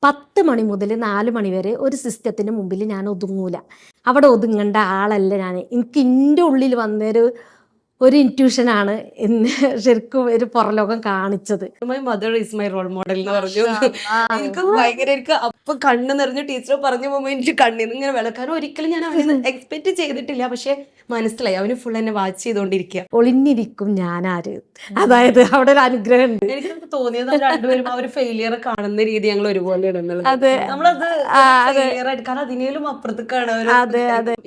10 മണി മുതൽ 4 മണി വരെ ഒരു സിസ്റ്റത്തിന് മുമ്പിൽ ഞാൻ ഒതുങ്ങൂല. അവിടെ ഒതുങ്ങേണ്ട ആളല്ല ഞാൻ. എനിക്ക് എൻ്റെ ഉള്ളിൽ ഒരു ഇൻറ്റ്യൂഷനാണ് എന്നെ ശരിക്കും ഒരു പുറലോകം കാണിച്ചത്. My mother is my role model എന്ന് പറഞ്ഞു. എനിക്ക് ഭയങ്കര എനിക്ക് അപ്പൊ കണ്ണ് നിറഞ്ഞു. ടീച്ചർ പറഞ്ഞു പോകുമ്പോൾ എനിക്ക് കണ്ണിന്ന് ഇങ്ങനെ വിളക്കാനും ഒരിക്കലും ഞാൻ അവന് എക്സ്പെക്ട് ചെയ്തിട്ടില്ല. പക്ഷെ മനസ്സിലായി, അവന് ഫുൾ എന്നെ വാച്ച് ചെയ്തോണ്ടിരിക്കുക. ഒളിഞ്ഞിരിക്കും ഞാനാര്, അതായത് അവിടെ ഒരു അനുഗ്രഹം ഉണ്ട്. എനിക്ക് തോന്നിയത് രണ്ടുപേരും ആ ഒരു ഫെയിലിയർ കാണുന്ന രീതി ഞങ്ങൾ ഒരുപോലെ ഇടുന്നത്. അതെ, നമ്മളത് ഫെയിലിയർ ആയിട്ട്, കാരണം അതിനേലും അപ്പുറത്തേക്കാണ്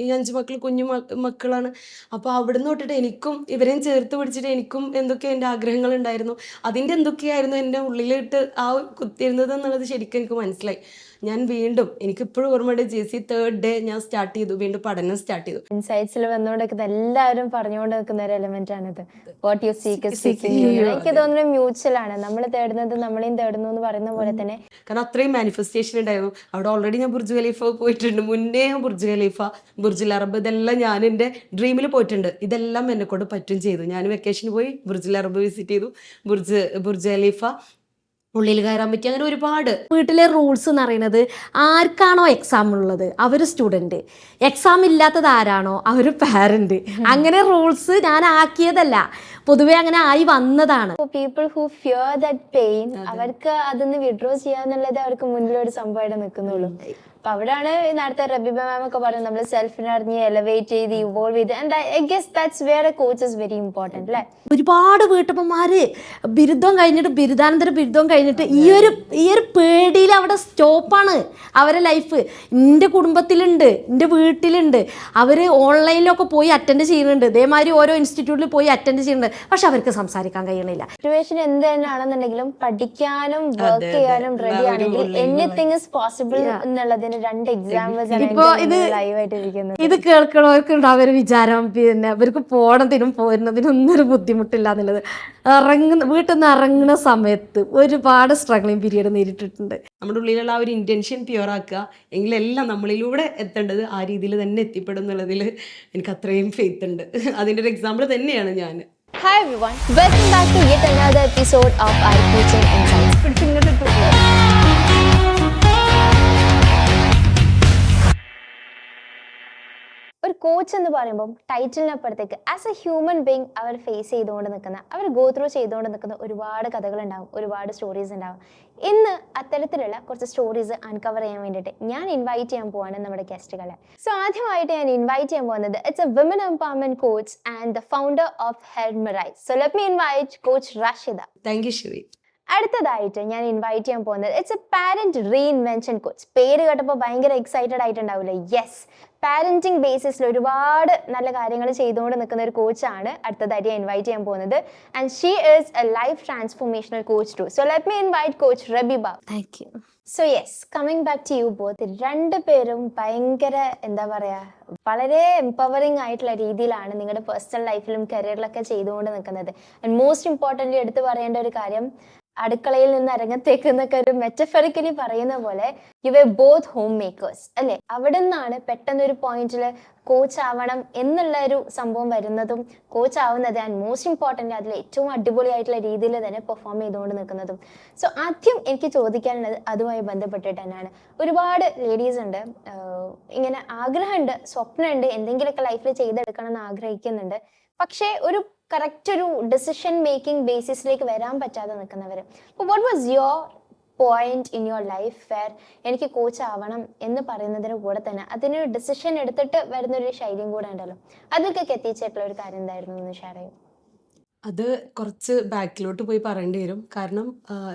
ഈ 5 മക്കൾ കുഞ്ഞു മക്കളാണ്. അപ്പൊ അവിടുന്ന് തൊട്ടിട്ട് എനിക്കും ഇവരെയും ചേർത്ത് പിടിച്ചിട്ട് എനിക്കും എന്തൊക്കെ എൻ്റെ ആഗ്രഹങ്ങൾ ഉണ്ടായിരുന്നു. അതിൻ്റെ എന്തൊക്കെയായിരുന്നു എൻ്റെ ഉള്ളിലിട്ട് ആ കുത്തിയിരുന്നത് എന്നുള്ളത് ശരിക്കും എനിക്ക് മനസ്സിലായി. ഞാൻ വീണ്ടും, എനിക്കിപ്പോഴും ഓർമ്മയുണ്ട്, JC 3rd ഡേ ഞാൻ സ്റ്റാർട്ട് ചെയ്തു, വീണ്ടും പഠനം സ്റ്റാർട്ട് ചെയ്തു. ഇൻസൈറ്റ്സിൽ വന്നുകൊണ്ടിരിക്കുന്ന എല്ലാവരും പറഞ്ഞുകൊണ്ട് നിൽക്കുന്ന ഒരു എലിമെന്റ് ആണിത്. What you seek is seeking you. എനിക്ക് തോന്നുന്നത് മ്യൂച്വൽ ആണ്. നമ്മൾ തേടുന്നത് നമ്മളെയും തേടുന്നു എന്ന് പറയുന്ന പോലെ തന്നെ. കാരണം അത്രയും മാനിഫെസ്റ്റേഷൻ ഉണ്ടായിരുന്നു അവിടെ. ഓൾറെഡി ഞാൻ ബുർജ് ഖലീഫ പോയിട്ടുണ്ട്, മുന്നേ ബുർജ് ഖലീഫ, ബുർജുൽ അറബ്, ഇതെല്ലാം ഞാൻ എൻ്റെ ഡ്രീമിൽ പോയിട്ടുണ്ട്. ഇതെല്ലാം എന്നെ കൊണ്ട് പറ്റും ചെയ്തു. ഞാൻ വെക്കേഷന് പോയി ബുർജുൽ അറബ് വിസിറ്റ് ചെയ്തു, ബുർജ് ഖലീഫ ഉള്ളിൽ കയറാൻ പറ്റി. അങ്ങനെ ഒരുപാട്. വീട്ടിലെ റൂൾസ് എന്ന് പറയുന്നത്, ആർക്കാണോ എക്സാം ഉള്ളത് അവർ സ്റ്റുഡൻറ്റ്, എക്സാം ഇല്ലാത്തത് ആരാണോ അവർ പാരന്റ്. അങ്ങനെ റൂൾസ് ഞാൻ ആക്കിയതല്ല, പൊതുവെ അങ്ങനെ ആയി വന്നതാണ്. People who fear that pain, അവർക്ക് അതൊന്ന് വിഡ്രോ ചെയ്യാന്നുള്ളത് അവർക്ക് മുന്നിൽ ഒരു സംഭവമായിട്ട് നിൽക്കുന്നുള്ളൂ. അപ്പൊ അവിടെയാണ് നേരത്തെ റബീബ മാം ഒക്കെ പറയുന്നത്, നമ്മൾ സെൽഫിനെ അറിഞ്ഞ് എലവേറ്റ് ചെയ്ത് ഇവോൾവ് ചെയ്ത്. And I guess that's where a coach is very important അല്ലേ. ഒരുപാട് വീട്ടമ്മമാര് ബിരുദം കഴിഞ്ഞിട്ട്, ബിരുദാനന്തര ബിരുദം കഴിഞ്ഞിട്ട് ഈ ഒരു പേടിയിൽ അവിടെ സ്റ്റോപ്പാണ് അവരെ ലൈഫ്. എൻ്റെ കുടുംബത്തിലുണ്ട്, എൻ്റെ വീട്ടിലുണ്ട്, അവർ ഓൺലൈനിലൊക്കെ പോയി അറ്റൻഡ് ചെയ്യുന്നുണ്ട്, ഇതേമാതിരി ഓരോ ഇൻസ്റ്റിറ്റ്യൂട്ടിൽ പോയി അറ്റൻഡ് ചെയ്യുന്നുണ്ട്. പക്ഷെ അവർക്ക് സംസാരിക്കാൻ കഴിയണില്ല. സിറ്റുവേഷൻ എന്ത് തന്നെയാണെന്നുണ്ടെങ്കിലും പഠിക്കാനും വർക്ക് ചെയ്യാനും റെഡി ആണെങ്കിൽ എനിത്തിങ് ഇസ് പോസിബിൾ എന്നുള്ളതിന് 2 എക്സാമ്പിൾസ് ഇത് കേൾക്കണവർക്ക് ഉണ്ടാവും ഒരു വിചാരം, പിന്നെ അവർക്ക് പോണതിനും പോരുന്നതിനും ഒന്നും ഒരു ബുദ്ധിമുട്ടില്ല എന്നുള്ളത്. വീട്ടിൽ നിന്ന് ഇറങ്ങുന്ന സമയത്ത് ഒരുപാട് സ്ട്രഗ്ലിംഗ് പീരീഡ് നേരിട്ടിട്ടുണ്ട്. നമ്മുടെ ഉള്ളിലുള്ള ആ ഒരു ഇന്റൻഷൻ പ്യുവർ ആക്കുക, എങ്കിലെല്ലാം നമ്മളിലൂടെ എത്തേണ്ടത് ആ രീതിയിൽ തന്നെ എത്തിപ്പെടും എന്നുള്ളതിൽ എനിക്ക് അത്രയും ഫെയ്ത്ത് ഉണ്ട്. അതിൻ്റെ ഒരു എക്സാമ്പിൾ തന്നെയാണ് ഞാൻ. Hi everyone, welcome back to yet another episode of our Coaching Insights. ഒരു കോച്ച് എന്ന് പറയുമ്പോൾ ടൈറ്റിലിനപ്പുറത്തേക്ക് ആസ് എ ഹ്യൂമൻ ബീങ് അവർ ഫേസ് ചെയ്തുകൊണ്ട് നിൽക്കുന്ന, അവർ ഗോ ത്രൂ ചെയ്തുകൊണ്ട് നിൽക്കുന്ന ഒരുപാട് കഥകളുണ്ടാവും, ഒരുപാട് സ്റ്റോറീസ് ഉണ്ടാവും. ഇന്ന് അത്തരത്തിലുള്ള കുറച്ച് സ്റ്റോറീസ് അൺകവർ ചെയ്യാൻ വേണ്ടിയിട്ട് ഞാൻ ഇൻവൈറ്റ് ചെയ്യാൻ പോവാണ് നമ്മുടെ ഗസ്റ്റുകളെ. സോ ആദ്യമായിട്ട് ഞാൻ ഇൻവൈറ്റ് ചെയ്യാൻ പോകുന്നത് it's a women empowerment coach and the founder of Hermarise. So let me invite coach Rashida. Thank you Sree. അടുത്തതായിട്ട് ഞാൻ ഇൻവൈറ്റ് ചെയ്യാൻ പോകുന്നത് it's a parent reinvention coach. പേര് കേട്ടപ്പോൾ ഭയങ്കര എക്സൈറ്റഡ് ആയിട്ടുണ്ടാവില്ലേ? യെസ്, പാരന്റിങ് ബേസിസിൽ ഒരുപാട് നല്ല കാര്യങ്ങൾ ചെയ്തുകൊണ്ട് നിൽക്കുന്ന ഒരു കോച്ചാണ് അടുത്തതായിട്ട് ഞാൻ ഇൻവൈറ്റ് ചെയ്യാൻ പോകുന്നത്. And she is a life transformational coach too. So let me invite coach Rabeeba. Thank you. So yes, coming back to you both. 2 പേരും ഭയങ്കര എന്താ പറയുക, വളരെ എംപവറിങ് ആയിട്ടുള്ള രീതിയിലാണ് നിങ്ങളുടെ പേഴ്സണൽ ലൈഫിലും കരിയറിലൊക്കെ ചെയ്തുകൊണ്ട് നിൽക്കുന്നത്. ആൻഡ് മോസ്റ്റ് ഇമ്പോർട്ടൻ്റ്ലി എടുത്തു പറയേണ്ട ഒരു കാര്യം, അടുക്കളയിൽ നിന്ന് അരങ്ങത്തേക്ക് എന്നൊക്കെ ഒരു മെറ്റഫറിക്കലി പറയുന്ന പോലെ യു വർ ബോത്ത് ഹോം മേക്കേഴ്സ് അല്ലേ. അവിടെ നിന്നാണ് പെട്ടെന്നൊരു പോയിന്റിൽ കോച്ച് ആവണം എന്നുള്ള ഒരു സംഭവം വരുന്നതും, കോച്ച് ആവുന്നത് ആൻഡ് മോസ്റ്റ് ഇമ്പോർട്ടൻ്റ് അതിൽ ഏറ്റവും അടിപൊളിയായിട്ടുള്ള രീതിയിൽ തന്നെ പെർഫോം ചെയ്തുകൊണ്ട് നിൽക്കുന്നതും. സോ ആദ്യം എനിക്ക് ചോദിക്കാനുള്ളത് അതുമായി ബന്ധപ്പെട്ടിട്ട് തന്നെയാണ്. ഒരുപാട് ലേഡീസ് ഉണ്ട്, ഇങ്ങനെ ആഗ്രഹമുണ്ട്, സ്വപ്നമുണ്ട്, എന്തെങ്കിലുമൊക്കെ ലൈഫിൽ ചെയ്തെടുക്കണം എന്ന് ആഗ്രഹിക്കുന്നുണ്ട്. പക്ഷേ ഒരു കറക്റ്റ് ഒരു ഡിസിഷൻ മേക്കിംഗ് ബേസിസിലേക്ക് വരാൻ പറ്റാതെ നിൽക്കുന്നവർ. അപ്പോൾ what was your point in your life where എനിക്ക് കോച്ച് ആവണം എന്ന് പറയുന്നതിന് കൂടെ തന്നെ അതിനൊരു ഡിസിഷൻ എടുത്തിട്ട് വരുന്നൊരു ശൈലിയും കൂടെ ഉണ്ടല്ലോ, അതൊക്കെ എത്തിച്ചിട്ടുള്ള ഒരു കാര്യം എന്തായിരുന്നു എന്ന് ഷെയർ ചെയ്യും? അത് കുറച്ച് ബാക്കിലോട്ട് പോയി പറയേണ്ടി വരും. കാരണം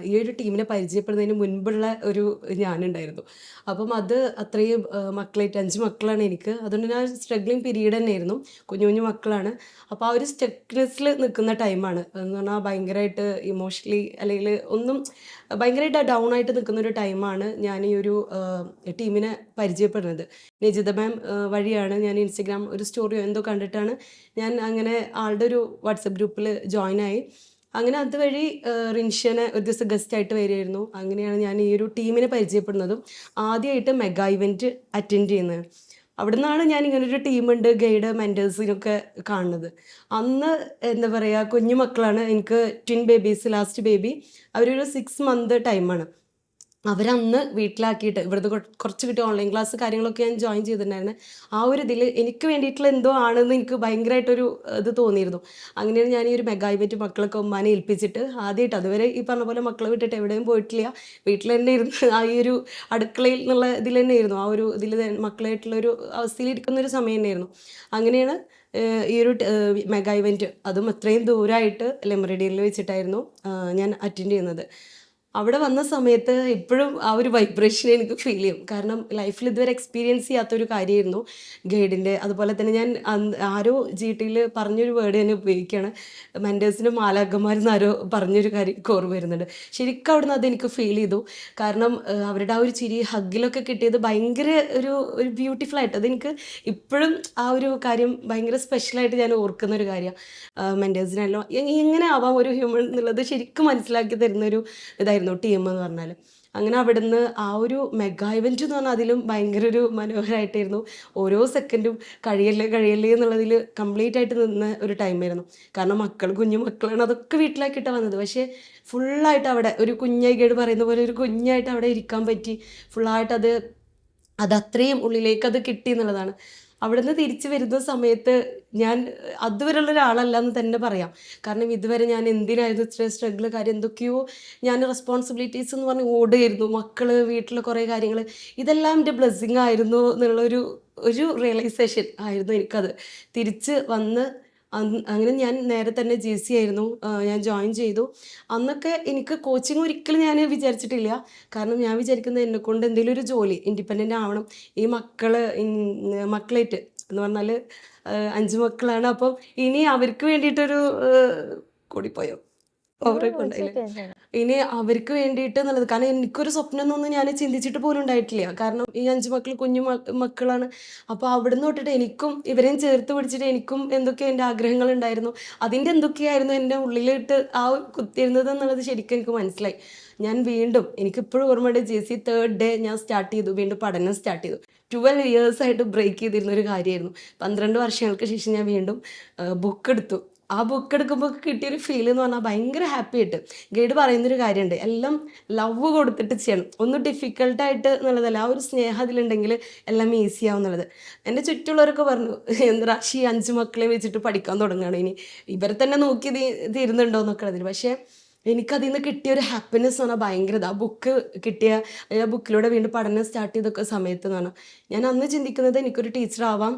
ഈ ഒരു ടീമിനെ പരിചയപ്പെടുന്നതിന് മുൻപുള്ള ഒരു ഞാനുണ്ടായിരുന്നു. അപ്പം അത് അത്രയും മക്കളായിട്ട് 5 മക്കളാണ് എനിക്ക്. അതുകൊണ്ട് ഞാൻ സ്ട്രഗ്ലിംഗ് പീരീഡ് തന്നെയായിരുന്നു. കുഞ്ഞു കുഞ്ഞു മക്കളാണ്. അപ്പോൾ ആ ഒരു സ്റ്റക്നെസ്സിൽ നിൽക്കുന്ന ടൈമാണ്. എന്ന് പറഞ്ഞാൽ ഭയങ്കരമായിട്ട് ഇമോഷണലി അല്ലെങ്കിൽ ഒന്നും ഭയങ്കരമായിട്ട് ഡൗൺ ആയിട്ട് നിൽക്കുന്ന ഒരു ടൈമാണ് ഞാൻ ഈ ഒരു ടീമിനെ പരിചയപ്പെടുന്നത്. നിജിത മാം വഴിയാണ്. ഞാൻ ഇൻസ്റ്റഗ്രാം ഒരു സ്റ്റോറിയോ എന്തോ കണ്ടിട്ടാണ് ഞാൻ അങ്ങനെ ആളുടെ ഒരു വാട്സപ്പ് ഗ്രൂപ്പിൽ ജോയിൻ ആയി. അങ്ങനെ അതുവഴി റിൻഷനെ ഒരു ദിവസം ഗസ്റ്റായിട്ട് വരികയായിരുന്നു. അങ്ങനെയാണ് ഞാൻ ഈ ഒരു ടീമിനെ പരിചയപ്പെടുന്നതും ആദ്യമായിട്ട് മെഗാ ഇവൻറ്റ് അറ്റൻഡ് ചെയ്യുന്നത്. അവിടെ നിന്നാണ് ഞാൻ ഇങ്ങനൊരു ടീമുണ്ട്, ഗൈഡ് മെൻറ്റേഴ്സിനൊക്കെ കാണുന്നത്. അന്ന് എന്താ പറയുക, കുഞ്ഞു മക്കളാണ് എനിക്ക്, ട്വിൻ ബേബീസ്. ലാസ്റ്റ് ബേബി അവരൊരു 6 മന്ത് ടൈമാണ്. അവരന്ന് വീട്ടിലാക്കിയിട്ട് ഇവിടുന്ന് കുറച്ച് കിട്ടിയ ഓൺലൈൻ ക്ലാസ് കാര്യങ്ങളൊക്കെ ഞാൻ ജോയിൻ ചെയ്തിട്ടുണ്ടായിരുന്നു. ആ ഒരു ഇതിൽ എനിക്ക് വേണ്ടിയിട്ടുള്ള എന്തോ ആണെന്ന് എനിക്ക് ഭയങ്കരമായിട്ടൊരു ഇത് തോന്നിയിരുന്നു. അങ്ങനെയാണ് ഞാൻ ഈ ഒരു മെഗാ ഇവൻറ്റ് മക്കളൊക്കെ ഉമ്മാനെ ഏൽപ്പിച്ചിട്ട് ആദ്യമായിട്ട്, അതുവരെ ഈ പറഞ്ഞ പോലെ മക്കളെ വിട്ടിട്ട് എവിടെയും പോയിട്ടില്ല, വീട്ടിൽ തന്നെ ഇരുന്ന് ആ ഈ ഒരു അടുക്കളയിൽ എന്നുള്ള ഇതിൽ തന്നെ ആയിരുന്നു, ആ ഒരു ഇതിൽ മക്കളായിട്ടുള്ളൊരു അവസ്ഥയിൽ ഇരിക്കുന്നൊരു സമയം തന്നെയായിരുന്നു. അങ്ങനെയാണ് ഈ ഒരു മെഗാ ഇവൻറ്റ്, അതും അത്രയും ദൂരമായിട്ട് ലെമറിഡിയിൽ വെച്ചിട്ടായിരുന്നു ഞാൻ അറ്റൻഡ് ചെയ്യുന്നത്. അവിടെ വന്ന സമയത്ത് ഇപ്പോഴും ആ ഒരു വൈബ്രേഷൻ എനിക്ക് ഫീൽ ചെയ്യും. കാരണം ലൈഫിൽ ഇതുവരെ എക്സ്പീരിയൻസ് ചെയ്യാത്തൊരു കാര്യമായിരുന്നു ഗൈഡിൻ്റെ. അതുപോലെ തന്നെ ഞാൻ ആരോ GTയിൽ പറഞ്ഞൊരു വേർഡ് തന്നെ ഉപയോഗിക്കുകയാണ്, മെൻറ്റേഴ്സിൻ്റെ മാലാഖമാരെന്ന് ആരോ പറഞ്ഞൊരു കാര്യം ഓർമ്മ വരുന്നുണ്ട്. ശരിക്കും അവിടെ നിന്ന് അതെനിക്ക് ഫീൽ ചെയ്തു. കാരണം അവരുടെ ആ ഒരു ചിരി ഹഗ്ഗിലൊക്കെ കിട്ടിയത് ഭയങ്കര ഒരു ബ്യൂട്ടിഫുൾ ആയിട്ട്, അതെനിക്ക് ഇപ്പോഴും ആ ഒരു കാര്യം ഭയങ്കര സ്പെഷ്യലായിട്ട് ഞാൻ ഓർക്കുന്ന ഒരു കാര്യമാണ്. മെൻറ്റേഴ്സിനെല്ലാം എങ്ങനെ ആവാം ഒരു ഹ്യൂമൻ എന്നുള്ളത് ശരിക്കും മനസ്സിലാക്കി തരുന്നൊരു ഇതായിരുന്നു ടീം എന്ന് പറഞ്ഞാൽ. അങ്ങനെ അവിടുന്ന് ആ ഒരു മെഗാ ഇവൻറ്റ് എന്ന് പറഞ്ഞാൽ അതിലും ഭയങ്കര ഒരു മനോഹരമായിട്ടായിരുന്നു. ഓരോ സെക്കൻഡും കഴിയല്ലേ എന്നുള്ളതിൽ കംപ്ലീറ്റ് ആയിട്ട് നിന്ന ഒരു ടൈമായിരുന്നു. കാരണം കുഞ്ഞു മക്കളാണ്, അതൊക്കെ വീട്ടിലാക്കിയിട്ടാണ് വന്നത്. പക്ഷേ ഫുള്ളായിട്ട് അവിടെ ഒരു കുഞ്ഞായി ഗൈഡ് പറയുന്ന പോലെ ഒരു കുഞ്ഞായിട്ട് അവിടെ ഇരിക്കാൻ പറ്റി. ഫുള്ളായിട്ട് അത് അത്രയും ഉള്ളിലേക്ക് അത് കിട്ടി എന്നുള്ളതാണ്. അവിടെ നിന്ന് തിരിച്ച് വരുന്ന സമയത്ത് ഞാൻ അതുവരെയുള്ള ഒരാളല്ല എന്ന് തന്നെ പറയാം. കാരണം ഇതുവരെ ഞാൻ എന്തിനായിരുന്നു ഇത്ര സ്ട്രഗിൾ, കാര്യം എന്തൊക്കെയോ ഞാൻ റെസ്പോൺസിബിലിറ്റീസ് എന്ന് പറഞ്ഞ് ഓടുകയായിരുന്നു, മക്കൾ, വീട്ടിൽ കുറേ കാര്യങ്ങൾ, ഇതെല്ലാം എൻ്റെ ബ്ലെസ്സിങ് ആയിരുന്നു എന്നുള്ളൊരു റിയലൈസേഷൻ ആയിരുന്നു എനിക്കത്. തിരിച്ച് വന്ന് അങ്ങനെ ഞാൻ നേരെ തന്നെ GC ആയിരുന്നു ഞാൻ ജോയിൻ ചെയ്തു. അന്നൊക്കെ എനിക്ക് കോച്ചിങ് ഒരിക്കലും ഞാൻ വിചാരിച്ചിട്ടില്ല. കാരണം ഞാൻ വിചാരിക്കുന്നത് എന്നെക്കൊണ്ട് എന്തെങ്കിലും ഒരു ജോലി ഇൻഡിപെൻഡൻ്റ് ആവണം. ഈ മക്കളേറ്റ് എന്ന് പറഞ്ഞാൽ 5 മക്കളാണ്. അപ്പം ഇനി അവർക്ക് വേണ്ടിയിട്ടൊരു കൂടിപ്പോയോ ഓവറെ കൊണ്ടായില്ലേ, ഇനി അവർക്ക് വേണ്ടിയിട്ട് എന്നുള്ളത്. കാരണം എനിക്കൊരു സ്വപ്നം എന്നൊന്നും ഞാൻ ചിന്തിച്ചിട്ട് പോലും ഉണ്ടായിട്ടില്ല. കാരണം ഈ 5 മക്കൾ കുഞ്ഞു മക്കളാണ്. അപ്പോൾ അവിടുന്ന് തൊട്ടിട്ട് എനിക്കും ഇവരെയും ചേർത്ത് പിടിച്ചിട്ട് എനിക്കും എന്തൊക്കെയോ എൻ്റെ ആഗ്രഹങ്ങൾ ഉണ്ടായിരുന്നു. അതിൻ്റെ എന്തൊക്കെയായിരുന്നു എൻ്റെ ഉള്ളിലിട്ട് ആ കുത്തിയിരുന്നത് എന്നുള്ളത് ശരിക്കും എനിക്ക് മനസ്സിലായി. ഞാൻ വീണ്ടും, എനിക്കിപ്പോഴും ഓർമ്മയുണ്ട്, GC 3rd day ഞാൻ സ്റ്റാർട്ട് ചെയ്തു, വീണ്ടും പഠനം സ്റ്റാർട്ട് ചെയ്തു. 12 years ആയിട്ട് ബ്രേക്ക് ചെയ്തിരുന്നൊരു കാര്യമായിരുന്നു. 12 വർഷങ്ങൾക്ക് ശേഷം ഞാൻ വീണ്ടും ബുക്ക് എടുത്തു. ആ ബുക്ക് എടുക്കുമ്പോൾ കിട്ടിയൊരു ഫീൽ എന്ന് പറഞ്ഞാൽ ഭയങ്കര ഹാപ്പി ആയിട്ട്. ഗൈഡ് പറയുന്നൊരു കാര്യമുണ്ട്, എല്ലാം ലവ് കൊടുത്തിട്ട് ചെയ്യണം, ഒന്നും ഡിഫിക്കൽട്ടായിട്ട് എന്നുള്ളതല്ല. ആ ഒരു സ്നേഹം അതിലുണ്ടെങ്കിൽ എല്ലാം ഈസി ആവും എന്നുള്ളത്. എൻ്റെ ചുറ്റുള്ളവരൊക്കെ പറഞ്ഞു, റാഷി 5 മക്കളെ വെച്ചിട്ട് പഠിക്കാൻ തുടങ്ങുകയാണ്, ഇനി ഇവരെ തന്നെ നോക്കി തീരുന്നുണ്ടോ എന്നൊക്കെ അതിൽ. പക്ഷേ എനിക്കതിൽ നിന്ന് കിട്ടിയൊരു ഹാപ്പിനെസ് എന്ന് പറഞ്ഞാൽ ഭയങ്കര ആ ബുക്ക് കിട്ടിയ ബുക്കിലൂടെ വീണ്ടും പഠനം സ്റ്റാർട്ട് ചെയ്തൊക്കെ സമയത്ത് എന്ന് പറഞ്ഞാൽ ഞാൻ അന്ന് ചിന്തിക്കുന്നത് എനിക്കൊരു ടീച്ചറാവാം.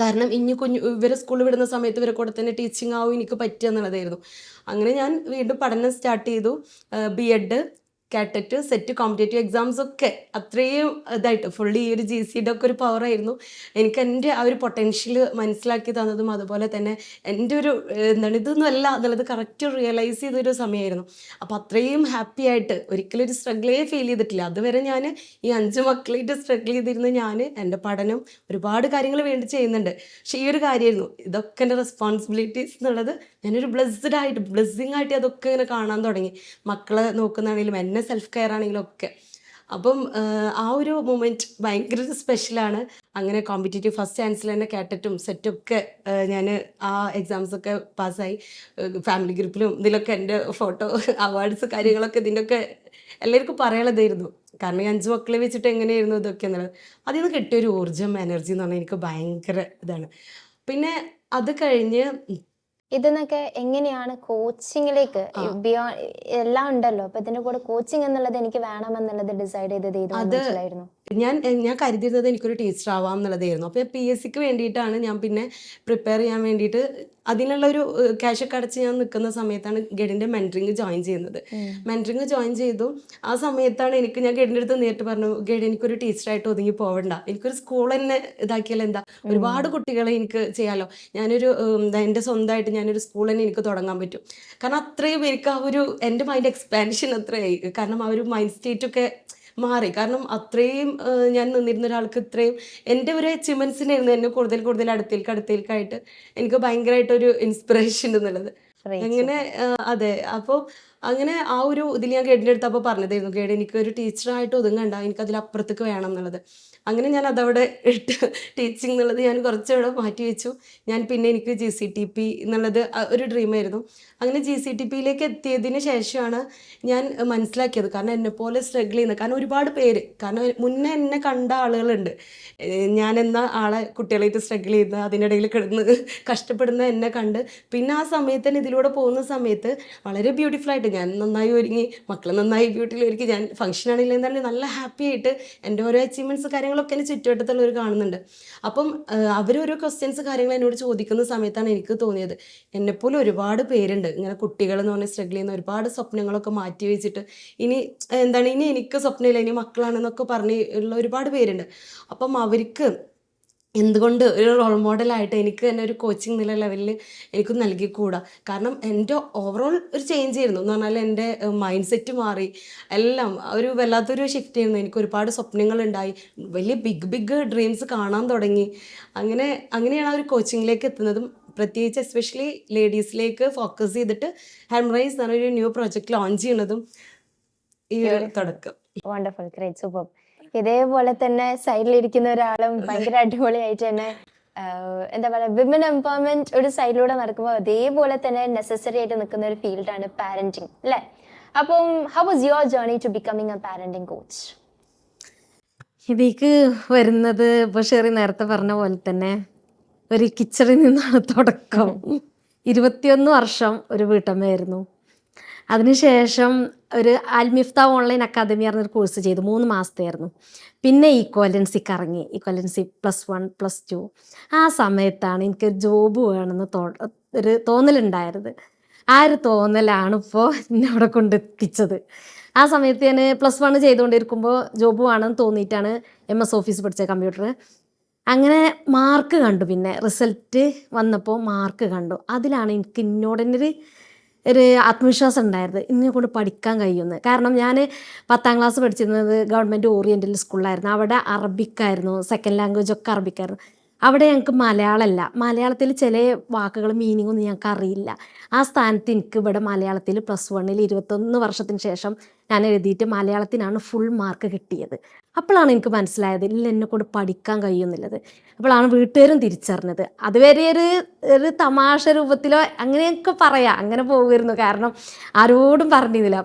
കാരണം ഇവരെ സ്കൂളിൽ വിടുന്ന സമയത്ത് ഇവരെ കൂടെ തന്നെ ടീച്ചിങ് ആവും എനിക്ക് പറ്റുക എന്നുള്ളതായിരുന്നു. അങ്ങനെ ഞാൻ വീണ്ടും പഠനം സ്റ്റാർട്ട് ചെയ്തു. B.Ed, കാറ്ററ്റ്, സെറ്റ്, കോമ്പറ്റേറ്റീവ് എക്സാംസ് ഒക്കെ അത്രയും ഇതായിട്ട് ഫുള്ളി ഈ ഒരു GCയുടെ ഒക്കെ ഒരു പവറായിരുന്നു എനിക്ക് എൻ്റെ ആ ഒരു പൊട്ടൻഷ്യൽ മനസ്സിലാക്കി തന്നതും. അതുപോലെ തന്നെ എൻ്റെ ഒരു ഇതൊന്നും അല്ല എന്നുള്ളത് കറക്റ്റ് റിയലൈസ് ചെയ്തൊരു സമയമായിരുന്നു. അപ്പോൾ അത്രയും ഹാപ്പി ആയിട്ട് ഒരിക്കലും ഒരു സ്ട്രഗിളേ ഫീൽ ചെയ്തിട്ടില്ല. അതുവരെ ഞാൻ ഈ 5 മക്കളായിട്ട് സ്ട്രഗിൾ ചെയ്തിരുന്ന ഞാൻ എൻ്റെ പഠനം ഒരുപാട് കാര്യങ്ങൾ വേണ്ടി ചെയ്യുന്നുണ്ട്. പക്ഷേ ഈ ഒരു കാര്യമായിരുന്നു, ഇതൊക്കെ എൻ്റെ റെസ്പോൺസിബിലിറ്റീസ് എന്നുള്ളത് ഞാനൊരു ബ്ലെസ്സിങ് ആയിട്ട് അതൊക്കെ ഇങ്ങനെ കാണാൻ തുടങ്ങി. മക്കളെ നോക്കുന്നതാണെങ്കിലും എന്നെ സെൽഫ് കെയർ ആണെങ്കിലും ഒക്കെ. അപ്പം ആ ഒരു മൊമെൻറ്റ് ഭയങ്കര സ്പെഷ്യലാണ്. അങ്ങനെ കോമ്പറ്റേറ്റീവ് ഫസ്റ്റ് ചാൻസിൽ തന്നെ കാറ്ററ്റും സെറ്റൊക്കെ ഞാൻ ആ എക്സാംസൊക്കെ പാസ്സായി. ഫാമിലി ഗ്രൂപ്പിലും ഇതിലൊക്കെ എൻ്റെ ഫോട്ടോ, അവാർഡ്സ് കാര്യങ്ങളൊക്കെ ഇതിൻ്റെയൊക്കെ എല്ലാവർക്കും പറയാനുള്ളതായിരുന്നു. കാരണം ഈ 5 മക്കളെ വെച്ചിട്ട് എങ്ങനെയായിരുന്നു ഇതൊക്കെ എന്നുള്ളത്. അതിൽ നിന്ന് കിട്ടിയൊരു ഊർജ്ജം, എനർജി എന്ന് പറഞ്ഞാൽ എനിക്ക് ഭയങ്കര ഇതാണ്. പിന്നെ അത് കഴിഞ്ഞ് ഇതിന്നൊക്കെ എങ്ങനെയാണ് കോച്ചിങ്ങിലേക്ക് ബിയോണ്ട് എല്ലാം ഉണ്ടല്ലോ, അപ്പൊ ഇതിന്റെ കൂടെ കോച്ചിങ് എന്നുള്ളത് എനിക്ക് വേണമെന്നുള്ളത് ഡിസൈഡ് ചെയ്തത് ഏത് മനസ്സിലായിരുന്നു? ഞാൻ കരുതിയിരുന്നത് എനിക്കൊരു ടീച്ചർ ആവാം എന്നുള്ളതായിരുന്നു. അപ്പോൾ PSCക്ക് വേണ്ടിയിട്ടാണ് ഞാൻ പിന്നെ പ്രിപ്പയർ ചെയ്യാൻ വേണ്ടിയിട്ട് അതിനുള്ളൊരു ക്യാഷൊക്കെ അടച്ച് ഞാൻ നിൽക്കുന്ന സമയത്താണ് ഗൈഡിൻ്റെ മെൻറ്ററിങ് ജോയിൻ ചെയ്യുന്നത്. മെൻറ്ററിങ് ജോയിൻ ചെയ്തു. ആ സമയത്താണ് ഞാൻ ഗൈഡിൻ്റെ അടുത്ത് നേരിട്ട് പറഞ്ഞു, ഗൈഡ് എനിക്കൊരു ടീച്ചറായിട്ട് ഒതുങ്ങി പോവണ്ട, എനിക്കൊരു സ്കൂൾ തന്നെ ഇതാക്കിയാൽ എന്താ, ഒരുപാട് കുട്ടികളെ എനിക്ക് ചെയ്യാമല്ലോ, എൻ്റെ സ്വന്തമായിട്ട് ഞാനൊരു സ്കൂൾ തന്നെ എനിക്ക് തുടങ്ങാൻ പറ്റും. കാരണം അത്രയും എനിക്ക് ആ ഒരു എൻ്റെ മൈൻഡ് എക്സ്പാൻഷൻ അത്രയായി. കാരണം ആ ഒരു മൈൻഡ് സ്റ്റേറ്റൊക്കെ മാറി. കാരണം അത്രയും ഞാൻ നിന്നിരുന്ന ഒരാൾക്ക് ഇത്രയും എൻ്റെ ഒരു അച്ചീവ്മെൻറ്റ്സിനായിരുന്നു എന്നെ കൂടുതൽ അടുത്തേക്കായിട്ട് എനിക്ക് ഭയങ്കരമായിട്ടൊരു ഇൻസ്പിറേഷൻ എന്നുള്ളത്. അങ്ങനെ അതെ. അപ്പോൾ അങ്ങനെ ആ ഒരു ഇതിൽ ഞാൻ ഗൈഡിൻ്റെ അടുത്ത് അപ്പോൾ പറഞ്ഞതായിരുന്നു, ഗൈഡ് എനിക്കൊരു ടീച്ചറായിട്ട് ഒതുങ്ങണ്ട, എനിക്കതിലപ്പുറത്തേക്ക് വേണം എന്നുള്ളത്. അങ്ങനെ ഞാൻ അതവിടെ ഇട്ട് ടീച്ചിങ് എന്നുള്ളത് ഞാൻ കുറച്ചവിടെ മാറ്റി വെച്ചു. ഞാൻ പിന്നെ എനിക്ക് GCTP എന്നുള്ളത് ഒരു ഡ്രീമായിരുന്നു. അങ്ങനെ GCTPയിലേക്ക് എത്തിയതിന് ശേഷമാണ് ഞാൻ മനസ്സിലാക്കിയത്. കാരണം എന്നെപ്പോലെ സ്ട്രഗിൾ ചെയ്യുന്ന, കാരണം ഒരുപാട് പേര്, കാരണം മുന്നേ എന്നെ കണ്ട ആളുകളുണ്ട്, ഞാൻ എന്ന ആളെ കുട്ടികളായിട്ട് സ്ട്രഗിൾ ചെയ്യുന്ന, അതിനിടയിൽ കിടന്ന് കഷ്ടപ്പെടുന്ന എന്നെ കണ്ട്, പിന്നെ ആ സമയത്ത് തന്നെ ഇതിലൂടെ പോകുന്ന സമയത്ത് വളരെ ബ്യൂട്ടിഫുൾ ആയിട്ട് ഞാൻ നന്നായി ഒരുങ്ങി, മക്കൾ നന്നായി ബ്യൂട്ടിയിൽ ഒരുക്കി, ഞാൻ ഫംഗ്ഷൻ ആണെങ്കിലും എന്താണ് നല്ല ഹാപ്പി ആയിട്ട് എൻ്റെ ഓരോ അച്ചീവ്മെൻറ്റ്സ് കാര്യങ്ങളൊക്കെ എൻ്റെ ചുറ്റുവട്ടത്തുള്ളവർ കാണുന്നുണ്ട്. അപ്പം അവരോരോ ക്വസ്റ്റ്യൻസ് കാര്യങ്ങൾ എന്നോട് ചോദിക്കുന്ന സമയത്താണ് എനിക്ക് തോന്നിയത്, എന്നെപ്പോലെ ഒരുപാട് പേരുണ്ട് ഇങ്ങനെ കുട്ടികൾ എന്ന് പറഞ്ഞാൽ സ്ട്രഗിൾ ചെയ്യുന്ന, ഒരുപാട് സ്വപ്നങ്ങളൊക്കെ മാറ്റി വെച്ചിട്ട് ഇനി എന്താണ്, ഇനി എനിക്ക് സ്വപ്നമില്ല, ഇനി മക്കളാണെന്നൊക്കെ പറഞ്ഞ് ഉള്ള ഒരുപാട് പേരുണ്ട്. അപ്പം അവർക്ക് എന്തുകൊണ്ട് ഒരു റോൾ മോഡലായിട്ട് എനിക്ക് തന്നെ ഒരു കോച്ചിങ് നില ലെവലിൽ എനിക്ക് നൽകിക്കൂടാ. കാരണം എൻ്റെ ഓവറോൾ ഒരു ചേഞ്ച് ആയിരുന്നു എന്ന് പറഞ്ഞാൽ എൻ്റെ മൈൻഡ് സെറ്റ് മാറി, എല്ലാം ഒരു വല്ലാത്തൊരു ഷിഫ്റ്റ് ആയിരുന്നു. എനിക്ക് ഒരുപാട് സ്വപ്നങ്ങളുണ്ടായി, വലിയ ബിഗ് ഡ്രീംസ് കാണാൻ തുടങ്ങി. അങ്ങനെയാണ് ആ ഒരു കോച്ചിങ്ങിലേക്ക് എത്തുന്നതും, പ്രത്യേകിച്ച് എസ്പെഷ്യലി ലേഡീസിലേക്ക് ഫോക്കസ് ചെയ്തിട്ട് ഹെംറൈസ് എന്ന് പറഞ്ഞൊരു ന്യൂ പ്രോജക്റ്റ് ലോഞ്ച് ചെയ്യുന്നതും ഈ ഒരു തുടക്കം. Wonderful, great, super. ഇതേപോലെ തന്നെ സൈഡിലിരിക്കുന്ന ഒരാളും ഭയങ്കര അടിപൊളിയായിട്ട് തന്നെ എന്താ പറയുക, വിമൻ എംപവർമെന്റ് ഒരു സൈഡിലൂടെ നടക്കുമ്പോൾ അതേപോലെ തന്നെ നെസസറി ആയിട്ട് നിൽക്കുന്ന ഒരു ഫീൽഡാണ് പാരന്റിങ്, അല്ലേ? അപ്പം how was your journey to becoming a parenting coach? ഇതിലേക്ക് വരുന്നത് ഇപ്പോൾ ഷെറി നേരത്തെ പറഞ്ഞ പോലെ തന്നെ ഒരു കിച്ചണിൽ നിന്നാണ് തുടക്കം. 21 വർഷം ഒരു വീട്ടമ്മയായിരുന്നു. അതിനുശേഷം ഒരു അൽമിഫ്ത ഓൺലൈൻ അക്കാദമി പറഞ്ഞൊരു കോഴ്സ് ചെയ്തു, 3 മാസത്തെയായിരുന്നു. പിന്നെ ഈക്വലൻസിക്ക് ഇറങ്ങി, ഈക്വലൻസി +1 +2. ആ സമയത്താണ് എനിക്ക് ജോബ് വേണമെന്ന് ഒരു തോന്നലുണ്ടായത്. ആ ഒരു തോന്നലാണ് ഇപ്പോൾ എന്നെ അവിടെ കൊണ്ടെത്തിച്ചത്. ആ സമയത്ത് ഞാൻ +1 ചെയ്തുകൊണ്ടിരിക്കുമ്പോൾ ജോബ് വേണമെന്ന് തോന്നിയിട്ടാണ് MS ഓഫീസ് പഠിച്ച കമ്പ്യൂട്ടർ. അങ്ങനെ മാർക്ക് കണ്ടു, പിന്നെ റിസൾട്ട് വന്നപ്പോൾ മാർക്ക് കണ്ടു. അതിലാണ് എനിക്ക് എന്നോട് തന്നെ ഒരു ആത്മവിശ്വാസം ഉണ്ടായത്, എന്നെ കൊണ്ട് പഠിക്കാൻ കഴിയുമെന്ന്. കാരണം ഞാൻ 10ാം ക്ലാസ് പഠിച്ചിരുന്നത് ഗവൺമെൻറ് ഓറിയൻ്റൽ സ്കൂളിലായിരുന്നു. അവിടെ അറബിക്കായിരുന്നു, സെക്കൻഡ് ലാംഗ്വേജ് ഒക്കെ അറബിക്കായിരുന്നു. അവിടെ ഞങ്ങൾക്ക് മലയാളമല്ല, മലയാളത്തിൽ ചില വാക്കുകൾ മീനിങ് ഒന്നും ഞങ്ങൾക്ക് അറിയില്ല. ആ സ്ഥാനത്ത് എനിക്ക് ഇവിടെ മലയാളത്തിൽ +1 21 വർഷത്തിന് ശേഷം ഞാൻ എഴുതിയിട്ട് മലയാളത്തിനാണ് ഫുൾ മാർക്ക് കിട്ടിയത്. അപ്പോഴാണ് എനിക്ക് മനസ്സിലായത് ഇല്ല, എന്നെക്കൊണ്ട് പഠിക്കാൻ കഴിയുമെന്നുള്ളത്. അപ്പോഴാണ് വീട്ടുകാരും തിരിച്ചറിഞ്ഞത്. അതുവരെ ഒരു തമാശ രൂപത്തിലോ അങ്ങനെയൊക്കെ പറയാം, അങ്ങനെ പോകുമായിരുന്നു. കാരണം ആരോടും പറഞ്ഞിരുന്നില്ല.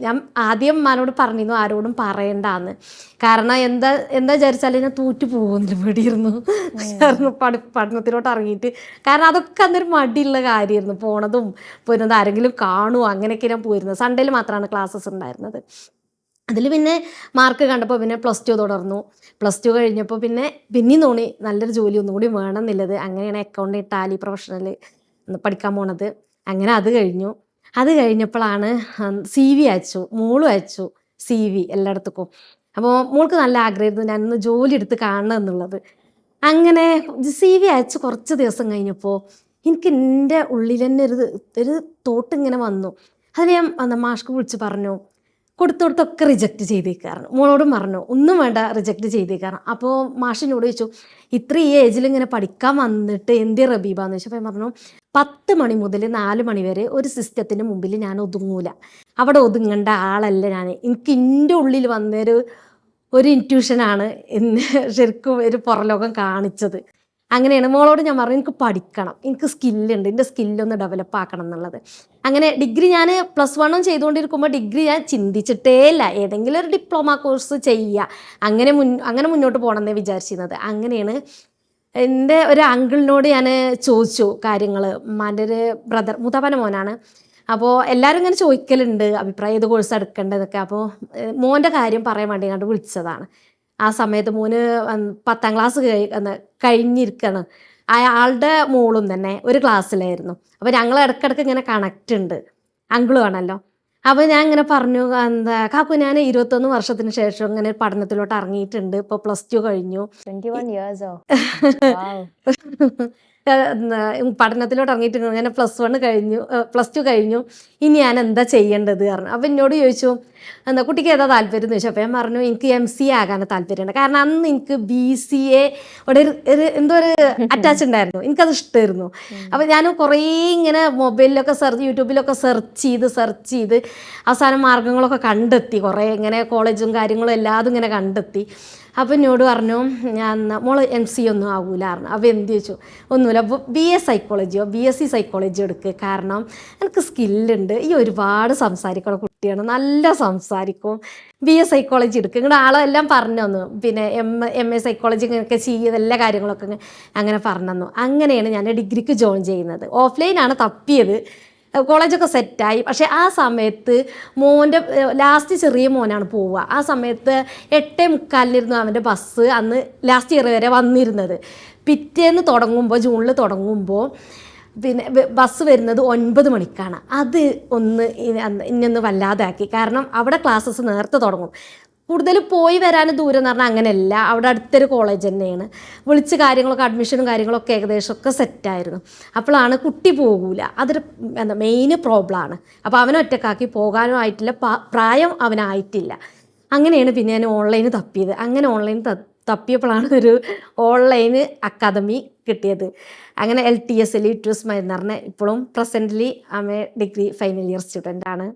ഞാൻ ആദ്യം അമ്മനോട് പറഞ്ഞിരുന്നു ആരോടും പറയണ്ടാന്ന്. കാരണം എന്താ വിചാരിച്ചാൽ ഞാൻ തോറ്റു പോകുന്നില്ല പേടിയിരുന്നു. കാരണം പഠനത്തിലോട്ട് ഇറങ്ങിയിട്ട്, കാരണം അതൊക്കെ അന്നൊരു മടിയുള്ള കാര്യമായിരുന്നു. പോണതും പോരുന്നതും ആരെങ്കിലും കാണുമോ അങ്ങനെയൊക്കെ ഞാൻ പോയിരുന്നത്. സൺഡേയിൽ മാത്രമാണ് ക്ലാസ്സസ് ഉണ്ടായിരുന്നത്. അതിൽ പിന്നെ മാർക്ക് കണ്ടപ്പോൾ പിന്നെ +2 തുടർന്നു. +2 കഴിഞ്ഞപ്പോൾ പിന്നെയും തോന്നി നല്ലൊരു ജോലി ഒന്നുകൂടി വേണം എന്നുള്ളത്. അങ്ങനെയാണ് അക്കൗണ്ടിങ് ടാലി പ്രൊഫഷണൽ പഠിക്കാൻ പോണത്. അങ്ങനെ അത് കഴിഞ്ഞു. അത് കഴിഞ്ഞപ്പോഴാണ് CV അയച്ചു, മോളും അയച്ചു CV എല്ലായിടത്തേക്കും. അപ്പോൾ മോൾക്ക് നല്ല ആഗ്രഹമായിരുന്നു ഞാനൊന്ന് ജോലി എടുത്ത് കാണണം എന്നുള്ളത്. അങ്ങനെ CV അയച്ച് കുറച്ച് ദിവസം കഴിഞ്ഞപ്പോൾ എനിക്ക് എൻ്റെ ഉള്ളിൽ തന്നെ ഒരു തോട്ട് ഇങ്ങനെ വന്നു. അത് ഞാൻ മാഷ്ക്ക് വിളിച്ച് പറഞ്ഞു, കൊടുത്തൊക്കെ റിജക്റ്റ് ചെയ്തേക്കാറുണ്ട്. മോളോടും പറഞ്ഞു ഒന്നും വേണ്ട, റിജക്റ്റ് ചെയ്തേക്കാറ്. അപ്പോൾ മാഷിനോട് ചോദിച്ചു, ഇത്ര ഈ ഏജിൽ ഇങ്ങനെ പഠിക്കാൻ വന്നിട്ട് എന്തേ റബീബാന്ന് ചോദിച്ചപ്പോൾ ഞാൻ പറഞ്ഞു, 10 മണി മുതൽ 4 മണി വരെ ഒരു സിസ്റ്റത്തിൻ്റെ മുമ്പിൽ ഞാൻ ഒതുങ്ങൂല, അവിടെ ഒതുങ്ങേണ്ട ആളല്ല ഞാൻ. എനിക്ക് എൻ്റെ ഉള്ളിൽ വന്നൊരു ഇൻറ്റ്യൂഷനാണ് എന്നെ ശരിക്കും ഒരു പുറലോകം കാണിച്ചത്. അങ്ങനെയാണ് മോളോട് ഞാൻ പറഞ്ഞു എനിക്ക് പഠിക്കണം, എനിക്ക് സ്കില്ലുണ്ട്, എൻ്റെ സ്കില്ലൊന്ന് ഡെവലപ്പ് ആക്കണം എന്നുള്ളത്. അങ്ങനെ ഡിഗ്രി ഞാൻ +1 ചെയ്തുകൊണ്ടിരിക്കുമ്പോൾ ഡിഗ്രി ഞാൻ ചിന്തിച്ചിട്ടേ ഇല്ല, ഏതെങ്കിലും ഒരു ഡിപ്ലോമ കോഴ്സ് ചെയ്യുക, അങ്ങനെ മുന്നോട്ട് പോകണമെന്നേ വിചാരിച്ചിരുന്നത്. അങ്ങനെയാണ് എൻ്റെ ഒരു അങ്കിളിനോട് ഞാൻ ചോദിച്ചു കാര്യങ്ങൾ. ഉമ്മാൻ്റെ ഒരു ബ്രദർ, മൂത്താപ്പൻ്റെ മോനാണ്. അപ്പോൾ എല്ലാവരും ഇങ്ങനെ ചോദിക്കലുണ്ട് അഭിപ്രായം, ഏത് കോഴ്സ് എടുക്കേണ്ടതൊക്കെ. അപ്പോൾ മോൻ്റെ കാര്യം പറയാൻ വേണ്ടി കണ്ട് വിളിച്ചതാണ്. ആ സമയത്ത് മോന് 10ാം ക്ലാസ് കഴിഞ്ഞിരിക്കുകയാണ്. അയാളുടെ മോളും തന്നെ ഒരു ക്ലാസ്സിലായിരുന്നു. അപ്പോൾ ഞങ്ങൾ ഇടയ്ക്കിടയ്ക്ക് ഇങ്ങനെ കണക്റ്റ് ഉണ്ട്, അങ്കിളും ആണല്ലോ. അപ്പോൾ ഞാൻ ഇങ്ങനെ പറഞ്ഞു, കാക്കു ഞാൻ 21 വർഷത്തിന് ശേഷം ഇങ്ങനെ പഠനത്തിലോട്ട് ഇറങ്ങിയിട്ടുണ്ട്, ഇപ്പോൾ +2 കഴിഞ്ഞു. 21 years-ഓ? പഠനത്തിലോട്ട് ഇറങ്ങിയിട്ട് ഇങ്ങനെ +2 കഴിഞ്ഞു, ഇനി ഞാൻ എന്താ ചെയ്യേണ്ടത് പറഞ്ഞു. അപ്പോൾ എന്നോട് ചോദിച്ചു, എന്താ കുട്ടിക്ക് ഏതാ താല്പര്യം എന്ന് ചോദിച്ചു. അപ്പോൾ ഞാൻ പറഞ്ഞു എനിക്ക് MCA ആകാൻ താല്പര്യമുണ്ട്. കാരണം അന്ന് എനിക്ക് BCA ഇവിടെ എന്തോ ഒരു അറ്റാച്ച് ഉണ്ടായിരുന്നു, എനിക്കത് ഇഷ്ടമായിരുന്നു. അപ്പോൾ ഞാൻ കുറേ ഇങ്ങനെ മൊബൈലിലൊക്കെ യൂട്യൂബിലൊക്കെ സെർച്ച് ചെയ്ത് അവസാനം മാർഗ്ഗങ്ങളൊക്കെ കണ്ടെത്തി, കുറേ ഇങ്ങനെ കോളേജും കാര്യങ്ങളും എല്ലാതും ഇങ്ങനെ കണ്ടെത്തി. അപ്പോൾ എന്നോട് പറഞ്ഞു ഞാൻ മോള് MCA ഒന്നും ആകൂല പറഞ്ഞു. അപ്പോൾ എന്ത് ചോദിച്ചു, ഒന്നുമില്ല, അപ്പോൾ BA സൈക്കോളജിയോ BSc സൈക്കോളജിയോ എടുക്കുക, കാരണം എനിക്ക് സ്കില്ലുണ്ട്, ഈ ഒരുപാട് സംസാരിക്കുന്ന കുട്ടിയാണ്, നല്ല സംസാരിക്കും, BA സൈക്കോളജി എടുക്കുക. ഇങ്ങനെ ആളെല്ലാം പറഞ്ഞു തന്നു. പിന്നെ MA സൈക്കോളജി ഇങ്ങനെയൊക്കെ ചെയ്യുന്ന എല്ലാ കാര്യങ്ങളൊക്കെ അങ്ങനെ പറഞ്ഞു തന്നു. അങ്ങനെയാണ് ഞാൻ ഡിഗ്രിക്ക് ജോയിൻ ചെയ്യുന്നത്. ഓഫ്ലൈനാണ് തപ്പിയത്, കോളേജൊക്കെ സെറ്റായി. പക്ഷേ ആ സമയത്ത് മോൻ്റെ ലാസ്റ്റ് ചെറിയ മോനാണ് പോവുക. ആ സമയത്ത് 8:45 അവൻ്റെ ബസ് അന്ന് ലാസ്റ്റ് ഇയർ വരെ വന്നിരുന്നത്. പിറ്റേന്ന് തുടങ്ങുമ്പോൾ ജൂണിൽ തുടങ്ങുമ്പോൾ പിന്നെ ബസ് വരുന്നത് 9 മണിക്കാണ്. അത് ഇന്നൊന്ന് വല്ലാതാക്കി. കാരണം അവിടെ ക്ലാസ്സസ് നേരത്തെ തുടങ്ങും. കൂടുതൽ പോയി വരാൻ ദൂരം എന്ന് പറഞ്ഞാൽ അങ്ങനെയല്ല, അവിടെ അടുത്തൊരു കോളേജ് തന്നെയാണ്. വിളിച്ച് കാര്യങ്ങളൊക്കെ അഡ്മിഷനും കാര്യങ്ങളൊക്കെ ഏകദേശമൊക്കെ സെറ്റായിരുന്നു. അപ്പോഴാണ് കുട്ടി പോകൂല, അതൊരു മെയിൻ പ്രോബ്ലമാണ്. അപ്പോൾ അവനെ ഒറ്റക്കാക്കി പോകാനും ആയിട്ടില്ല, പ്രായം അവനായിട്ടില്ല. അങ്ങനെയാണ് പിന്നെ ഞാൻ ഓൺലൈന് തപ്പിയത്. അങ്ങനെ ഓൺലൈൻ തപ്പിയപ്പോഴാണ് ഒരു ഓൺലൈൻ അക്കാദമി കിട്ടിയത്. അങ്ങനെ LTS ലിറ്ററസ് എന്ന് പറഞ്ഞാൽ ഇപ്പോഴും പ്രസൻ്റ്ലി അമ്മ ഡിഗ്രി ഫൈനൽ ഇയർ സ്റ്റുഡൻ്റ് ആണ്.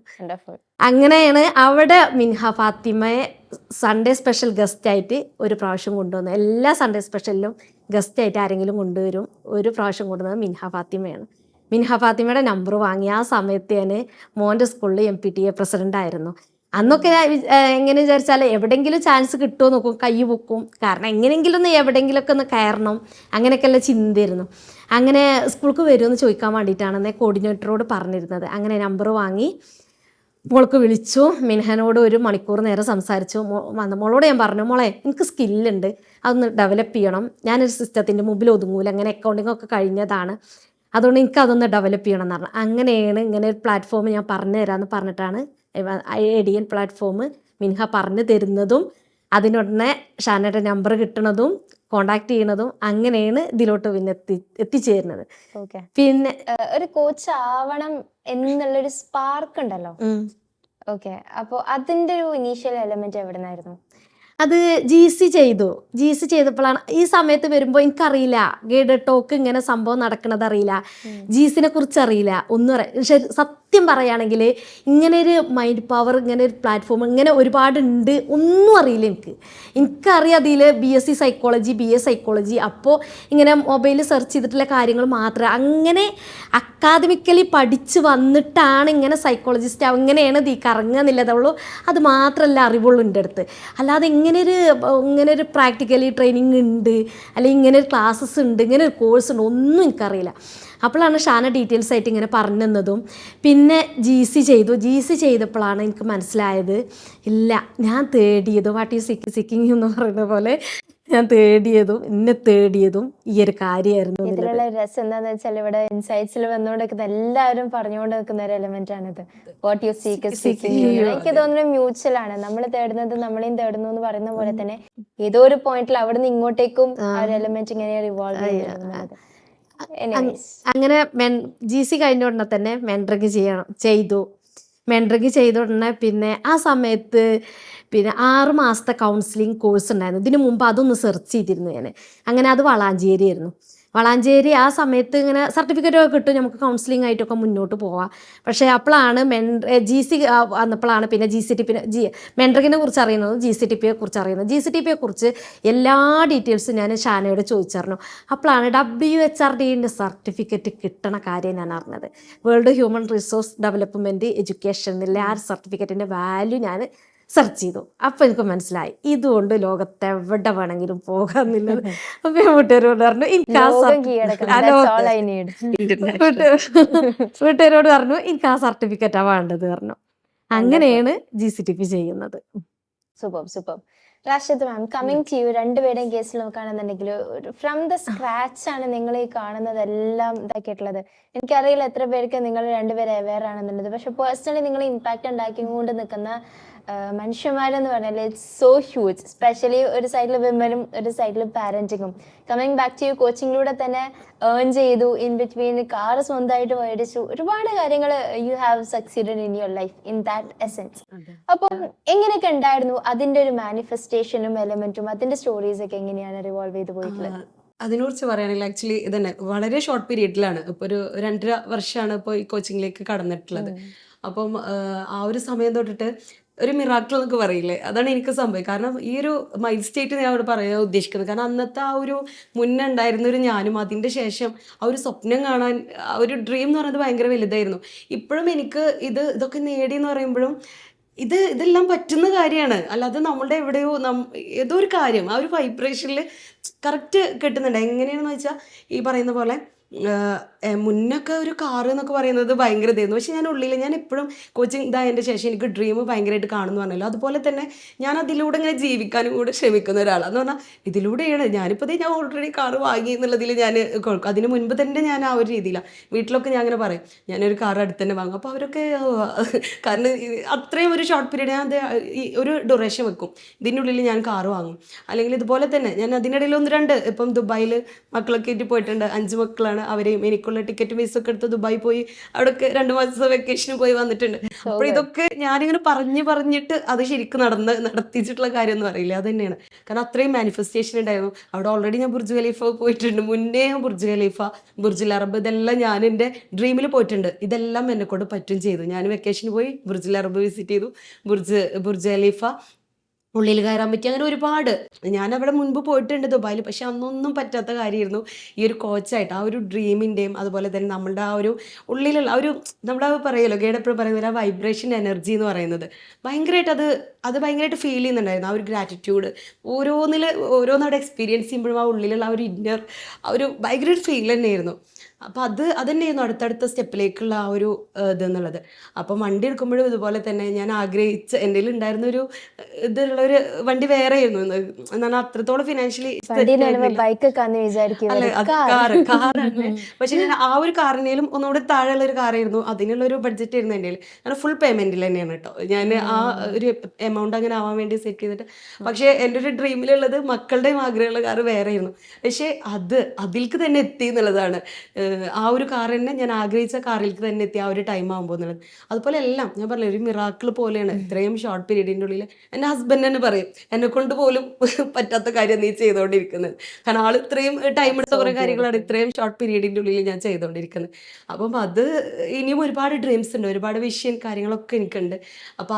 അങ്ങനെയാണ് അവിടെ മിൻഹ ഫാത്തിമയെ സൺഡേ സ്പെഷ്യൽ ഗസ്റ്റായിട്ട് ഒരു പ്രാവശ്യം കൊണ്ടുവന്നു. എല്ലാ സൺഡേ സ്പെഷ്യലിലും ഗസ്റ്റായിട്ട് ആരെങ്കിലും കൊണ്ടുവരും. ഒരു പ്രാവശ്യം കൊണ്ടുവന്നത് മിൻഹ ഫാത്തിമയാണ്. മിൻഹ ഫാത്തിമയുടെ നമ്പർ വാങ്ങി. ആ സമയത്ത് ഞാൻ മോൻ്റെ സ്കൂളിൽ MPTA പ്രസിഡൻ്റ് ആയിരുന്നു. അന്നൊക്കെ എങ്ങനെ വിചാരിച്ചാൽ എവിടെയെങ്കിലും ചാൻസ് കിട്ടുമോ നോക്കും, കൈ പൊക്കും, കാരണം എങ്ങനെയെങ്കിലും ഒന്ന് എവിടെയെങ്കിലുമൊക്കെ ഒന്ന് കയറണം, അങ്ങനെയൊക്കെയുള്ള ചിന്തയായിരുന്നു. അങ്ങനെ സ്കൂൾക്ക് വരുമെന്ന് ചോദിക്കാൻ വേണ്ടിയിട്ടാണ് കോർഡിനേറ്ററോട് പറഞ്ഞിരുന്നത്. അങ്ങനെ നമ്പർ വാങ്ങി മോൾക്ക് വിളിച്ചു. മിൻഹനോട് 1 മണിക്കൂർ നേരം സംസാരിച്ചു. മോളോട് ഞാൻ പറഞ്ഞു, മോളെ എനിക്ക് സ്കില്ലുണ്ട്, അതൊന്ന് ഡെവലപ്പ് ചെയ്യണം, ഞാനൊരു സിസ്റ്റത്തിൻ്റെ മുമ്പിൽ ഒതുങ്ങൂല, അങ്ങനെ അക്കൗണ്ടിങ്ങൊക്കെ കഴിഞ്ഞതാണ്, അതുകൊണ്ട് എനിക്കതൊന്ന് ഡെവലപ്പ് ചെയ്യണം എന്ന് പറഞ്ഞു. അങ്ങനെയാണ് ഇങ്ങനെ ഒരു പ്ലാറ്റ്ഫോം ഞാൻ പറഞ്ഞു തരാമെന്ന് പറഞ്ഞിട്ടാണ് ADN പ്ലാറ്റ്ഫോം മിൻഹ പറഞ്ഞു തരുന്നതും അതിനുടനെ ഷാനയുടെ നമ്പർ കിട്ടണതും കോണ്ടാക്ട് ചെയ്യണതും. അങ്ങനെയാണ് ഇതിലോട്ട് പിന്നെ എത്തിച്ചേരുന്നത്. പിന്നെ ഒരു കോച്ച് ആവണം എന്നുള്ളൊരു സ്പാർക്ക് ഉണ്ടല്ലോ. ഓക്കെ, അപ്പോൾ അതിന്റെ ഒരു ഇനീഷ്യൽ എലമെന്റ് എവിടെ നിന്നായിരുന്നു? അത് GC ചെയ്തപ്പോഴാണ്. ഈ സമയത്ത് വരുമ്പോൾ എനിക്കറിയില്ല ഗൈഡഡ് ടോക്ക് ഇങ്ങനെ സംഭവം നടക്കണത് അറിയില്ല, GCനെ കുറിച്ച് അറിയില്ല, ഒന്നും അറിയില്ല. സത്യം പറയുകയാണെങ്കിൽ ഇങ്ങനെ ഒരു മൈൻഡ് പവർ, ഇങ്ങനെ ഒരു പ്ലാറ്റ്ഫോം ഇങ്ങനെ ഒരുപാടുണ്ട്, ഒന്നും അറിയില്ല എനിക്കറിയാം അതിൽ BSc സൈക്കോളജി BA സൈക്കോളജി. അപ്പോൾ ഇങ്ങനെ മൊബൈലിൽ സെർച്ച് ചെയ്തിട്ടുള്ള കാര്യങ്ങൾ മാത്രമേ, അങ്ങനെ അക്കാദമിക്കലി പഠിച്ച് വന്നിട്ടാണ് ഇങ്ങനെ സൈക്കോളജിസ്റ്റ് അങ്ങനെയാണ് ഈ കറങ്ങുക എന്നുള്ളതുള്ളൂ. അത് മാത്രമല്ല അറിവുള്ളൂ എൻ്റെ അടുത്ത്. അല്ലാതെ ഇങ്ങനെ ഒരു പ്രാക്ടിക്കലി ട്രെയിനിങ് ഉണ്ട്, അല്ലെങ്കിൽ ഇങ്ങനെ ഒരു ക്ലാസ്സസ് ഉണ്ട്, ഇങ്ങനെ ഒരു കോഴ്സ് ഉണ്ട്, ഒന്നും എനിക്കറിയില്ല. അപ്പോഴാണ് ഷാന ഡീറ്റെയിൽസ് ആയിട്ട് ഇങ്ങനെ പറഞ്ഞു തന്നതും. പിന്നെ GC ചെയ്തപ്പോഴാണ് എനിക്ക് മനസ്സിലായത്, ഇല്ല ഞാൻ തേടിയതും വാട്ട് ഈസ് സിക്കിങ് എന്ന് പറയുന്ന പോലെ ഞാൻ തേടിയതും ഈ ഒരു കാര്യമായിരുന്നു. ഇതിലുള്ള രസം എന്താന്ന് വെച്ചാൽ ഇവിടെ ഇൻസൈറ്റ്സിൽ വന്നുകൊണ്ടിരിക്കുന്ന എല്ലാവരും പറഞ്ഞുകൊണ്ട് നിൽക്കുന്ന ഒരു എലിമെന്റ് ആണിത്. What you seek is seeking you. എനിക്ക് തോന്നുന്നത് മ്യൂച്വൽ ആണ്. നമ്മൾ തേടുന്നത് നമ്മളെയും തേടുന്നു എന്ന് പറയുന്ന പോലെ തന്നെ ഏതോ ഒരു പോയിന്റിൽ അവിടെ നിന്ന് ഇങ്ങോട്ടേക്കും ആ ഒരു എലിമെന്റ് ഇങ്ങനെ റിവോൾവ് ചെയ്യുന്നത്. അങ്ങനെ GC കഴിഞ്ഞ ഉടനെ തന്നെ മെൻറ്ററിങ് ചെയ്ത ഉടനെ പിന്നെ ആ സമയത്ത് പിന്നെ 6 മാസത്തെ കൗൺസിലിംഗ് കോഴ്സ് ഉണ്ടായിരുന്നു. ഇതിനു മുമ്പ് അതൊന്ന് സെർച്ച് ചെയ്തിരുന്നു ഞാൻ. അങ്ങനെ അത് വളാഞ്ചേരി ആയിരുന്നു. ആ സമയത്ത് ഇങ്ങനെ സർട്ടിഫിക്കറ്റൊക്കെ കിട്ടും, നമുക്ക് കൗൺസിലിംഗ് ആയിട്ടൊക്കെ മുന്നോട്ട് പോവാം. പക്ഷേ അപ്പോഴാണ് GC വന്നപ്പോഴാണ് പിന്നെ മെൻറ്ററിങ്ങിനെ കുറിച്ച് അറിയുന്നത്, GCTPയെ കുറിച്ച് അറിയുന്നത്. GCTPയെ കുറിച്ച് എല്ലാ ഡീറ്റെയിൽസും ഞാൻ ഷാനയോട് ചോദിച്ചറിഞ്ഞു. അപ്പോഴാണ് WHRDൻ്റെ സർട്ടിഫിക്കറ്റ് കിട്ടണ കാര്യം ഞാൻ അറിഞ്ഞത്. World human resource development education എന്നുള്ള ആ സർട്ടിഫിക്കറ്റിൻ്റെ വാല്യൂ ഞാൻ സെർച്ച് ചെയ്തു. അപ്പോൾ എനിക്ക് മനസ്സിലായി ഇതുകൊണ്ട് ലോകത്ത് എവിടെ വേണമെങ്കിലും പോകാമെന്നുള്ളത്. അപ്പോൾ വീട്ടുകാരോട് പറഞ്ഞു എനിക്ക് ആ സർട്ടിഫിക്കറ്റാണ് വേണ്ടത് പറഞ്ഞു. അങ്ങനെയാണ് GCTP ചെയ്യുന്നത്. Super. Rashid ma'am, coming to you, രണ്ടുപേരുടെയും കേസിൽ നോക്കുകയാണെന്നുണ്ടെങ്കിൽ ഫ്രം ദ സ്ക്രാച്ച് ആണ് നിങ്ങൾ ഈ കാണുന്നതെല്ലാം ഇതാക്കിയിട്ടുള്ളത്. എനിക്കറിയില്ല എത്ര പേർക്ക് നിങ്ങൾ രണ്ടുപേരും അവെയർ ആണെന്നുള്ളത്. പക്ഷെ പേഴ്സണലി നിങ്ങൾ ഇമ്പാക്റ്റ് ഉണ്ടാക്കിക്കൊണ്ട് നിൽക്കുന്ന മനുഷ്യന്മാരെന്ന് പറഞ്ഞാൽ ഇറ്റ്സ് സോ ഹ്യൂജ്, സ്പെഷ്യലി ഒരു സൈഡിൽ വിമനും ഒരു സൈഡിൽ പാരന്റിങ്ങും. കമ്മിങ് ബാക്ക് ടു കോച്ചിങ്ങിലൂടെ തന്നെ ഏൺ ചെയ്തു, ഇൻ ബിറ്റ്വീൻ കാറ് സ്വന്തമായിട്ട് മേടിച്ചു, ഒരുപാട് കാര്യങ്ങൾ you have succeeded in your life in that essence. അപ്പം എങ്ങനെയൊക്കെ ഉണ്ടായിരുന്നു അതിന്റെ ഒരു മാനിഫെസ്റ്റേഷനും എലമെന്റും, അതിന്റെ സ്റ്റോറീസ് ഒക്കെ എങ്ങനെയാണ് റിവോൾവ് ചെയ്ത് പോയിട്ടുള്ളത്? അതിനെക്കുറിച്ച് പറയുകയാണെങ്കിൽ ആക്ച്വലി ഇതന്നെ വളരെ ഷോർട്ട് പീരീഡിലാണ്, ഇപ്പോൾ ഒരു 2.5 വർഷമാണ് ഇപ്പോൾ ഈ കോച്ചിങ്ങിലേക്ക് കടന്നിട്ടുള്ളത്. അപ്പം ആ ഒരു സമയം തൊട്ടിട്ട് ഒരു മിറാക്കിൾ എന്നൊക്കെ പറയില്ലേ, അതാണ് എനിക്ക് സംഭവം. കാരണം ഈ ഒരു മൈൻഡ് സ്റ്റേറ്റ് ഞാൻ അവിടെ പറയാൻ ഉദ്ദേശിക്കുന്നത്, കാരണം അന്നത്തെ ആ ഒരു മുന്നേ ഉണ്ടായിരുന്ന ഒരു ഞാനും അതിൻ്റെ ശേഷം ആ ഒരു സ്വപ്നം കാണാൻ, ആ ഒരു ഡ്രീം എന്ന് പറയുന്നത് ഭയങ്കര വലുതായിരുന്നു. ഇപ്പോഴും എനിക്ക് ഇതൊക്കെ നേടി എന്ന് പറയുമ്പോഴും ഇതെല്ലാം പറ്റുന്ന കാര്യമാണ്, അല്ലാതെ നമ്മളുടെ എവിടെയോ ഏതോ ഒരു കാര്യം ആ ഒരു വൈബ്രേഷനിൽ കറക്റ്റ് കിട്ടുന്നുണ്ട്. എങ്ങനെയാണെന്ന് വെച്ചാൽ ഈ പറയുന്ന പോലെ മുന്നൊക്കെ ഒരു കാറ് എന്നൊക്കെ പറയുന്നത് ഭയങ്കര ഇതായിരുന്നു. പക്ഷെ ഞാൻ എപ്പോഴും കോച്ചിങ് ഇതായതിൻ്റെ ശേഷം എനിക്ക് ഡ്രീം ഭയങ്കരമായിട്ട് കാണുന്നു പറഞ്ഞല്ലോ, അതുപോലെ തന്നെ ഞാൻ അതിലൂടെ ഇങ്ങനെ ജീവിക്കാനും കൂടെ ശ്രമിക്കുന്ന ഒരാളാണ്. എന്ന് പറഞ്ഞാൽ ഇതിലൂടെയാണ് ഞാനിപ്പോൾ ഞാൻ ഓൾറെഡി കാറ് വാങ്ങി എന്നുള്ളതിൽ ഞാൻ കൊടുക്കും. അതിന് മുൻപ് തന്നെ ഞാൻ ആ ഒരു രീതിയിലാണ്. വീട്ടിലൊക്കെ ഞാൻ അങ്ങനെ പറയും, ഞാനൊരു കാർ അടുത്ത് തന്നെ വാങ്ങും. അപ്പോൾ അവരൊക്കെ കാരണം അത്രയും ഒരു ഷോർട്ട് പീരീഡ് ഞാൻ ഈ ഒരു ഡ്യൂറേഷൻ വെക്കും, ഇതിനുള്ളിൽ ഞാൻ കാറ് വാങ്ങും. അല്ലെങ്കിൽ ഇതുപോലെ തന്നെ ഞാൻ അതിനിടയിൽ 1-2 ഇപ്പം ദുബായിൽ മക്കളൊക്കെ ആയിട്ട് പോയിട്ടുണ്ട്. 5 മക്കളാണ്, അവരെയും എനിക്കുള്ള ടിക്കറ്റ് ഫീസ് ഒക്കെ എടുത്ത് ദുബായി പോയി അവിടെയൊക്കെ 2 മാസത്തെ വെക്കേഷന് പോയി വന്നിട്ടുണ്ട്. അപ്പോൾ ഇതൊക്കെ ഞാനിങ്ങനെ പറഞ്ഞിട്ട് അത് ശരിക്കും നടത്തിച്ചിട്ടുള്ള കാര്യം എന്ന് പറയില്ല, അത് തന്നെയാണ്. കാരണം അത്രയും മാനിഫെസ്റ്റേഷൻ ഉണ്ടായിരുന്നു. അവിടെ ഓൾറെഡി ഞാൻ ബുർജ് ഖലീഫ പോയിട്ടുണ്ട്, മുന്നേ ബുർജ് ഖലീഫ, ബുർജുൽ അറബ്, ഇതെല്ലാം ഞാൻ എൻ്റെ ഡ്രീമിൽ പോയിട്ടുണ്ട്. ഇതെല്ലാം എന്നെക്കൊണ്ട് പറ്റും ചെയ്തു. ഞാൻ വെക്കേഷന് പോയി ബുർജുൽ അറബ് വിസിറ്റ് ചെയ്തു, ബുർജ് ഖലീഫ ഉള്ളിൽ കയറാൻ പറ്റി, അങ്ങനെ ഒരുപാട്. ഞാൻ അവിടെ മുൻപ് പോയിട്ടുണ്ട് ദുബായിൽ, പക്ഷെ അന്നൊന്നും പറ്റാത്ത കാര്യമായിരുന്നു ഈ ഒരു കോച്ചായിട്ട്. ആ ഒരു ഡ്രീമിൻ്റെയും അതുപോലെ തന്നെ നമ്മളുടെ ആ ഒരു ഉള്ളിലുള്ള ആ ഒരു നമ്മുടെ പറയുമല്ലോ ഗൈഡ് എപ്പോഴും പറയുന്നത് ആ വൈബ്രേഷൻ എനർജി എന്ന് പറയുന്നത് ഭയങ്കരമായിട്ട് അത് ഭയങ്കരമായിട്ട് ഫീൽ ചെയ്യുന്നുണ്ടായിരുന്നു. ആ ഒരു ഗ്രാറ്റിറ്റ്യൂഡ് ഓരോന്നവിടെ എക്സ്പീരിയൻസ് ചെയ്യുമ്പോഴും ആ ഉള്ളിലുള്ള ആ ഒരു ഇന്നർ ആ ഒരു ഭയങ്കര ഫീൽ തന്നെയായിരുന്നു. അപ്പോൾ അത് തന്നെയായിരുന്നു അടുത്തടുത്ത സ്റ്റെപ്പിലേക്കുള്ള ആ ഒരു ഇതെന്നുള്ളത്. അപ്പം വണ്ടി എടുക്കുമ്പോഴും ഇതുപോലെ തന്നെ ഞാൻ ആഗ്രഹിച്ച എൻ്റെ കയ്യിൽ ഉണ്ടായിരുന്നൊരു ഒരു വണ്ടി വേറെ ആയിരുന്നു. എന്നാൽ അത്രത്തോളം ഫിനാൻഷ്യലി അല്ലെ, അത് കാറാണ്. പക്ഷെ ഞാൻ ആ ഒരു കാറിനേലും ഒന്നുകൂടെ താഴെയുള്ള ഒരു കാറായിരുന്നു, അതിനുള്ളൊരു ബഡ്ജറ്റ് ആയിരുന്നു എൻ്റെ കയ്യിൽ. ഞാൻ ഫുൾ പേയ്മെന്റിൽ തന്നെയാണ് കേട്ടോ ഞാൻ ആ ഒരു എമൗണ്ട് അങ്ങനെ ആവാൻ വേണ്ടി സെറ്റ് ചെയ്തിട്ട്. പക്ഷേ എൻ്റെ ഒരു ഡ്രീമിലുള്ളത് മക്കളുടെയും ആഗ്രഹമുള്ള കാറ് വേറെ ആയിരുന്നു. പക്ഷേ അതിലേക്ക് തന്നെ എത്തി എന്നുള്ളതാണ്. ആ ഒരു കാർ തന്നെ ഞാൻ ആഗ്രഹിച്ച കാറിലേക്ക് തന്നെ എത്തി ആ ഒരു ടൈം ആകുമ്പോൾ എന്നുള്ളത്. അതുപോലെ എല്ലാം ഞാൻ പറഞ്ഞില്ല, ഒരു മിറാക്കിൾ പോലെയാണ് ഇത്രയും ഷോർട്ട് പീരീഡിൻ്റെ ഉള്ളിൽ. എൻ്റെ ഹസ്ബൻഡ് തന്നെ പറയും, എന്നെ കൊണ്ട് പോലും പറ്റാത്ത കാര്യം നീ ചെയ്തുകൊണ്ടിരിക്കുന്നത്. കാരണം ആൾ ഇത്രയും ടൈം എടുത്ത കുറേ കാര്യങ്ങളാണ് ഇത്രയും ഷോർട്ട് പീരീഡിൻ്റെ ഉള്ളിൽ ഞാൻ ചെയ്തുകൊണ്ടിരിക്കുന്നത്. അപ്പം ഇനിയും ഒരുപാട് ഡ്രീംസ് ഉണ്ട്, ഒരുപാട് വിഷൻ കാര്യങ്ങളൊക്കെ എനിക്കുണ്ട്. അപ്പോൾ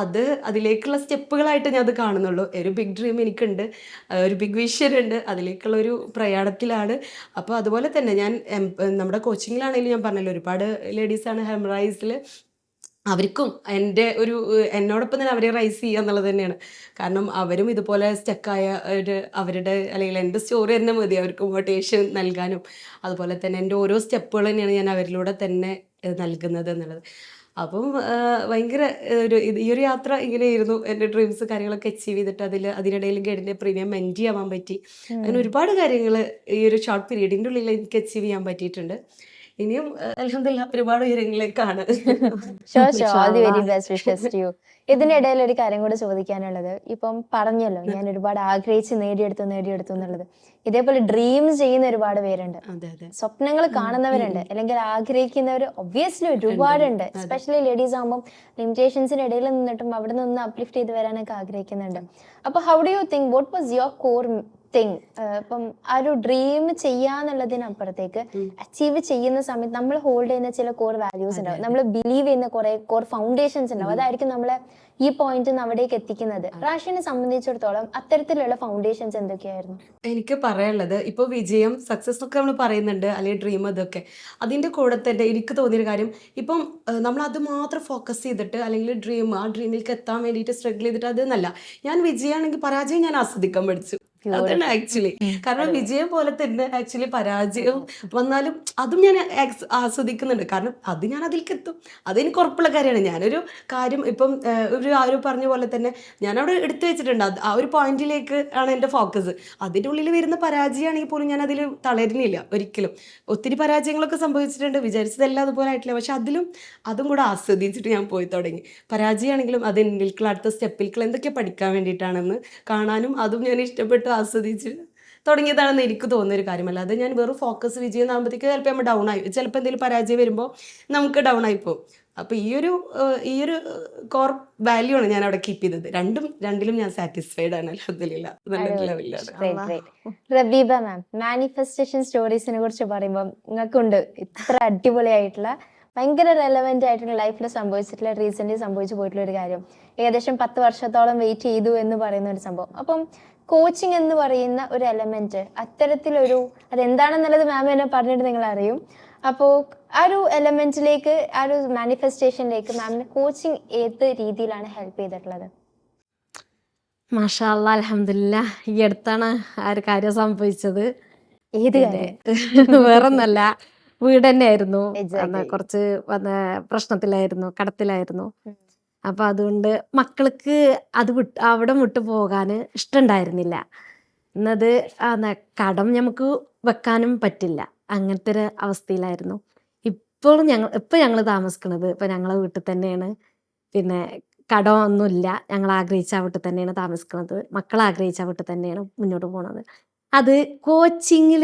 അതിലേക്കുള്ള സ്റ്റെപ്പുകളായിട്ട് ഞാൻ അത് കാണുന്നുള്ളൂ. ഒരു ബിഗ് ഡ്രീം എനിക്കുണ്ട്, ഒരു ബിഗ് വിഷൻ ഉണ്ട്, അതിലേക്കുള്ള ഒരു പ്രയാണത്തിലാണ്. അപ്പോൾ അതുപോലെ തന്നെ ഞാൻ നമ്മുടെ കോച്ചിങ്ങിലാണെങ്കിലും ഞാൻ പറഞ്ഞല്ലോ ഒരുപാട് ലേഡീസാണ് ഹെമറൈസിൽ, അവർക്കും എന്നോടൊപ്പം തന്നെ അവരെ റൈസ് ചെയ്യുക എന്നുള്ളത് തന്നെയാണ്. കാരണം അവരും ഇതുപോലെ സ്റ്റക്കായ അവരുടെ അല്ലെങ്കിൽ എൻ്റെ സ്റ്റോറി തന്നെ മതി അവർക്ക് മോട്ടിവേഷൻ നൽകാനും. അതുപോലെ തന്നെ എൻ്റെ ഓരോ സ്റ്റെപ്പുകൾ തന്നെയാണ് ഞാൻ അവരിലൂടെ തന്നെ നൽകുന്നത് എന്നുള്ളത്. അപ്പം ഭയങ്കര ഈ ഒരു യാത്ര ഇങ്ങനെയായിരുന്നു. എൻ്റെ ഡ്രീംസ് കാര്യങ്ങളൊക്കെ അച്ചീവ് ചെയ്തിട്ട് അതിനിടയിൽ ഗൈഡിൻ്റെ പ്രീമിയം മെൻറ്റി ആവാൻ പറ്റി. അങ്ങനെ ഒരുപാട് കാര്യങ്ങൾ ഈ ഒരു ഷോർട്ട് പീരീഡിൻ്റെ ഉള്ളിൽ എനിക്ക് അച്ചീവ് ചെയ്യാൻ പറ്റിയിട്ടുണ്ട്. ഇനിയും അൽഹംദുലില്ലാ ഒരുപാട് ഉയരങ്ങളിലേക്കാണ്. ഇതിനിടയിൽ ഒരു കാര്യം കൂടെ ചോദിക്കാനുള്ളത്, ഇപ്പം പറഞ്ഞല്ലോ ഞാൻ ഒരുപാട് ആഗ്രഹിച്ച് നേടിയെടുത്തു എന്നുള്ളത്. ഇതേപോലെ ഡ്രീം ചെയ്യുന്ന ഒരുപാട് പേരുണ്ട്, സ്വപ്നങ്ങൾ കാണുന്നവരുണ്ട്, അല്ലെങ്കിൽ ആഗ്രഹിക്കുന്നവർ ഒബ്വിയസ്ലി ഒരുപാടുണ്ട്. എസ്പെഷ്യലി ലേഡീസ് ആകുമ്പോൾ ലിമിറ്റേഷൻസിന് ഇടയിൽ നിന്നിട്ടും അവിടെ നിന്ന് അപ്ലിഫ്റ്റ് ചെയ്ത് വരാനൊക്കെ ആഗ്രഹിക്കുന്നുണ്ട്. അപ്പൊ how do you think, what was your core thing? ഇപ്പം ആ ഒരു ഡ്രീം ചെയ്യാന്നുള്ളതിനപ്പുറത്തേക്ക് അച്ചീവ് ചെയ്യുന്ന സമയത്ത് നമ്മൾ ഹോൾഡ് ചെയ്യുന്ന ചില കോർ വാല്യൂസ് ഉണ്ടാവും, നമ്മൾ ബിലീവ് ചെയ്യുന്ന കുറെ കോർ ഫൗണ്ടേഷൻസ് ഉണ്ടാവും, അതായിരിക്കും നമ്മളെ ഈ പോയിന്റ് അവിടേക്ക് എത്തിക്കുന്നത്. റാഷിനെ സംബന്ധിച്ചിടത്തോളം അത്തരത്തിലുള്ള ഫൗണ്ടേഷൻസ് എന്തൊക്കെയായിരുന്നു? എനിക്ക് പറയാനുള്ളത്, ഇപ്പോൾ വിജയം സക്സസ് ഒക്കെ നമ്മൾ പറയുന്നുണ്ട്, അല്ലെങ്കിൽ ഡ്രീം, അതൊക്കെ അതിൻ്റെ കൂടെ തന്നെ എനിക്ക് തോന്നിയൊരു കാര്യം, ഇപ്പം നമ്മൾ അത് മാത്രം ഫോക്കസ് ചെയ്തിട്ട് അല്ലെങ്കിൽ ആ ഡ്രീമിലേക്ക് എത്താൻ വേണ്ടിയിട്ട് സ്ട്രഗിൾ ചെയ്തിട്ട് അതെന്നല്ല. ഞാൻ വിജയമാണെങ്കിൽ പരാജയം ഞാൻ ആസ്വദിക്കാൻ പഠിച്ചു. അതാണ് ആക്ച്വലി. കാരണം വിജയം പോലെ തന്നെ ആക്ച്വലി പരാജയം വന്നാലും അതും ഞാൻ ആസ്വദിക്കുന്നുണ്ട്. കാരണം അത് ഞാൻ അതിലേക്ക് എത്തും, അതെനിക്ക് ഉറപ്പുള്ള കാര്യമാണ്. ഞാനൊരു കാര്യം ഇപ്പം ആരും പറഞ്ഞ പോലെ തന്നെ ഞാൻ അവിടെ എടുത്തു വെച്ചിട്ടുണ്ട്. അത് ആ ഒരു പോയിന്റിലേക്ക് ആണ് എൻ്റെ ഫോക്കസ്. അതിൻ്റെ ഉള്ളിൽ വരുന്ന പരാജയമാണെങ്കിൽ പോലും ഞാൻ അതിൽ തളരുന്നില്ല ഒരിക്കലും. ഒത്തിരി പരാജയങ്ങളൊക്കെ സംഭവിച്ചിട്ടുണ്ട്, വിചാരിച്ചതെല്ലാം അതുപോലെ ആയിട്ടില്ല. പക്ഷെ അതും കൂടെ ആസ്വദിച്ചിട്ട് ഞാൻ പോയി തുടങ്ങി. പരാജയമാണെങ്കിലും അത് എന്നിലേക്കുള്ള അടുത്ത സ്റ്റെപ്പിലേക്കുള്ള എന്തൊക്കെയാണ് പഠിക്കാൻ വേണ്ടിയിട്ടാണെന്ന് കാണാനും അതും ഞാൻ ഇഷ്ടപ്പെട്ട് ആസ്വദിച്ച് തുടങ്ങിയതാണെന്ന് എനിക്ക് തോന്നുന്നൊരു കാര്യമല്ല. അത് ഞാൻ വെറും ഫോക്കസ് വിജയം ആകുമ്പോഴത്തേക്ക് ചിലപ്പോൾ നമ്മൾ ഡൗൺ ആയി, ചിലപ്പോൾ എന്തെങ്കിലും പരാജയം വരുമ്പോൾ നമുക്ക് ഡൗൺ ആയിപ്പോവും. അപ്പോൾ ഈ ഒരു കോർ വാല്യൂ ആണ് ഞാൻ അവിടെ കീപ്പ് ചെയ്തത്. രണ്ടിലും ഞാൻ സാറ്റിസ്ഫൈഡ് ആണ്, അൽഹംദുലില്ലാ. നല്ല ലെവലിലാണ്. റബീബ മാം, മാനിഫെസ്റ്റേഷൻ സ്റ്റോറീസിനെ കുറിച്ച് പറയുമ്പോൾ നിങ്ങൾക്കുണ്ട് ഇത്ര അടിപൊളിയായിട്ടുള്ള ഭയങ്കര റെലവെന്റ് ആയിട്ടുള്ള ലൈഫിൽ സംഭവിച്ചിട്ടുള്ള റീസെന്റ് സംഭവിച്ചു പോയിട്ടുള്ള ഒരു കാര്യം, ഏകദേശം 10 വർഷത്തോളം വെയിറ്റ് ചെയ്തു എന്ന് പറയുന്ന ഒരു സംഭവം. അപ്പം കോച്ചിങ് എന്ന് പറയുന്ന ഒരു എലമെന്റ്, അത്തരത്തിലൊരു അതെന്താണെന്നുള്ളത് മാം എന്നെ പറഞ്ഞിട്ട് നിങ്ങൾ അറിയും. അപ്പോൾ ആ ഒരു എലമെന്റിലേക്ക്, ആ ഒരു മാനിഫെസ്റ്റേഷനിലേക്ക് മാമിന് കോച്ചിങ് ഏത് രീതിയിലാണ് ഹെൽപ്പ് ചെയ്തിട്ടുള്ളത്? മാഷാ അല്ലാ, അൽഹംദുലില്ലാ. ഈ അടുത്താണ് ആ ഒരു കാര്യം സംഭവിച്ചത്. ഏത് വേറൊന്നല്ല, വീട് തന്നെയായിരുന്നു. Exactly. കുറച്ച് പ്രശ്നത്തിലായിരുന്നു, കടത്തിലായിരുന്നു. അപ്പൊ അതുകൊണ്ട് മക്കൾക്ക് അത് അവിടെ വിട്ടു പോകാൻ ഇഷ്ടമുണ്ടായിരുന്നില്ല. എന്നത് കടം നമുക്ക് വെക്കാനും പറ്റില്ല, അങ്ങനത്തെ ഒരു അവസ്ഥയിലായിരുന്നു. ഇപ്പം ഞങ്ങൾ താമസിക്കുന്നത് ഇപ്പം ഞങ്ങളെ വീട്ടിൽ തന്നെയാണ്. പിന്നെ കടമൊന്നുമില്ല, ഞങ്ങൾ ആഗ്രഹിച്ച വീട്ടിൽ തന്നെയാണ് താമസിക്കുന്നത്. മക്കൾ ആഗ്രഹിച്ച വീട്ടിൽ തന്നെയാണ് മുന്നോട്ട് പോകുന്നത്. അത് കോച്ചിങ്ങിൽ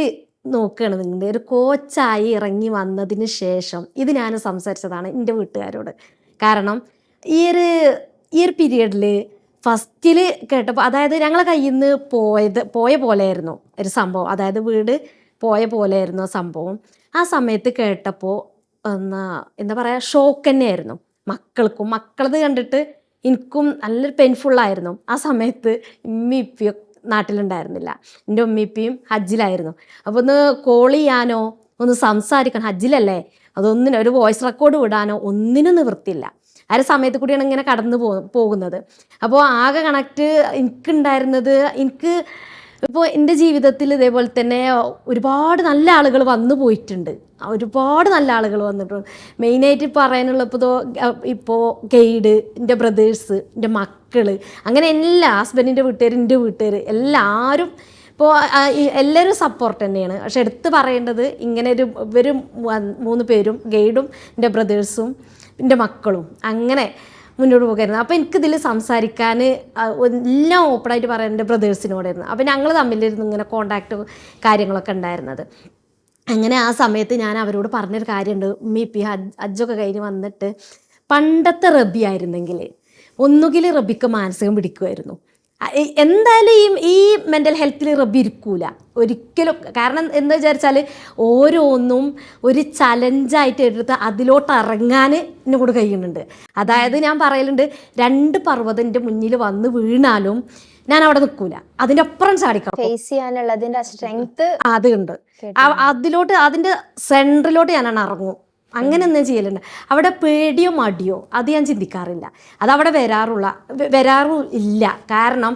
നോക്കുകയാണ്. നിങ്ങളുടെ ഒരു കോച്ചായി ഇറങ്ങി വന്നതിന് ശേഷം ഇത് ഞാൻ സംസാരിച്ചതാണ് എൻ്റെ വീട്ടുകാരോട്. കാരണം ഈ ഒരു പീരീഡിൽ ഫസ്റ്റിൽ കേട്ടപ്പോൾ, അതായത് ഞങ്ങളെ കയ്യിൽ നിന്ന് പോയ പോലെയായിരുന്നു ഒരു സംഭവം, അതായത് വീട് പോയ പോലെയായിരുന്നു ആ സംഭവം. ആ സമയത്ത് കേട്ടപ്പോൾ എന്താ പറയുക, ഷോക്ക് തന്നെയായിരുന്നു മക്കൾക്കും. മക്കളത് കണ്ടിട്ട് എനിക്കും നല്ലൊരു പെയിൻഫുള്ളായിരുന്നു. ആ സമയത്ത് ഇപ്പിയും നാട്ടിലുണ്ടായിരുന്നില്ല, എൻ്റെ ഉമ്മിപ്പിയും ഹജ്ജിലായിരുന്നു. അപ്പോൾ ഒന്ന് കോൾ ചെയ്യാനോ ഒന്ന് സംസാരിക്കണം, ഹജ്ജിലല്ലേ, അതൊന്നിനും ഒരു വോയിസ് റെക്കോർഡ് വിടാനോ ഒന്നിനും നിവൃത്തിയില്ല. ആ ഒരു സമയത്ത് കൂടിയാണ് ഇങ്ങനെ കടന്നു പോകുന്നത്. അപ്പോൾ ആകെ കണക്റ്റ് എനിക്കുണ്ടായിരുന്നത്, എനിക്ക് ഇപ്പോൾ എൻ്റെ ജീവിതത്തിൽ ഇതേപോലെ തന്നെ ഒരുപാട് നല്ല ആളുകൾ വന്നു പോയിട്ടുണ്ട്, ഒരുപാട് നല്ല ആളുകൾ വന്നിട്ടുണ്ട്. മെയിനായിട്ട് പറയാനുള്ള ഇപ്പോൾ ഗൈഡ്, എൻ്റെ ബ്രദേഴ്സ്, എൻ്റെ മക്കൾ, അങ്ങനെ എല്ലാ ഹസ്ബൻഡിൻ്റെ വീട്ടുകാർ, എൻ്റെ വീട്ടുകാർ, എല്ലാവരും ഇപ്പോൾ എല്ലാവരും സപ്പോർട്ട് തന്നെയാണ്. പക്ഷെ എടുത്ത് പറയേണ്ടത് ഇങ്ങനെ ഇവർ 3 പേരും, ഗൈഡും എൻ്റെ ബ്രദേഴ്സും എൻ്റെ മക്കളും, അങ്ങനെ മുന്നോട്ട് പോകായിരുന്നു. അപ്പോൾ എനിക്കിതിൽ സംസാരിക്കാൻ എല്ലാം ഓപ്പണായിട്ട് പറയാൻ എൻ്റെ ബ്രദേഴ്സിനോടായിരുന്നു. അപ്പോൾ ഞങ്ങൾ തമ്മിലിരുന്ന് ഇങ്ങനെ കോണ്ടാക്റ്റ് കാര്യങ്ങളൊക്കെ ഉണ്ടായിരുന്നത്. അങ്ങനെ ആ സമയത്ത് ഞാൻ അവരോട് പറഞ്ഞൊരു കാര്യമുണ്ട്. ഉമ്മി ഹജ്ജൊക്കെ കഴിഞ്ഞ് വന്നിട്ട് പണ്ടത്തെ റബി ആയിരുന്നെങ്കിൽ ഒന്നുകിൽ റബിക്ക് മാനസികം പിടിക്കുമായിരുന്നു. എന്തായാലും ഈ മെൻ്റൽ ഹെൽത്തിൽ റബ്ബി ഇരിക്കൂല ഒരിക്കലും. കാരണം എന്താ വിചാരിച്ചാൽ ഓരോന്നും ഒരു ചലഞ്ചായിട്ട് എടുത്ത് അതിലോട്ട് ഇറങ്ങാൻ എന്നെ കൂടെ കഴിയുന്നുണ്ട്. അതായത് ഞാൻ പറയലുണ്ട്, 2 പർവ്വതം എൻ്റെ മുന്നിൽ വന്ന് വീണാലും ഞാൻ അവിടെ നിൽക്കൂല, അതിൻ്റെ അപ്പുറം ചാടിക്കണം. ഫേസ് ചെയ്യാനുള്ളതിന്റെ സ്ട്രെങ്ത് അതുണ്ട്. അതിലോട്ട്, അതിൻ്റെ സെൻറ്ററിലോട്ട് ഞാനാണ് ഇറങ്ങും. അങ്ങനെ ഒന്നും ചെയ്യലുണ്ട്. അവിടെ പേടിയോ മടിയോ അത് ഞാൻ ചിന്തിക്കാറില്ല, അതവിടെ വരാറും ഇല്ല. കാരണം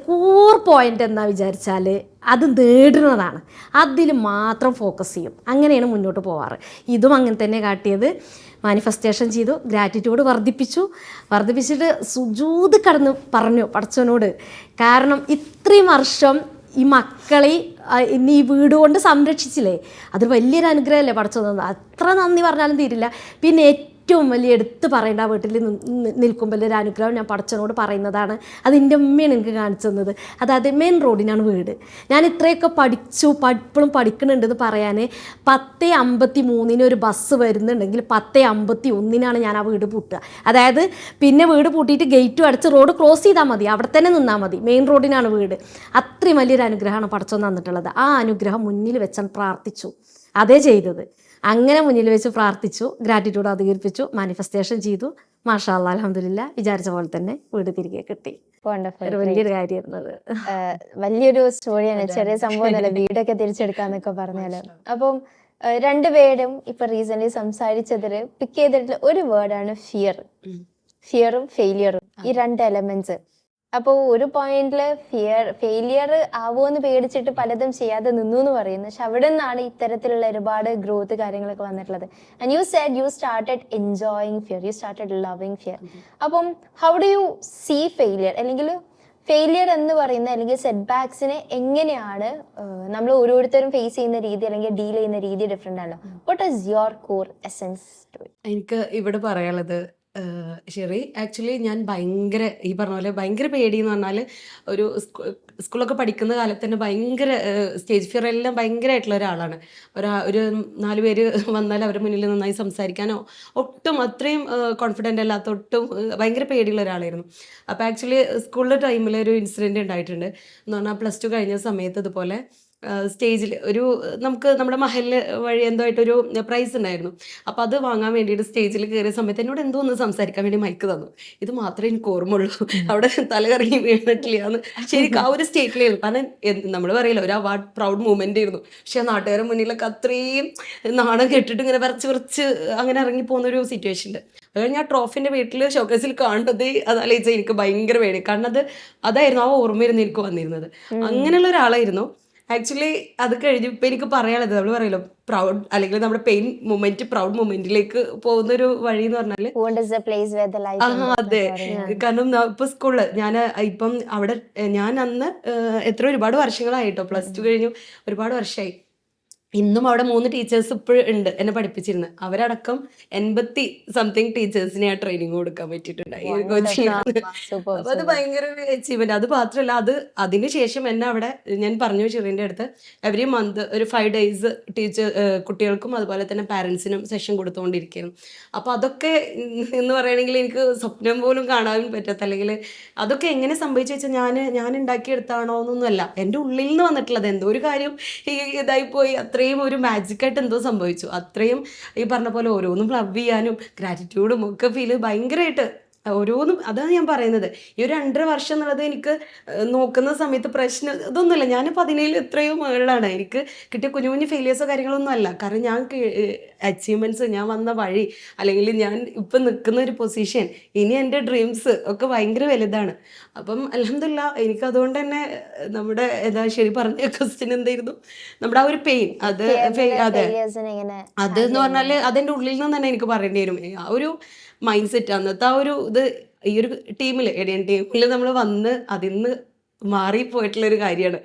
കോർ പോയിന്റ് എന്നാ വിചാരിച്ചാൽ അത് നേടുന്നതാണ്, അതിൽ മാത്രം ഫോക്കസ് ചെയ്യും. അങ്ങനെയാണ് മുന്നോട്ട് പോവാറ്. ഇതും അങ്ങനെ തന്നെ കാട്ടിയത്. മാനിഫെസ്റ്റേഷൻ ചെയ്തു, ഗ്രാറ്റിറ്റ്യൂഡ് വർദ്ധിപ്പിച്ചിട്ട് സുജൂദ് കടന്ന് പറഞ്ഞു പടച്ചവനോട്. കാരണം ഇത്രയും വർഷം ഈ മക്കളെ ഇനി ഈ വീട് കൊണ്ട് സംരക്ഷിച്ചില്ലേ, അത് വലിയൊരു അനുഗ്രഹമല്ലേ പടച്ചോന്ന്, അത്ര നന്ദി പറഞ്ഞാലും തീരില്ല. പിന്നെ ഏറ്റവും വലിയ എടുത്ത് പറയേണ്ട, ആ വീട്ടിൽ നിൽക്കുമ്പോൾ ഒരു അനുഗ്രഹം ഞാൻ പടച്ചവനോട് പറയുന്നതാണ്. അത് എൻ്റെ ഉമ്മയാണ് എനിക്ക് കാണിച്ചു തന്നത്. അതായത് മെയിൻ റോഡിനാണ് വീട്. ഞാൻ ഇത്രയൊക്കെ ഇപ്പോഴും പഠിക്കുന്നുണ്ടെന്ന് പറയാൻ 10:53 ഒരു ബസ് വരുന്നുണ്ടെങ്കിൽ 10:51 ഞാൻ ആ വീട് പൂട്ടുക. അതായത് പിന്നെ വീട് പൂട്ടിയിട്ട് ഗേറ്റും അടച്ച് റോഡ് ക്രോസ് ചെയ്താൽ മതി, അവിടെ തന്നെ നിന്നാൽ മതി. മെയിൻ റോഡിനാണ് വീട്. അത്രയും വലിയൊരു അനുഗ്രഹമാണ് പടച്ചോൻ തന്നിട്ടുള്ളത്. ആ അനുഗ്രഹം മുന്നിൽ വെച്ചാൽ പ്രാർത്ഥിച്ചു, അതേ ചെയ്തത്. അങ്ങനെ മുന്നിൽ വെച്ച് പ്രാർത്ഥിച്ചു, ഗ്രാറ്റിറ്റ്യൂഡ് അധികരിപ്പിച്ചു, മാനിഫെസ്റ്റേഷൻ ചെയ്തു. മാഷാ അല്ലാ, അൽഹംദുലില്ലാ, വിചാരിച്ച പോലെ തന്നെ വീട് തിരികെ കിട്ടി. ഒരു വലിയൊരു കാര്യമായിരുന്നത്. വലിയൊരു സ്റ്റോറിയാണ്, ചെറിയ സംഭവമല്ല വീടൊക്കെ തിരിച്ചെടുക്കാന്നൊക്കെ പറഞ്ഞാല്. അപ്പം 2 പേരും ഇപ്പൊ റീസെന്റ് സംസാരിച്ചതിൽ പിക്ക് ചെയ്തിട്ടുള്ള ഒരു വേർഡാണ് ഫിയറും ഫെയിലിയറും. ഈ 2 എലമെന്റ്സ് അപ്പോൾ ഒരു പോയിന്റിൽ ഫെയിലിയർ ആവുമെന്ന് പേടിച്ചിട്ട് പലതും ചെയ്യാതെ നിന്നു എന്ന് പറയുന്നു. പക്ഷെ അവിടെ നിന്നാണ് ഇത്തരത്തിലുള്ള ഒരുപാട് ഗ്രോത്ത് കാര്യങ്ങളൊക്കെ വന്നിട്ടുള്ളത്. And you said you started enjoying fear, you started loving fear. അപ്പം how do you see failure, അല്ലെങ്കിൽ ഫെയിലിയർ എന്ന് പറയുന്ന അല്ലെങ്കിൽ സെറ്റ് ബാക്സിനെ എങ്ങനെയാണ് നമ്മൾ ഓരോരുത്തരും ഫേസ് ചെയ്യുന്ന രീതി അല്ലെങ്കിൽ ഡീൽ ചെയ്യുന്ന രീതി ഡിഫറെൻ്റ് ആണല്ലോ. What is your core essence to it? എനിക്ക് ഇവിടെ പറയാനുള്ളത് ഷെറി, ആക്ച്വലി ഞാൻ ഭയങ്കര ഈ പറഞ്ഞ പോലെ ഭയങ്കര പേടിയെന്ന് പറഞ്ഞാൽ ഒരു സ്കൂളൊക്കെ പഠിക്കുന്ന കാലത്ത് തന്നെ ഭയങ്കര സ്റ്റേജ് ഫിയർ എല്ലാം ഭയങ്കരമായിട്ടുള്ള ഒരാളാണ്. ഒരു 4 പേര് വന്നാൽ അവരുടെ മുന്നിൽ നന്നായി സംസാരിക്കാനോ ഒട്ടും അത്രയും കോൺഫിഡൻ്റ് അല്ലാത്ത ഒട്ടും ഭയങ്കര പേടിയുള്ള ഒരാളായിരുന്നു. അപ്പോൾ ആക്ച്വലി സ്കൂളിലെ ടൈമിൽ ഒരു ഇൻസിഡൻറ്റ് ഉണ്ടായിട്ടുണ്ട്. എന്ന് പറഞ്ഞാൽ +2 കഴിഞ്ഞ സമയത്ത് ഇതുപോലെ സ്റ്റേജിൽ നമുക്ക് നമ്മുടെ മഹല് വഴി എന്തോ ആയിട്ടൊരു പ്രൈസ് ഉണ്ടായിരുന്നു. അപ്പോൾ അത് വാങ്ങാൻ വേണ്ടിയിട്ട് സ്റ്റേജിൽ കയറിയ സമയത്ത് എന്നോട് എന്തോ ഒന്ന് സംസാരിക്കാൻ വേണ്ടി മൈക്ക് തന്നു. ഇത് മാത്രമേ എനിക്ക് ഓർമ്മയുള്ളൂ, അവിടെ തലകറങ്ങി വീണിട്ടില്ല എന്ന്. ശരിക്കും ആ ഒരു സ്റ്റേറ്റിലായിരുന്നു. കാരണം നമ്മൾ പറയില്ല, ഒരു അവാർഡ് പ്രൗഡ് മൂമെൻ്റ് ആയിരുന്നു. പക്ഷെ ആ നാട്ടുകാരുടെ മുന്നിലൊക്കെ അത്രയും നാണം കെട്ടിട്ട് ഇങ്ങനെ വിറച്ച് അങ്ങനെ ഇറങ്ങി പോകുന്നൊരു സിറ്റുവേഷനുണ്ട്. അത് കഴിഞ്ഞ് ആ ട്രോഫിൻ്റെ വീട്ടിൽ ഷോക്കേസിൽ കാണുന്നത് അതാലോചിച്ചാൽ എനിക്ക് ഭയങ്കര പേടി. കാരണം അതായിരുന്നു ആ ഓർമ്മയായിരുന്നു എനിക്ക് വന്നിരുന്നത്. അങ്ങനെയുള്ള ഒരാളായിരുന്നു. ആക്ച്വലി അത് കഴിഞ്ഞ് ഇപ്പം എനിക്ക് പറയാനുള്ളത്, നമ്മൾ പറയല്ലോ പ്രൗഡ് അല്ലെങ്കിൽ നമ്മുടെ പെയിൻ മൊമെന്റ് പ്രൗഡ് മൊമെന്റിലേക്ക് പോകുന്ന ഒരു വഴി എന്ന് പറഞ്ഞാല് അതെ. കാരണം ഇപ്പൊ സ്കൂളില് ഇപ്പം അവിടെ ഞാൻ അന്ന് ഒരുപാട് വർഷങ്ങളായിട്ടോ, +2 കഴിഞ്ഞു ഒരുപാട് വർഷമായി. ഇന്നും അവിടെ 3 ടീച്ചേഴ്സ് ഇപ്പോഴും ഉണ്ട് എന്നെ പഠിപ്പിച്ചിരുന്നത്. അവരടക്കം 80-something ടീച്ചേഴ്സിനെ ആ ട്രെയിനിങ് കൊടുക്കാൻ പറ്റിയിട്ടുണ്ടായി അപ്പൊ അത് ഭയങ്കര ഒരു അച്ചീവ്മെന്റ്. അത് മാത്രമല്ല, അതിനുശേഷം എന്നെ അവിടെ ഞാൻ പറഞ്ഞു ഷെറിൻ്റെ അടുത്ത് എവറി മന്ത് ഒരു 5 days കുട്ടികൾക്കും അതുപോലെ തന്നെ പാരൻസിനും സെഷൻ കൊടുത്തുകൊണ്ടിരിക്കുകയാണ്. അപ്പൊ അതൊക്കെ എന്ന് പറയുകയാണെങ്കിൽ എനിക്ക് സ്വപ്നം പോലും കാണാൻ പറ്റാത്ത, അല്ലെങ്കിൽ അതൊക്കെ എങ്ങനെ സംഭവിച്ചു വെച്ചാൽ ഞാൻ ഉണ്ടാക്കിയെടുത്താണോ എന്നൊന്നുമല്ല, എൻ്റെ ഉള്ളിൽ നിന്ന് വന്നിട്ടുള്ളത്. എന്തോ ഒരു കാര്യം ഇതായിപ്പോയി, അത്രയും ഒരു മാജിക്കായിട്ട് എന്തോ സംഭവിച്ചു. അത്രയും ഈ പറഞ്ഞ പോലെ ഓരോന്നും ലവ് ചെയ്യാനും ഗ്രാറ്റിറ്റ്യൂഡും ഒക്കെ ഫീൽ ഭയങ്കരമായിട്ട് ഓരോന്നും. അതാണ് ഞാൻ പറയുന്നത്, ഈ ഒരു 2.5 വർഷം എന്നുള്ളത് എനിക്ക് നോക്കുന്ന സമയത്ത് പ്രശ്നം ഇതൊന്നുമില്ല. ഞാൻ 17 എത്രയോ മുകളിലാണ്. എനിക്ക് കിട്ടിയ കുഞ്ഞു കുഞ്ഞു ഫെയിലിയേഴ്സോ കാര്യങ്ങളൊന്നും അല്ല. കാരണം ഞാൻ അച്ചീവ്മെൻറ്റ്സ്, ഞാൻ വന്ന വഴി, അല്ലെങ്കിൽ ഞാൻ ഇപ്പം നിൽക്കുന്ന ഒരു പൊസിഷൻ, ഇനി എൻ്റെ ഡ്രീംസ് ഒക്കെ ഭയങ്കര വലുതാണ്. അപ്പം അൽഹംദുലില്ലാ എനിക്കതുകൊണ്ട് തന്നെ നമ്മുടെ ശരി പറഞ്ഞ ക്വസ്റ്റ്യൻ എന്തായിരുന്നു, നമ്മുടെ ആ ഒരു പെയിൻ അതെ അതെന്ന് പറഞ്ഞാൽ അതെൻ്റെ ഉള്ളിൽ നിന്ന് തന്നെ എനിക്ക് പറയേണ്ടി വരും. ആ ഒരു മൈൻഡ് സെറ്റ് അന്നത്തെ ആ ഒരു ഈ ഒരു ടീമിൽ നമ്മൾ വന്ന് അതിന്ന് മാറിപ്പോയിട്ടുള്ളൊരു കാര്യമാണ്.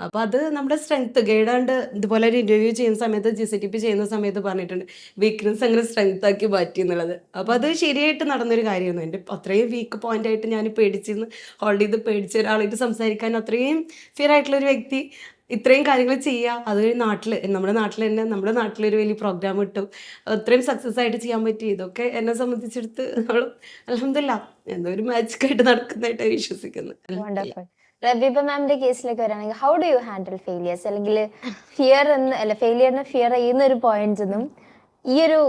അപ്പോൾ അത് നമ്മുടെ സ്ട്രെങ്ത് ഗൈഡാണ്ട് ഇതുപോലെ ഒരു ഇന്റർവ്യൂ ചെയ്യുന്ന സമയത്ത് GCTP ചെയ്യുന്ന സമയത്ത് പറഞ്ഞിട്ടുണ്ട്, വീക്ക്നെസ് അങ്ങനെ സ്ട്രെങ്ത് ആക്കി മാറ്റി എന്നുള്ളത്. അപ്പോൾ അത് ശരിയായിട്ട് നടന്നൊരു കാര്യമായിരുന്നു. എൻ്റെ അത്രയും വീക്ക് പോയിന്റ് ആയിട്ട് ഞാൻ പേടിച്ചിരുന്ന് ഹോൾഡ് ചെയ്ത് പേടിച്ച ഒരാളായിട്ട് സംസാരിക്കാൻ അത്രയും ഫിയർ ആയിട്ടുള്ളൊരു വ്യക്തി ഇത്രയും കാര്യങ്ങൾ ചെയ്യുക. അത് നമ്മുടെ നാട്ടിലൊരു വലിയ പ്രോഗ്രാം ഇട്ടു, അത്രയും സക്സസ് ആയിട്ട് ചെയ്യാൻ പറ്റി. ഇതൊക്കെ എന്നെ സംബന്ധിച്ചെടുത്ത് നമ്മൾ അൽഹംദുലില്ലാ എന്തോ ഒരു മാജിക്കായിട്ട് നടക്കുന്നതായിട്ടാണ് വിശ്വസിക്കുന്നത്. റബീബ മാമിന്റെ കേസിലേക്ക് വരാണെങ്കിൽ how do you handle failures, അല്ലെങ്കിൽ ഫെയിലിയറിനെ ഫിയർ ചെയ്യുന്ന ഒരു പോയിന്റ്സ് ഒന്നും ഈ ഒരു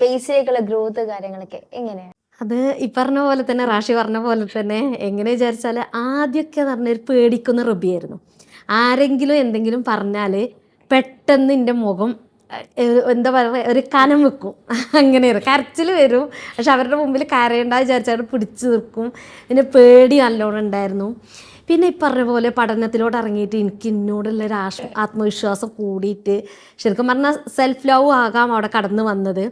പേസിലേക്കുള്ള ഗ്രോത്ത് കാര്യങ്ങളൊക്കെ എങ്ങനെയാണ്? അത് ഈ പറഞ്ഞ പോലെ തന്നെ, റാഷി പറഞ്ഞ പോലെ തന്നെ, എങ്ങനെ വിചാരിച്ചാൽ ആദ്യമൊക്കെ പറഞ്ഞൊരു പേടിക്കുന്ന റബിയായിരുന്നു. ആരെങ്കിലും എന്തെങ്കിലും പറഞ്ഞാൽ പെട്ടെന്ന് എൻ്റെ മുഖം എന്താ പറയുക, ഒരു കനം വെക്കും. അങ്ങനെയാണ്, കരച്ചിൽ വരും. പക്ഷെ അവരുടെ മുമ്പിൽ കരയേണ്ട വിചാരിച്ചാൽ പിടിച്ചു നിൽക്കും. പിന്നെ പേടി നല്ലോണം ഉണ്ടായിരുന്നു. പിന്നെ ഈ പറഞ്ഞ പോലെ പഠനത്തിലോട്ട് ഇറങ്ങിയിട്ട് എനിക്ക് എന്നോടുള്ളൊരു ആത്മവിശ്വാസം കൂടിയിട്ട്, ശരിക്കും പറഞ്ഞാൽ സെൽഫ് ലവ് ആകാം അവിടെ കടന്നു വന്നത്.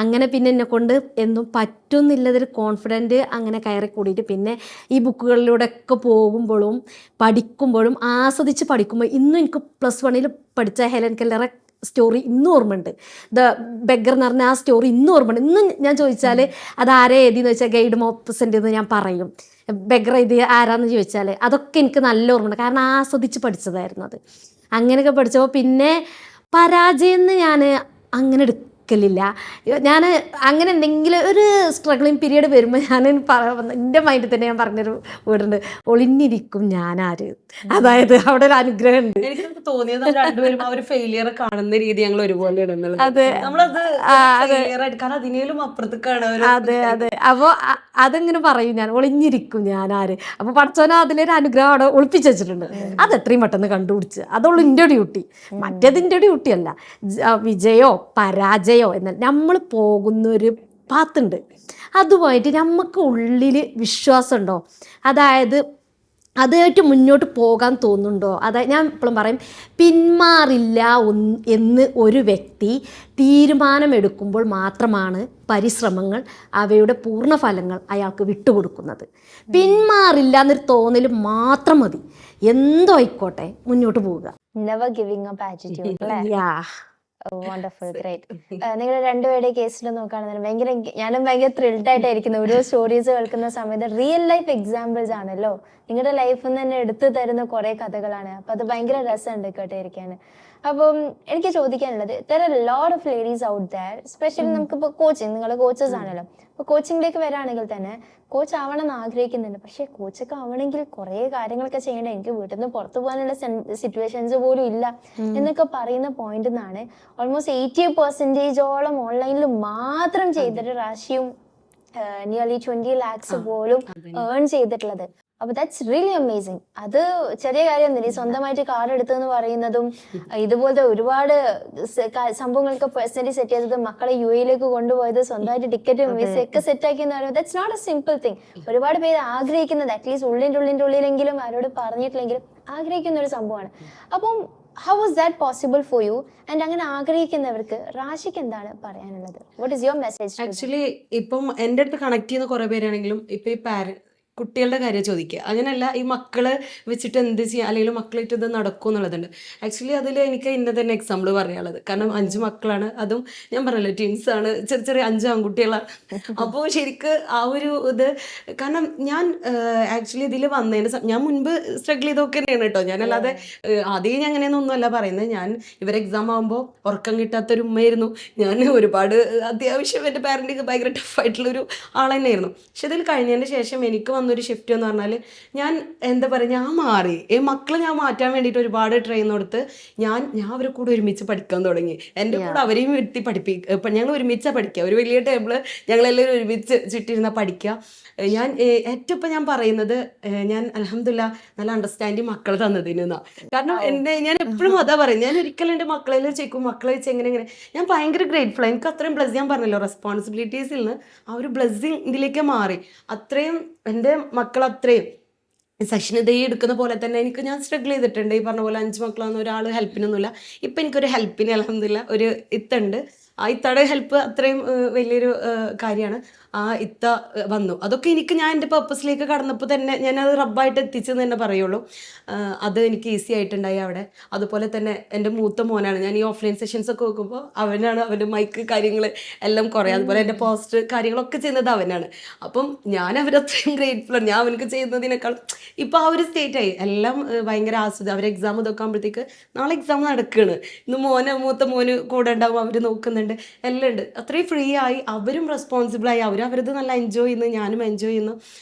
അങ്ങനെ പിന്നെ എന്നെക്കൊണ്ട് എന്തും പറ്റുന്നില്ലതൊരു കോൺഫിഡൻറ്റ് അങ്ങനെ കയറി കൂടിയിട്ട്, പിന്നെ ഈ ബുക്കുകളിലൂടെയൊക്കെ പോകുമ്പോഴും പഠിക്കുമ്പോഴും ആസ്വദിച്ച് പഠിക്കുമ്പോൾ ഇന്നും എനിക്ക് +1 പഠിച്ച ഹെലൻ കെല്ലറെ സ്റ്റോറി ഇന്നും ഓർമ്മയുണ്ട്. ദ ബെഗർ എന്ന് പറഞ്ഞ ആ സ്റ്റോറി ഇന്നും ഓർമ്മയുണ്ട്. ഇന്നും ഞാൻ ചോദിച്ചാൽ അതാരെ എഴുതിയെന്ന് വെച്ചാൽ ഗൈഡ് മോപ്പസിൻ്റെ എന്ന് ഞാൻ പറയും. ബെഗർ ഇത് ആരാന്ന് ചോദിച്ചാൽ അതൊക്കെ എനിക്ക് നല്ല ഓർമ്മയുണ്ട്. കാരണം ആസ്വദിച്ച് പഠിച്ചതായിരുന്നു അത്. അങ്ങനെയൊക്കെ പഠിച്ചപ്പോൾ പിന്നെ പരാജയം ഞാൻ അങ്ങനെ എടുക്കലില്ല. ഞാൻ അങ്ങനെ എന്തെങ്കിലും ഒരു സ്ട്രഗ്ലിങ് പീരീഡ് വരുമ്പോൾ ഞാൻ എൻ്റെ മൈൻഡിൽ തന്നെ ഞാൻ പറഞ്ഞൊരു വേർഡുണ്ട്, ഒളിഞ്ഞിരിക്കും ഞാനാര്. അതായത് അവിടെ ഒരു അനുഗ്രഹം ഉണ്ട്. എനിക്ക് തോന്നിയത് രണ്ടുപേരും ആ ഒരു ഫെയിലിയർ കാണുന്ന രീതി ഞങ്ങൾ ഒരുപോലെ അതിനേലും അപ്പുറത്തേക്കാണ്. അതെ അതെ. അപ്പോൾ അതെങ്ങനെ പറയും, ഞാൻ ഒളിഞ്ഞിരിക്കും ഞാനാര്. അപ്പോൾ പഠിച്ചവനെ അതിലൊരു അനുഗ്രഹം അവിടെ ഒളിപ്പിച്ച് വെച്ചിട്ടുണ്ട്. അത് എത്രയും പെട്ടെന്ന് കണ്ടുപിടിച്ച്, അതുള്ളൂ എൻ്റെ ഡ്യൂട്ടി. മറ്റേതിൻ്റെ ഡ്യൂട്ടിയല്ല. വിജയോ പരാജയോ എന്നാൽ നമ്മൾ പോകുന്നൊരു പാത്തുണ്ട്. അതുമായിട്ട് നമുക്ക് ഉള്ളിൽ വിശ്വാസമുണ്ടോ? അതായത് അതായിട്ട് മുന്നോട്ട് പോകാൻ തോന്നുന്നുണ്ടോ? അതായത് ഞാൻ എപ്പോഴും പറയും, പിന്മാറില്ല എന്ന് ഒരു വ്യക്തി തീരുമാനമെടുക്കുമ്പോൾ മാത്രമാണ് പരിശ്രമങ്ങൾ അവയുടെ പൂർണ്ണഫലങ്ങൾ അയാൾക്ക് വിട്ടുകൊടുക്കുന്നത്. പിന്മാറില്ല എന്നൊരു തോന്നൽ മാത്രം മതി, എന്തോ ആയിക്കോട്ടെ മുന്നോട്ട് പോവുക. നെവർ ഗിവിംഗ് അപ്പ് ആറ്റിറ്റ്യൂഡ് അല്ലേ? യാ വണ്ടർഫുൾ, ഗ്രേറ്റ്. നിങ്ങളുടെ രണ്ടുപേരുടെ കേസിൽ നോക്കുകയാണെന്ന് ഭയങ്കര, ഞാനും ഭയങ്കര ത്രിൽഡ് ആയിട്ടായിരിക്കുന്നു ഓരോ സ്റ്റോറീസ് കേൾക്കുന്ന സമയത്ത്. റിയൽ ലൈഫ് എക്സാമ്പിൾസ് ആണല്ലോ, നിങ്ങളുടെ ലൈഫിൽ നിന്ന് തന്നെ എടുത്തു തരുന്ന കുറെ കഥകളാണ്. അപ്പൊ അത് ഭയങ്കര രസമുണ്ട് കേട്ടിരിക്കാൻ. അപ്പം എനിക്ക് ചോദിക്കാനുള്ളത്, there are a lot of ladies out there, specially നമുക്കിപ്പോൾ കോച്ചിങ്, നിങ്ങൾ കോച്ചസ് ആണല്ലോ, അപ്പോൾ കോച്ചിങ്ങിലേക്ക് വരാണെങ്കിൽ തന്നെ കോച്ച് ആവണം എന്ന് ആഗ്രഹിക്കുന്നുണ്ട്. പക്ഷേ കോച്ചൊക്കെ ആവണമെങ്കിൽ കുറേ കാര്യങ്ങളൊക്കെ ചെയ്യണ്ടേ, എനിക്ക് വീട്ടിൽ നിന്ന് പുറത്തു പോകാനുള്ള സിറ്റുവേഷൻസ് പോലും ഇല്ല എന്നൊക്കെ പറയുന്ന പോയിന്റ് നിന്നാണ് ഓൾമോസ്റ്റ് 80% ഓൺലൈനിൽ മാത്രം ചെയ്തിട്ട് റാഷിയും നിയർലി 20 lakhs പോലും ഏൺ ചെയ്തിട്ടുള്ളത്. അപ്പൊ ദാറ്റ്സ് റിയലി അമേസിങ്. അത് ചെറിയ കാര്യമൊന്നുമില്ല. സ്വന്തമായിട്ട് കാർ എടുത്തെന്ന് പറയുന്നതും ഇതുപോലത്തെ ഒരുപാട് സംഭവങ്ങൾക്ക് പേഴ്സണലി സെറ്റ് ചെയ്തത്, മക്കളെ UAE കൊണ്ടുപോയത്, സ്വന്തമായിട്ട് ടിക്കറ്റും വിസയൊക്കെ സെറ്റ് ആക്കി എന്ന് പറയുന്നത് that's not a simple thing. ഒരുപാട് പേര് ആഗ്രഹിക്കുന്നത്, അറ്റ്ലീസ്റ്റ് ഉള്ളിൻ്റെ ഉള്ളിലെങ്കിലും ആരോട് പറഞ്ഞിട്ടില്ലെങ്കിലും ആഗ്രഹിക്കുന്ന ഒരു സംഭവമാണ്. അപ്പം how was that possible for you? And അങ്ങനെ ആഗ്രഹിക്കുന്നവർക്ക് റാഷിക്ക് എന്താണ് പറയാനുള്ളത്? What is your message? Actually ഇപ്പം എൻ്റെ അടുത്ത് കണക്ട് ചെയ്യുന്ന കുറേ പേരാണെങ്കിലും ഇപ്പം ഈ കുട്ടികളുടെ കാര്യം ചോദിക്കുക, അങ്ങനെയല്ല ഈ മക്കളെ വെച്ചിട്ട് എന്ത് ചെയ്യുക, അല്ലെങ്കിൽ മക്കളായിട്ട് ഇത് നടക്കും എന്നുള്ളതുണ്ട്. ആക്ച്വലി അതിൽ എനിക്ക് ഇന്ന തന്നെ എക്സാമ്പിൾ പറയാനുള്ളത്. കാരണം 5 മക്കളാണ്, അതും ഞാൻ പറഞ്ഞല്ലോ ട്വിൻസ് ആണ്, ചെറിയ 5 ആൺകുട്ടികളാണ്. അപ്പോൾ ശരിക്ക് ആ ഒരു ഇത്, കാരണം ഞാൻ ആക്ച്വലി ഇതിൽ വന്നതിന് ഞാൻ മുൻപ് സ്ട്രഗിൾ ചെയ്തൊക്കെ തന്നെയാണ് കേട്ടോ. ഞാനല്ലാതെ ആദ്യം ഞാൻ അങ്ങനെയൊന്നുമല്ല പറയുന്നത്. ഞാൻ ഇവർ എക്സാം ആകുമ്പോൾ ഉറക്കം കിട്ടാത്തൊരു ഉമ്മയായിരുന്നു ഞാൻ. ഒരുപാട് അത്യാവശ്യം എൻ്റെ പാരൻറ്റിക്ക് ഭയങ്കര ടഫായിട്ടുള്ളൊരു ആൾ തന്നെയായിരുന്നു. പക്ഷെ ഇതിൽ കഴിഞ്ഞതിന് ശേഷം എനിക്ക് വന്നൊരു ഷിഫ്റ്റ് എന്ന് പറഞ്ഞാൽ, ഞാൻ എന്താ പറയുക, ഞാൻ മാറി. മക്കളെ ഞാൻ മാറ്റാൻ വേണ്ടിയിട്ട് ഒരുപാട് ട്രെയിൻ കൊടുത്ത് ഞാൻ അവരെ കൂടെ ഒരുമിച്ച് പഠിക്കാൻ തുടങ്ങി. എൻ്റെ കൂടെ അവരെയും ഇരുത്തി പഠിപ്പിക്കുക. ഞങ്ങൾ ഒരുമിച്ചാണ് പഠിക്കുക. ഒരു വലിയ ടേബിള് ഞങ്ങളെല്ലാവരും ഒരുമിച്ച് ചുറ്റിരുന്ന പഠിക്കുക. ഞാൻ ഏറ്റവും ഇപ്പം ഞാൻ പറയുന്നത്, ഞാൻ അൽഹംദുലില്ലാ നല്ല അണ്ടർസ്റ്റാൻഡിങ് മക്കൾ തന്നതിനാ. കാരണം ഞാൻ എപ്പോഴും അതാ പറയും. ഞാൻ ഒരിക്കലും എൻ്റെ മക്കളെ ചോദിക്കും, മക്കളെ വെച്ച് എങ്ങനെ ഞാൻ ഭയങ്കര ഗ്രേറ്റ്ഫുൾ. എനിക്ക് അത്രയും ബ്ലെസ്, ഞാൻ പറഞ്ഞല്ലോ റെസ്പോൺസിബിലിറ്റീസിൽ നിന്ന് ആ ഒരു ബ്ലെസ്സിങ് ഇതിലേക്ക് മാറി. അത്രയും എൻ്റെ മക്കൾ അത്രയും സെക്ഷനിതേ എടുക്കുന്ന പോലെ തന്നെ ഞാൻ സ്ട്രഗിൾ ചെയ്തിട്ടുണ്ട്. ഈ പറഞ്ഞ പോലെ 5 മക്കളാണെന്ന് ഒരാൾ ഹെൽപ്പിനൊന്നുമില്ല. ഇപ്പം എനിക്കൊരു ഹെൽപ്പിന് അൽഹംദുലില്ലാ ഒരു ഇത്തുണ്ട്. ആ ഇത്തയുടെ ഹെൽപ്പ് അത്രയും വലിയൊരു കാര്യമാണ്. ആ ഇത്ത വന്നു. അതൊക്കെ ഞാൻ എൻ്റെ പർപ്പസിലേക്ക് കടന്നപ്പോൾ തന്നെ ഞാനത് റബ്ബായിട്ട് എത്തിച്ചെന്ന് തന്നെ പറയുള്ളൂ. അത് എനിക്ക് ഈസി ആയിട്ടുണ്ടായി അവിടെ. അതുപോലെ തന്നെ എൻ്റെ മൂത്ത മോനാണ്. ഞാൻ ഈ ഓഫ്ലൈൻ സെഷൻസ് ഒക്കെ നോക്കുമ്പോൾ അവനാണ് അവൻ്റെ മൈക്ക് കാര്യങ്ങൾ എല്ലാം കുറേ. അതുപോലെ എൻ്റെ പോസ്റ്റ് കാര്യങ്ങളൊക്കെ ചെയ്യുന്നത് അവനാണ്. അപ്പം ഞാൻ അവരത്രയും ഗ്രേറ്റ്ഫുള്ളാണ്. ഞാൻ അവനക്ക് ചെയ്യുന്നതിനേക്കാളും ഇപ്പോൾ ആ ഒരു സ്റ്റേറ്റായി എല്ലാം ഭയങ്കര ആസ്വദം. അവർ എക്സാം ഇതൊക്കെ ആകുമ്പോഴത്തേക്ക് നാളെ എക്സാം നടക്കുകയാണ്, ഇന്ന് മൂത്ത മോന് കൂടെ ഉണ്ടാവും, അവർ നോക്കുന്നുണ്ട്, എല്ലാം ഉണ്ട്. അത്രയും ഫ്രീ ആയി, അവരും റെസ്പോൺസിബിളായി, അവരത് നല്ല എൻജോയ് ചെയ്യുന്നു, ഞാനും എൻജോയ് ചെയ്യുന്നു.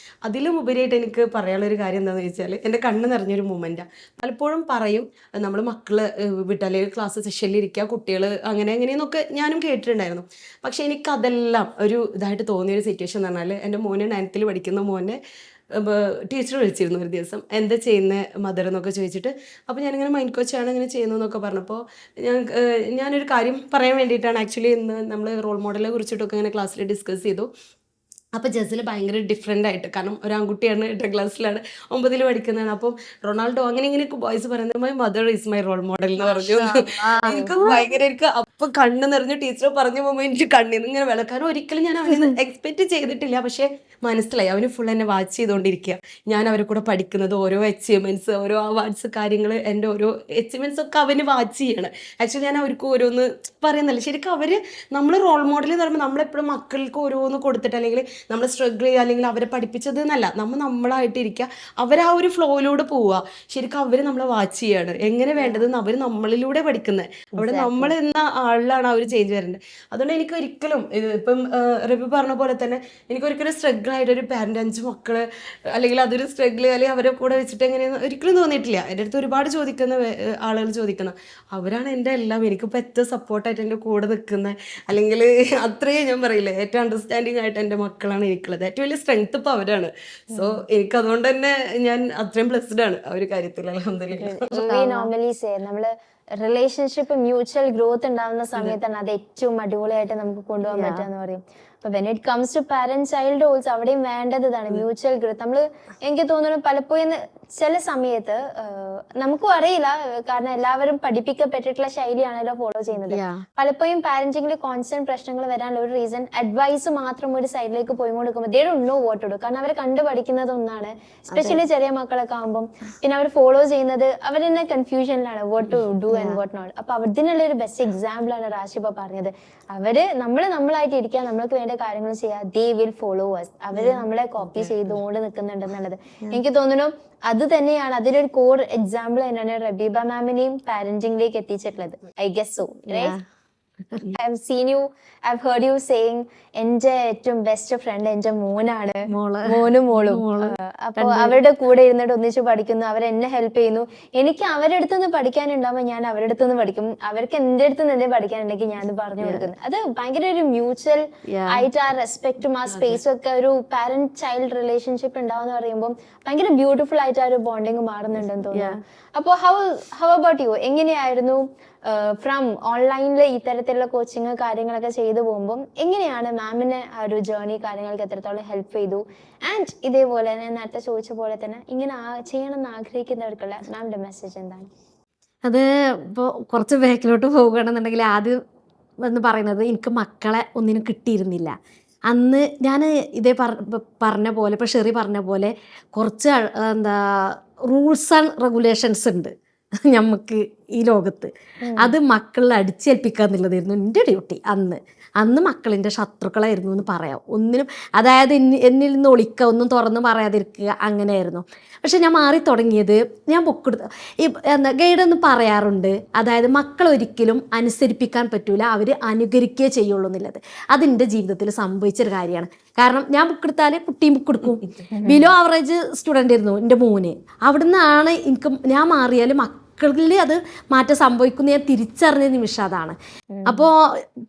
അതിലും ഉപരിയായിട്ട് എനിക്ക് പറയാനുള്ളൊരു കാര്യം എന്താണെന്ന് വെച്ചാൽ, എൻ്റെ കണ്ണ് നിറഞ്ഞൊരു മൂമെൻറ്റാണ്. പലപ്പോഴും പറയും നമ്മൾ മക്കള് വിട്ടാൽ ക്ലാസ് സെഷനിൽ ഇരിക്കുക, കുട്ടികൾ അങ്ങനെയെന്നൊക്കെ ഞാനും കേട്ടിട്ടുണ്ടായിരുന്നു. പക്ഷെ എനിക്കതെല്ലാം ഒരു ഇതായിട്ട് തോന്നിയൊരു സിറ്റുവേഷൻ എന്ന് പറഞ്ഞാൽ, എൻ്റെ മോന് 9th പഠിക്കുന്ന മോനെ ടീച്ചർ വിളിച്ചിരുന്നു ഒരു ദിവസം, എന്താ ചെയ്യുന്ന മദർ എന്നൊക്കെ ചോദിച്ചിട്ട്. അപ്പോൾ ഞാനിങ്ങനെ മൈൻഡ് കോച്ചാണ് ഇങ്ങനെ ചെയ്യുന്നതെന്നൊക്കെ പറഞ്ഞപ്പോൾ ഞാനൊരു കാര്യം പറയാൻ വേണ്ടിയിട്ടാണ് ആക്ച്വലി ഇന്ന് നമ്മൾ റോൾ മോഡലിനെ കുറിച്ചിട്ടൊക്കെ ഇങ്ങനെ ക്ലാസ്സിൽ ഡിസ്കസ് ചെയ്തു. അപ്പോൾ ജസ്സിൽ ഭയങ്കര ഡിഫറെൻ്റ് ആയിട്ട്, കാരണം ഒരു ആൺകുട്ടിയാണ്, 8th ക്ലാസ്സിലാണ്, 9th പഠിക്കുന്നതാണ്. അപ്പം റൊണാൾഡോ ഇങ്ങനെയൊക്കെ ബോയ്സ് പറയുന്നത് my mother is my role model എന്ന് പറഞ്ഞു. എനിക്ക് ഭയങ്കര അപ്പം കണ്ണ് നിറഞ്ഞു. ടീച്ചർ പറഞ്ഞു പോകുമ്പോൾ എനിക്ക് കണ്ണിന്ന് ഇങ്ങനെ വെള്ളം. കാരണം ഒരിക്കലും ഞാൻ അവനെ എക്സ്പെക്റ്റ് ചെയ്തിട്ടില്ല. പക്ഷേ മനസ്സിലായി, അവന് ഫുൾ എന്നെ വാച്ച് ചെയ്തുകൊണ്ടിരിക്കുക. ഞാൻ അവരെ കൂടെ പഠിക്കുന്നത്, ഓരോ അച്ചീവ്മെൻറ്റ്സ്, ഓരോ അവാർഡ്സ് കാര്യങ്ങൾ, എൻ്റെ ഓരോ അച്ചീവ്മെൻറ്റ്സ് ഒക്കെ അവന് വാച്ച് ചെയ്യണം. ആക്ച്വലി ഞാൻ അവർക്ക് ഓരോന്ന് പറയുന്നില്ല. ശരിക്കും അവർ നമ്മൾ റോൾ മോഡൽ എന്ന് പറയുമ്പോൾ നമ്മളെപ്പോഴും മക്കൾക്ക് ഓരോന്ന് കൊടുത്തിട്ട്, അല്ലെങ്കിൽ നമ്മൾ സ്ട്രഗിൾ ചെയ്യുക, അല്ലെങ്കിൽ അവരെ പഠിപ്പിച്ചത് എന്നല്ല, നമ്മളായിട്ടിരിക്കുക, അവർ ആ ഒരു ഫ്ലോയിലൂടെ പോവുക. ശരിക്കും അവർ നമ്മളെ വാച്ച് ചെയ്യാണ്, എങ്ങനെ വേണ്ടതെന്ന് അവർ നമ്മളിലൂടെ പഠിക്കുന്നത്. അവിടെ നമ്മൾ എന്ന ആളിലാണ് ആ ഒരു ചേഞ്ച് വരേണ്ടത്. അതുകൊണ്ട് എനിക്ക് ഒരിക്കലും ഇപ്പം റബി പറഞ്ഞ പോലെ തന്നെ എനിക്കൊരിക്കലും സ്ട്രഗിൾ ആയിട്ടൊരു പാരൻ്റ് 5 മക്കൾ അല്ലെങ്കിൽ അതൊരു സ്ട്രഗിൾ, അല്ലെങ്കിൽ അവരെ കൂടെ വെച്ചിട്ട് എങ്ങനെയെന്ന് ഒരിക്കലും തോന്നിയിട്ടില്ല. എൻ്റെ അടുത്ത് ഒരുപാട് ചോദിക്കുന്ന ആളുകൾ ചോദിക്കുന്ന അവരാണ് എൻ്റെ എല്ലാം. എനിക്കിപ്പോൾ ഏറ്റവും സപ്പോർട്ടായിട്ട് എൻ്റെ കൂടെ നിൽക്കുന്നത്, അല്ലെങ്കിൽ അത്രയും ഞാൻ പറയില്ലേ, ഏറ്റവും അണ്ടർസ്റ്റാൻഡിങ് ആയിട്ട് എൻ്റെ മക്കളാണ് എനിക്കുള്ളത്. ഏറ്റവും വലിയ സ്ട്രെങ്ത് ഇപ്പോൾ അവരാണ്. സോ എനിക്കതുകൊണ്ട് തന്നെ ഞാൻ അത്രയും ബ്ലെസ്ഡ് ആണ് ആ ഒരു കാര്യത്തിൽ. അൽഹംദുലില്ലാ. നോർമലി സേ നമ്മള് റിലേഷൻഷിപ്പ് മ്യൂച്വൽ ഗ്രോത്ത് ഉണ്ടാവുന്ന സമയത്താണ് അത് ഏറ്റവും അടിപൊളിയായിട്ട് നമുക്ക് കൊണ്ടുപോകാൻ പറ്റുക പറയും. അപ്പൊ when it comes to parent child roles അവിടെയും വേണ്ടത് ഇതാണ് മ്യൂച്വൽ ഗ്രോത്ത്. നമ്മൾ എനിക്ക് തോന്നുന്നു പലപ്പോഴും ചില സമയത്ത് നമുക്കും അറിയില്ല, കാരണം എല്ലാവരും പഠിപ്പിക്കപ്പെട്ടിട്ടുള്ള ശൈലിയാണല്ലോ ഫോളോ ചെയ്യുന്നത്. പലപ്പോഴും പാരന്റിംഗിൽ കോൺസ്റ്റന്റ് പ്രശ്നങ്ങൾ വരാനുള്ള ഒരു റീസൺ അഡ്വൈസ് മാത്രം ഒരു സൈഡിലേക്ക് പോയി കൊടുക്കുമ്പോൾ they don't know what to do. കാരണം അവർ കണ്ടു പഠിക്കുന്നത് ഒന്നാണ്, എസ്പെഷ്യലി ചെറിയ മക്കളൊക്കെ ആകുമ്പോൾ. പിന്നെ അവർ ഫോളോ ചെയ്യുന്നത് അവർ തന്നെ കൺഫ്യൂഷനിലാണ് what to do and what not. അപ്പൊ അതിനുള്ള ഒരു ബെസ്റ്റ് എക്സാമ്പിൾ ആണ് റാഷിബ പറഞ്ഞത്. നമ്മളായിട്ട് ഇരിക്കുക, നമ്മൾക്ക് വേണ്ട കാര്യങ്ങൾ ചെയ്യുക, ദേ വിൽ ഫോളോ അസ്. അവര് നമ്മളെ കോപ്പി ചെയ്തുകൊണ്ട് നിൽക്കുന്നുണ്ടെന്നുള്ളത് എനിക്ക് തോന്നുന്നു അത് തന്നെയാണ് അതിലൊരു കോർ എക്സാമ്പിൾ തന്നെയാണ് റബീബ മാമിനെയും പാരന്റിംഗിലേക്ക് എത്തിച്ചിട്ടുള്ളത്. I guess so, right? I've seen you, I've heard you saying എന്റെ ഏറ്റവും ബെസ്റ്റ് ഫ്രണ്ട് എന്റെ മോനാണ്, മോളും. അപ്പൊ അവരുടെ കൂടെ ഇരുന്നിട്ട് ഒന്നിച്ച് പഠിക്കുന്നു, അവരെന്നെ ഹെൽപ്പ് ചെയ്യുന്നു. എനിക്ക് അവരുടെ അടുത്തുനിന്ന് പഠിക്കാനുണ്ടാവുമ്പോ ഞാൻ അവരുടെ അടുത്തുനിന്ന് പഠിക്കും, അവർക്ക് എന്റെ അടുത്ത് നിന്ന് എന്തെങ്കിലും പഠിക്കാനുണ്ടെങ്കിൽ ഞാൻ പറഞ്ഞു കൊടുക്കുന്നു. അത് ഭയങ്കര ഒരു മ്യൂച്വൽ ആയിട്ട് ആ റെസ്പെക്റ്റും ആ സ്പേസും ഒക്കെ ഒരു പാരന്റ് ചൈൽഡ് റിലേഷൻഷിപ്പ് ഉണ്ടാവുന്ന പറയുമ്പോൾ ഭയങ്കര ബ്യൂട്ടിഫുൾ ആയിട്ട് ആ ഒരു ബോണ്ടിങ് മാറുന്നുണ്ടെന്ന് തോന്നുന്നു. അപ്പൊ ഹൗ അബൌട്ട് യു? എങ്ങനെയായിരുന്നു ഫ്രം ഓൺലൈനിൽ ഇത്തരത്തിലുള്ള കോച്ചിങ് കാര്യങ്ങളൊക്കെ ചെയ്തു പോകുമ്പോൾ എങ്ങനെയാണ് മാമിനെ ആ ഒരു ജേർണി കാര്യങ്ങൾക്ക് എത്രത്തോളം ഹെൽപ്പ് ചെയ്തു? ആൻഡ് ഇതേപോലെ ഞാൻ നേരത്തെ ചോദിച്ച പോലെ തന്നെ ഇങ്ങനെ ചെയ്യണമെന്ന് ആഗ്രഹിക്കുന്നവർക്കുള്ള മാമിന്റെ മെസ്സേജ് എന്താണ്? അത് ഇപ്പോൾ കുറച്ച് ബാക്കിലോട്ട് പോകുകയാണെന്നുണ്ടെങ്കിൽ ആദ്യം എന്ന് പറയുന്നത് എനിക്ക് മക്കളെ ഒന്നിനും കിട്ടിയിരുന്നില്ല. അന്ന് ഞാൻ ഇതേ പറഞ്ഞ പോലെ, ഇപ്പോൾ ഷെറി പറഞ്ഞ പോലെ കുറച്ച് റൂൾസ് ആൻഡ് റെഗുലേഷൻസ് ഉണ്ട് നമുക്ക് ഈ ലോകത്ത്. അത് മക്കളിൽ അടിച്ചേൽപ്പിക്കുക എന്നുള്ളതായിരുന്നു എൻ്റെ ഡ്യൂട്ടി. അന്ന് മക്കളിൻ്റെ ശത്രുക്കളായിരുന്നു എന്ന് പറയാം. ഒന്നിനും, അതായത് എന്നിൽ നിന്ന് ഒളിക്കുക, ഒന്നും തുറന്ന് പറയാതിരിക്കുക, അങ്ങനെയായിരുന്നു. പക്ഷെ ഞാൻ മാറി തുടങ്ങിയത്, ഞാൻ ബുക്കെടുത്ത് ഗൈഡ് എന്ന് പറയാറുണ്ട്, അതായത് മക്കൾ ഒരിക്കലും അനുസരിപ്പിക്കാൻ പറ്റൂല, അവർ അനുകരിക്കുകയേ ചെയ്യുള്ളൂ എന്നുള്ളത്. അതെൻ്റെ ജീവിതത്തിൽ സംഭവിച്ചൊരു കാര്യമാണ്. കാരണം ഞാൻ ബുക്കെടുത്താൽ കുട്ടിയും ബുക്കെടുക്കും. ബിലോ ആവറേജ് സ്റ്റുഡൻ്റ് ആയിരുന്നു എൻ്റെ മോന്. അവിടുന്നാണ് എനിക്ക്, ഞാൻ മാറിയാൽ മക്കളിൽ അത് മാറ്റം സംഭവിക്കുന്ന ഞാൻ തിരിച്ചറിഞ്ഞ നിമിഷം അതാണ്. അപ്പോൾ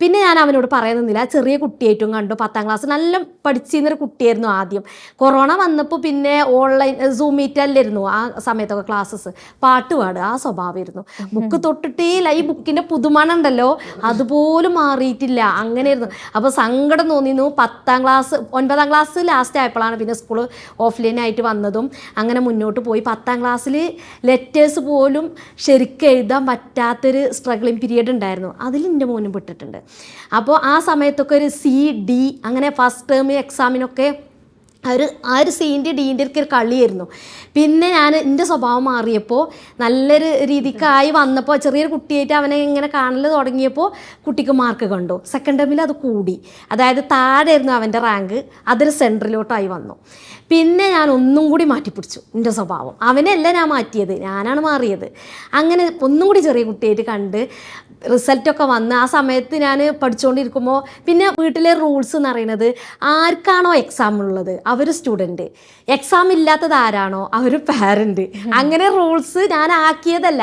പിന്നെ ഞാൻ അവനോട് പറയുന്നില്ല, ചെറിയ കുട്ടിയായിട്ടും കണ്ടു. 10ാം ക്ലാസ് നല്ല പഠിച്ചിരുന്നൊരു കുട്ടിയായിരുന്നു ആദ്യം. കൊറോണ വന്നപ്പോൾ പിന്നെ ഓൺലൈൻ സൂം മീറ്റല്ലായിരുന്നു ആ സമയത്തൊക്കെ ക്ലാസ്സസ്. പാട്ട് പാടുക, ആ സ്വഭാവമായിരുന്നു. ബുക്ക് തൊട്ടിട്ടേയില്ല. ഈ ബുക്കിൻ്റെ പുതുമണം ഉണ്ടല്ലോ അതുപോലും മാറിയിട്ടില്ല, അങ്ങനെയായിരുന്നു. അപ്പോൾ സങ്കടം തോന്നിയിരുന്നു. 9ാം ക്ലാസ് ലാസ്റ്റ് ആയപ്പോഴാണ് പിന്നെ സ്കൂൾ ഓഫ്ലൈൻ ആയിട്ട് വന്നതും. അങ്ങനെ മുന്നോട്ട് പോയി. 10ാം ക്ലാസ്സിൽ ലെറ്റേഴ്സ് പോലും ശരിക്കും എഴുതാൻ പറ്റാത്തൊരു സ്ട്രഗ്ലിംഗ് പീരീഡ് ഉണ്ടായിരുന്നു. അതിൽ എൻ്റെ മോനും പെട്ടിട്ടുണ്ട്. അപ്പോൾ ആ സമയത്തൊക്കെ ഒരു CD അങ്ങനെ ഫസ്റ്റ് ടേം എക്സാമിനൊക്കെ ആ ഒരു സീൻ്റെ ഡീൻ്റെ ഒക്കെ ഒരു കളിയായിരുന്നു. പിന്നെ ഞാൻ എൻ്റെ സ്വഭാവം മാറിയപ്പോൾ നല്ലൊരു രീതിക്കായി വന്നപ്പോൾ, ചെറിയൊരു കുട്ടിയായിട്ട് അവനെ ഇങ്ങനെ കാണൽ തുടങ്ങിയപ്പോൾ കുട്ടിക്ക് മാർക്ക് കണ്ടു. സെക്കൻഡ് ടേമിൽ അത് കൂടി, അതായത് താഴെയായിരുന്നു അവൻ്റെ റാങ്ക്, അതൊരു സെൻറ്ററിലോട്ടായി വന്നു. പിന്നെ ഞാൻ ഒന്നും കൂടി മാറ്റിപ്പിടിച്ചു എൻ്റെ സ്വഭാവം. അവനെയല്ല ഞാൻ മാറ്റിയത്, ഞാനാണ് മാറിയത്. അങ്ങനെ ഒന്നും കൂടി ചെറിയ കുട്ടിയായിട്ട് കണ്ട് റിസൾട്ടൊക്കെ വന്ന് ആ സമയത്ത് ഞാൻ പഠിച്ചുകൊണ്ടിരിക്കുമ്പോൾ പിന്നെ വീട്ടിലെ റൂൾസ് എന്ന് പറയുന്നത്, ആർക്കാണോ എക്സാം ഉള്ളത് അവർ സ്റ്റുഡൻറ്റ്, എക്സാം ഇല്ലാത്തത് ആരാണോ അവർ പാരൻറ്റ്. അങ്ങനെ റൂൾസ് ഞാൻ ആക്കിയതല്ല,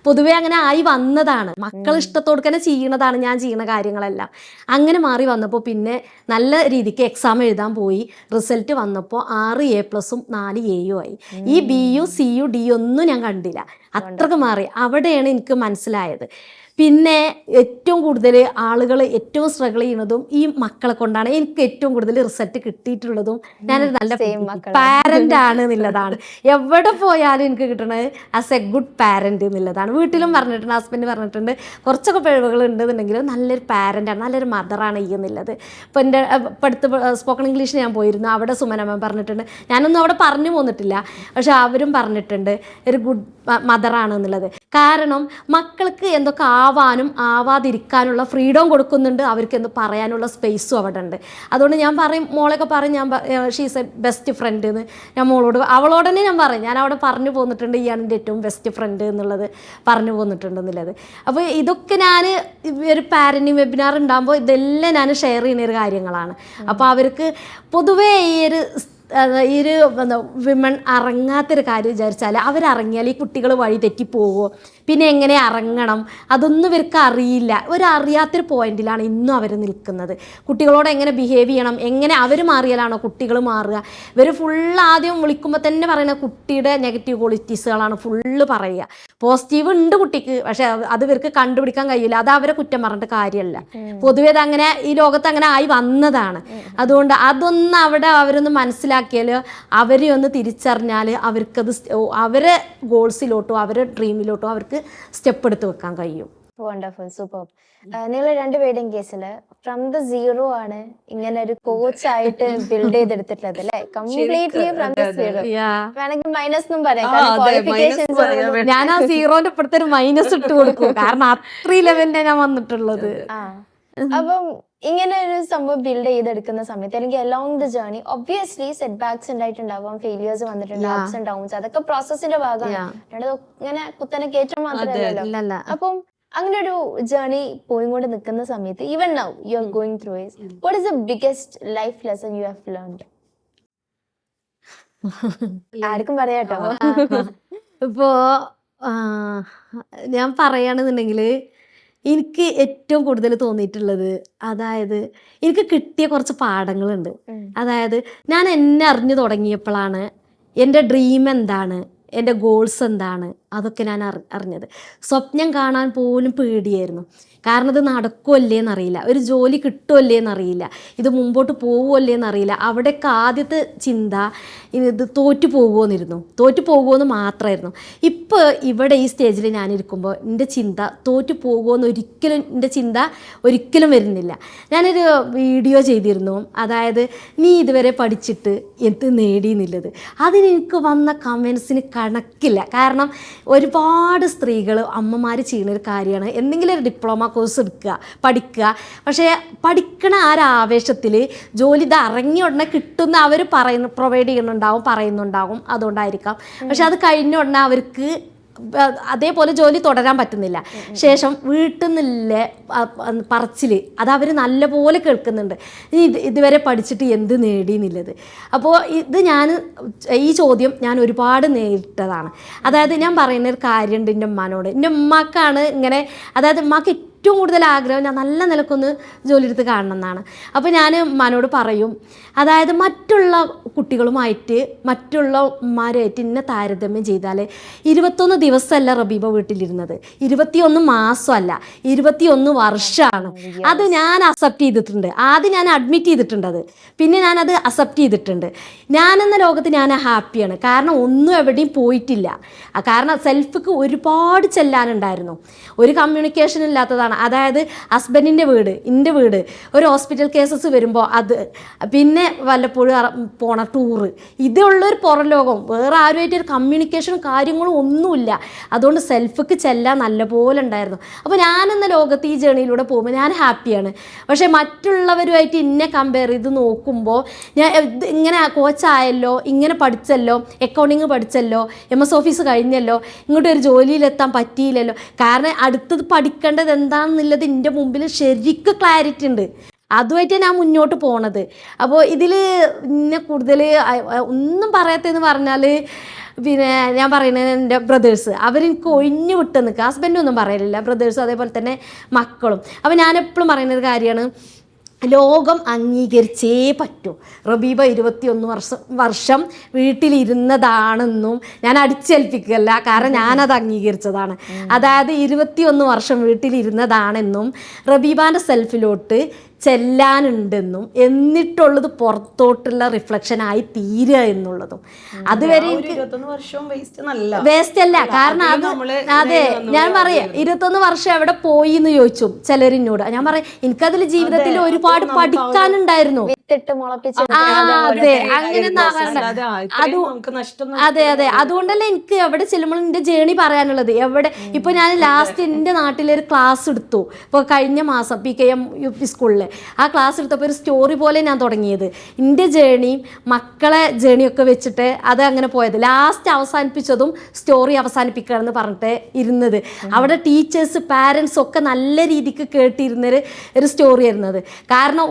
പൊതുവെ അങ്ങനെ ആയി വന്നതാണ്. മക്കൾ ഇഷ്ടത്തോടെ തന്നെ ചെയ്യണതാണ് ഞാൻ ചെയ്യുന്ന കാര്യങ്ങളെല്ലാം. അങ്ങനെ മാറി വന്നപ്പോൾ പിന്നെ നല്ല രീതിക്ക് എക്സാം എഴുതാൻ പോയി. റിസൾട്ട് വന്നപ്പോൾ 6 A+ഉം 4 Aയും ആയി. ഈ Bയും Cയും D ഒന്നും ഞാൻ കണ്ടില്ല, അത്രക്ക് മാറി. അവിടെയാണ് എനിക്ക് മനസ്സിലായത്. പിന്നെ ഏറ്റവും കൂടുതൽ ആളുകൾ ഏറ്റവും സ്ട്രഗിൾ ചെയ്യുന്നതും ഈ മക്കളെ കൊണ്ടാണ്. എനിക്ക് ഏറ്റവും കൂടുതൽ റിസൾട്ട് കിട്ടിയിട്ടുള്ളതും ഞാനൊരു നല്ല പാരൻ്റ് ആണ് എന്നുള്ളതാണ്. എവിടെ പോയാലും എനിക്ക് കിട്ടണത് ആസ് എ ഗുഡ് പാരൻ്റ് എന്നുള്ളതാണ്. വീട്ടിലും പറഞ്ഞിട്ടുണ്ട്, ഹസ്ബൻഡ് പറഞ്ഞിട്ടുണ്ട്, കുറച്ചൊക്കെ പിഴവുകൾ ഉണ്ടെന്നുണ്ടെങ്കിലും നല്ലൊരു പാരൻ്റാണ്, നല്ലൊരു മദറാണ് ഈ എന്നുള്ളത്. ഇപ്പോൾ എൻ്റെ അടുത്ത് സ്പോക്കൺ ഇംഗ്ലീഷ് ഞാൻ പോയിരുന്നു, അവിടെ സുമനമ്മ പറഞ്ഞിട്ടുണ്ട്. ഞാനൊന്നും അവിടെ പറഞ്ഞു പോന്നിട്ടില്ല, പക്ഷെ അവരും പറഞ്ഞിട്ടുണ്ട് ഒരു ഗുഡ് മദറാണ് എന്നുള്ളത്. കാരണം മക്കൾക്ക് എന്തൊക്കെ ആവാനും ആവാതിരിക്കാനുള്ള ഫ്രീഡം കൊടുക്കുന്നുണ്ട്, അവർക്ക് എന്ത് പറയാനുള്ള സ്പേസും അവിടെ ഉണ്ട്. അതുകൊണ്ട് ഞാൻ പറയും, മോളൊക്കെ പറയും, ഷീസ് എ ബെസ്റ്റ് ഫ്രണ്ട് എന്ന് ഞാൻ അവളോട് തന്നെ ഞാൻ പറയും, ഞാൻ അവിടെ പറഞ്ഞു പോന്നിട്ടുണ്ട് ഇയാണ് എൻ്റെ ഏറ്റവും ബെസ്റ്റ് ഫ്രണ്ട് എന്നുള്ളത് പറഞ്ഞു പോന്നിട്ടുണ്ട് എന്നുള്ളത്. അപ്പോൾ ഇതൊക്കെ ഞാൻ ഒരു പാരൻറ്റിങ് വെബിനാർ ഉണ്ടാകുമ്പോൾ ഇതെല്ലാം ഞാൻ ഷെയർ ചെയ്യുന്ന ഒരു കാര്യങ്ങളാണ്. അപ്പോൾ അവർക്ക് പൊതുവേ ഈ ഒരു ഈ ഒരു വിമൺ ഇറങ്ങാത്തൊരു കാര്യം വിചാരിച്ചാൽ അവരിറങ്ങിയാൽ ഈ കുട്ടികൾ വഴി തെറ്റിപ്പോവോ, പിന്നെ എങ്ങനെ ഇറങ്ങണം, അതൊന്നും ഇവർക്ക് അറിയില്ല. അറിയാത്തൊരു പോയിന്റിലാണ് ഇന്നും അവർ നിൽക്കുന്നത്. കുട്ടികളോട് എങ്ങനെ ബിഹേവ് ചെയ്യണം, എങ്ങനെ അവർ മാറിയാലാണോ കുട്ടികൾ മാറുക. ഇവർ ഫുള്ള് ആദ്യം വിളിക്കുമ്പോൾ തന്നെ പറയുന്ന കുട്ടിയുടെ നെഗറ്റീവ് ക്വാളിറ്റീസുകളാണ് ഫുള്ള് പറയുക. പോസിറ്റീവ് ഉണ്ട് കുട്ടിക്ക്, പക്ഷെ അത് ഇവർക്ക് കണ്ടുപിടിക്കാൻ കഴിയില്ല. അത് അവരെ കുറ്റം പറഞ്ഞിട്ട് കാര്യമല്ല. പൊതുവേ അതങ്ങനെ ഈ ലോകത്ത് അങ്ങനെ ആയി വന്നതാണ്. അതുകൊണ്ട് അതൊന്ന് അവിടെ അവരൊന്ന് മനസ്സിലാക്കിയാൽ, അവരെ ഒന്ന് തിരിച്ചറിഞ്ഞാൽ അവർക്കത് അവരെ ഗോൾസിലോട്ടോ അവരെ ഡ്രീമിലോട്ടോ അവർക്ക് സ്റ്റെപ്പ് എടുത്ത് വെക്കാൻ കഴിയും. Wonderful, super. നിങ്ങൾ രണ്ടുപേരുടെയും കേസിൽ ഫ്രം ദ സീറോ ആണ് ഇങ്ങനെ ഒരു കോച്ചായിട്ട് ബിൽഡ് ചെയ്തെടുത്തിട്ടുള്ളത് അല്ലേ? Completely from the zero. വേണമെങ്കിൽ മൈനസ് എന്നും പറയാം. ഞാൻ ആ സീറോന്റെ ഇപ്പഴത്തെ ഒരു മൈനസ് ഇട്ട് കൊടുക്കും, കാരണം അത്രയും ലെവലിനെ ഞാൻ വന്നിട്ടുള്ളത്. അപ്പം ഇങ്ങനെ ഒരു സംഭവം ബിൽഡ് ചെയ്തെടുക്കുന്ന സമയത്ത് അല്ലെങ്കിൽ along the journey obviously setbacks ഉണ്ടായിട്ടുണ്ടാവാം, ഫെയിലിയേഴ്സ് വന്നിട്ടുണ്ട്, അപ്സ് ആൻഡ് ഡൗൺസ്, അതൊക്കെ പ്രോസസ്സിന്റെ ഭാഗമാണ്. ഇങ്ങനെ കുത്തനെ കയറ്റം മാത്രമല്ലല്ലോ. അപ്പം അങ്ങനെ ഒരു ജേർണി പോയിക്കൊണ്ട് നിൽക്കുന്ന സമയത്ത് even now you are going through it, what is the biggest life lesson you have learned? ആർക്കും പറയാട്ടോ. ഇപ്പോ ഞാൻ പറയുകയാണെന്നുണ്ടെങ്കിൽ എനിക്ക് ഏറ്റവും കൂടുതൽ തോന്നിയിട്ടുള്ളത്, അതായത് എനിക്ക് കിട്ടിയ കുറച്ച് പാഠങ്ങളുണ്ട്. അതായത് ഞാൻ എന്നെ അറിഞ്ഞു തുടങ്ങിയപ്പോഴാണ് എൻ്റെ ഡ്രീം എന്താണ്, എൻ്റെ ഗോൾസ് എന്താണ്, അതൊക്കെ ഞാൻ അറിഞ്ഞത്. സ്വപ്നം കാണാൻ പോലും പേടിയായിരുന്നു. കാരണം ഇത് നടക്കുമല്ലേ എന്നറിയില്ല, ഒരു ജോലി കിട്ടുമല്ലേ എന്നറിയില്ല, ഇത് മുമ്പോട്ട് പോകുമല്ലേ എന്നറിയില്ല. അവിടെയൊക്കെ ആദ്യത്തെ ചിന്ത ഇത് തോറ്റു പോകുമെന്നിരുന്നു, തോറ്റു പോകുമെന്ന് മാത്രമായിരുന്നു. ഇപ്പോൾ ഇവിടെ ഈ സ്റ്റേജിൽ ഞാനിരിക്കുമ്പോൾ എൻ്റെ ചിന്ത തോറ്റു പോകുമെന്ന് ഒരിക്കലും എൻ്റെ ചിന്ത ഒരിക്കലും വരുന്നില്ല. ഞാനൊരു വീഡിയോ ചെയ്തിരുന്നു, അതായത് നീ ഇതുവരെ പഠിച്ചിട്ട് എന്ത് നേടിയെന്നുള്ളത്. അതിനെനിക്ക് വന്ന കമൻസിന് കണക്കില്ല. കാരണം ഒരുപാട് സ്ത്രീകൾ അമ്മമാർ ചെയ്യുന്നൊരു കാര്യമാണ് എന്തെങ്കിലും ഒരു ഡിപ്ലോമ കോഴ്സ് എടുക്കുക, പഠിക്കുക. പക്ഷേ പഠിക്കണ ആ ഒരു ആവേശത്തിൽ ജോലി ഇത് ഇറങ്ങിയ ഉടനെ കിട്ടുന്ന അവർ പ്രൊവൈഡ് ചെയ്യുന്നുണ്ടാവും, പറയുന്നുണ്ടാവും, അതുകൊണ്ടായിരിക്കാം. പക്ഷെ അത് കഴിഞ്ഞ ഉടനെ അവർക്ക് അതേപോലെ ജോലി തുടരാൻ പറ്റുന്നില്ല. ശേഷം വീട്ടിൽ നിന്നില്ലേ പറച്ചിൽ അത് അവർ നല്ലപോലെ കേൾക്കുന്നുണ്ട്, നീ ഇതുവരെ പഠിച്ചിട്ട് എന്ത് നേടിയെന്നുള്ളത്. അപ്പോൾ ഈ ചോദ്യം ഞാൻ ഒരുപാട് നേരിട്ടതാണ്. അതായത് ഞാൻ പറയുന്നൊരു കാര്യമുണ്ട് എൻ്റെ ഉമ്മാനോട്. എൻ്റെ ഉമ്മാക്കാണ് ഇങ്ങനെ, അതായത് ഉമ്മാക്ക് ഏറ്റവും കൂടുതൽ ആഗ്രഹം ഞാൻ നല്ല നിലക്കൊന്ന് ജോലി എടുത്ത് കാണണം എന്നാണ്. അപ്പോൾ ഞാൻ ഉമ്മാനോട് പറയും, അതായത് മറ്റുള്ള കുട്ടികളുമായിട്ട് മറ്റുള്ള ഉമ്മാരുമായിട്ട് ഇന്നെ താരതമ്യം ചെയ്താൽ 21 ദിവസമല്ല റബീബ വീട്ടിലിരുന്നത്, 21 മാസമല്ല, 21 വർഷമാണ്. അത് ഞാൻ അക്സെപ്റ്റ് ചെയ്തിട്ടുണ്ട്. ആദ്യം ഞാൻ അഡ്മിറ്റ് ചെയ്തിട്ടുണ്ട്, അത് പിന്നെ ഞാനത് അക്സെപ്റ്റ് ചെയ്തിട്ടുണ്ട്. ഞാനെന്ന ലോകത്ത് ഞാൻ ഹാപ്പിയാണ്. കാരണം ഒന്നും എവിടെയും പോയിട്ടില്ല. കാരണം സെൽഫിക്ക് ഒരുപാട് ചെല്ലാനുണ്ടായിരുന്നു. ഒരു കമ്മ്യൂണിക്കേഷൻ ഇല്ലാത്തതാണ്. അതായത് ഹസ്ബൻഡിൻ്റെ വീട്, എൻ്റെ വീട്, ഒരു ഹോസ്പിറ്റൽ കേസസ് വരുമ്പോൾ അത്, പിന്നെ വല്ലപ്പോഴും പോണ ടൂറ്, ഇതുള്ളൊരു പുറം ലോകം, വേറെ ആരുമായിട്ടൊരു കമ്മ്യൂണിക്കേഷനും കാര്യങ്ങളും ഒന്നുമില്ല. അതുകൊണ്ട് സെൽഫിക്ക് ചെല്ലാൻ നല്ലപോലെ ഉണ്ടായിരുന്നു. അപ്പോൾ ഞാനെന്ന ലോകത്ത് ഈ ജേണിയിലൂടെ പോകുമ്പോൾ ഞാൻ ഹാപ്പിയാണ്. പക്ഷേ മറ്റുള്ളവരുമായിട്ട് എന്നെ കമ്പയർ ചെയ്ത് നോക്കുമ്പോൾ ഞാൻ ഇങ്ങനെ കോച്ചായല്ലോ, ഇങ്ങനെ പഠിച്ചല്ലോ, അക്കൗണ്ടിങ് പഠിച്ചല്ലോ, MS ഓഫീസ് കഴിഞ്ഞല്ലോ, ഇങ്ങോട്ട് ഒരു ജോലിയിലെത്താൻ പറ്റിയില്ലല്ലോ. കാരണം അടുത്തത് പഠിക്കേണ്ടത് എന്താണെന്നുള്ളത് എൻ്റെ മുമ്പിൽ ശരിക്കും ക്ലാരിറ്റി ഉണ്ട്. അതുമായിട്ടാണ് ഞാൻ മുന്നോട്ട് പോണത്. അപ്പോൾ ഇതിൽ ഇന്നെ കൂടുതൽ ഒന്നും പറയാത്തതെന്ന് പറഞ്ഞാൽ, പിന്നെ ഞാൻ പറയുന്നത് എൻ്റെ ബ്രദേഴ്സ്, അവരെനിക്ക് ഒഴിഞ്ഞു വിട്ട് നിൽക്കുക. ഹസ്ബൻഡൊന്നും പറയലില്ല, ബ്രദേഴ്സും അതേപോലെ തന്നെ മക്കളും. അപ്പോൾ ഞാനെപ്പോഴും പറയുന്നൊരു കാര്യമാണ്, ലോകം അംഗീകരിച്ചേ പറ്റൂ. റബീബ 21 വർഷം വീട്ടിലിരുന്നതാണെന്നും ഞാൻ അടിച്ചേൽപ്പിക്കുകയല്ല, കാരണം ഞാനത് അംഗീകരിച്ചതാണ്. അതായത് 21 വർഷം വീട്ടിലിരുന്നതാണെന്നും റബീബാൻ്റെ സെൽഫിലോട്ട് ചെല്ലാനുണ്ടെന്നും എന്നിട്ടുള്ളത് പുറത്തോട്ടുള്ള റിഫ്ലക്ഷനായി തീരുക എന്നുള്ളതും. അതുവരെ വേസ്റ്റ് അല്ല. കാരണം അതെ, ഞാൻ പറയാം 21 വർഷം എവിടെ പോയി എന്ന് ചോദിച്ചു ചിലരിനോട്. ഞാൻ പറയാം എനിക്കതിൽ ജീവിതത്തിൽ ഒരുപാട് പഠിക്കാനുണ്ടായിരുന്നു. അതെ, അങ്ങനെ അതെ. അതുകൊണ്ടല്ലേ എനിക്ക് എവിടെ ചെല്ലുമ്പോൾ എൻ്റെ ജേണി പറയാനുള്ളത്. എവിടെ ഇപ്പോൾ ഞാൻ ലാസ്റ്റ് എൻ്റെ നാട്ടിലൊരു ക്ലാസ് എടുത്തു. ഇപ്പോൾ കഴിഞ്ഞ മാസം PKM UP സ്കൂളിൽ ആ ക്ലാസ് എടുത്തപ്പോൾ ഒരു സ്റ്റോറി പോലെ ഞാൻ തുടങ്ങിയത്. എൻ്റെ ജേണിയും മക്കളെ ജേണിയൊക്കെ വെച്ചിട്ട് അത് അങ്ങനെ പോയത്. ലാസ്റ്റ് അവസാനിപ്പിച്ചതും സ്റ്റോറി അവസാനിപ്പിക്കുക എന്ന് പറഞ്ഞിട്ട് ഇരുന്നത്. അവിടെ ടീച്ചേഴ്സ് പാരൻസ് ഒക്കെ നല്ല രീതിക്ക് കേട്ടിരുന്നൊരു സ്റ്റോറി ആയിരുന്നത്. കാരണം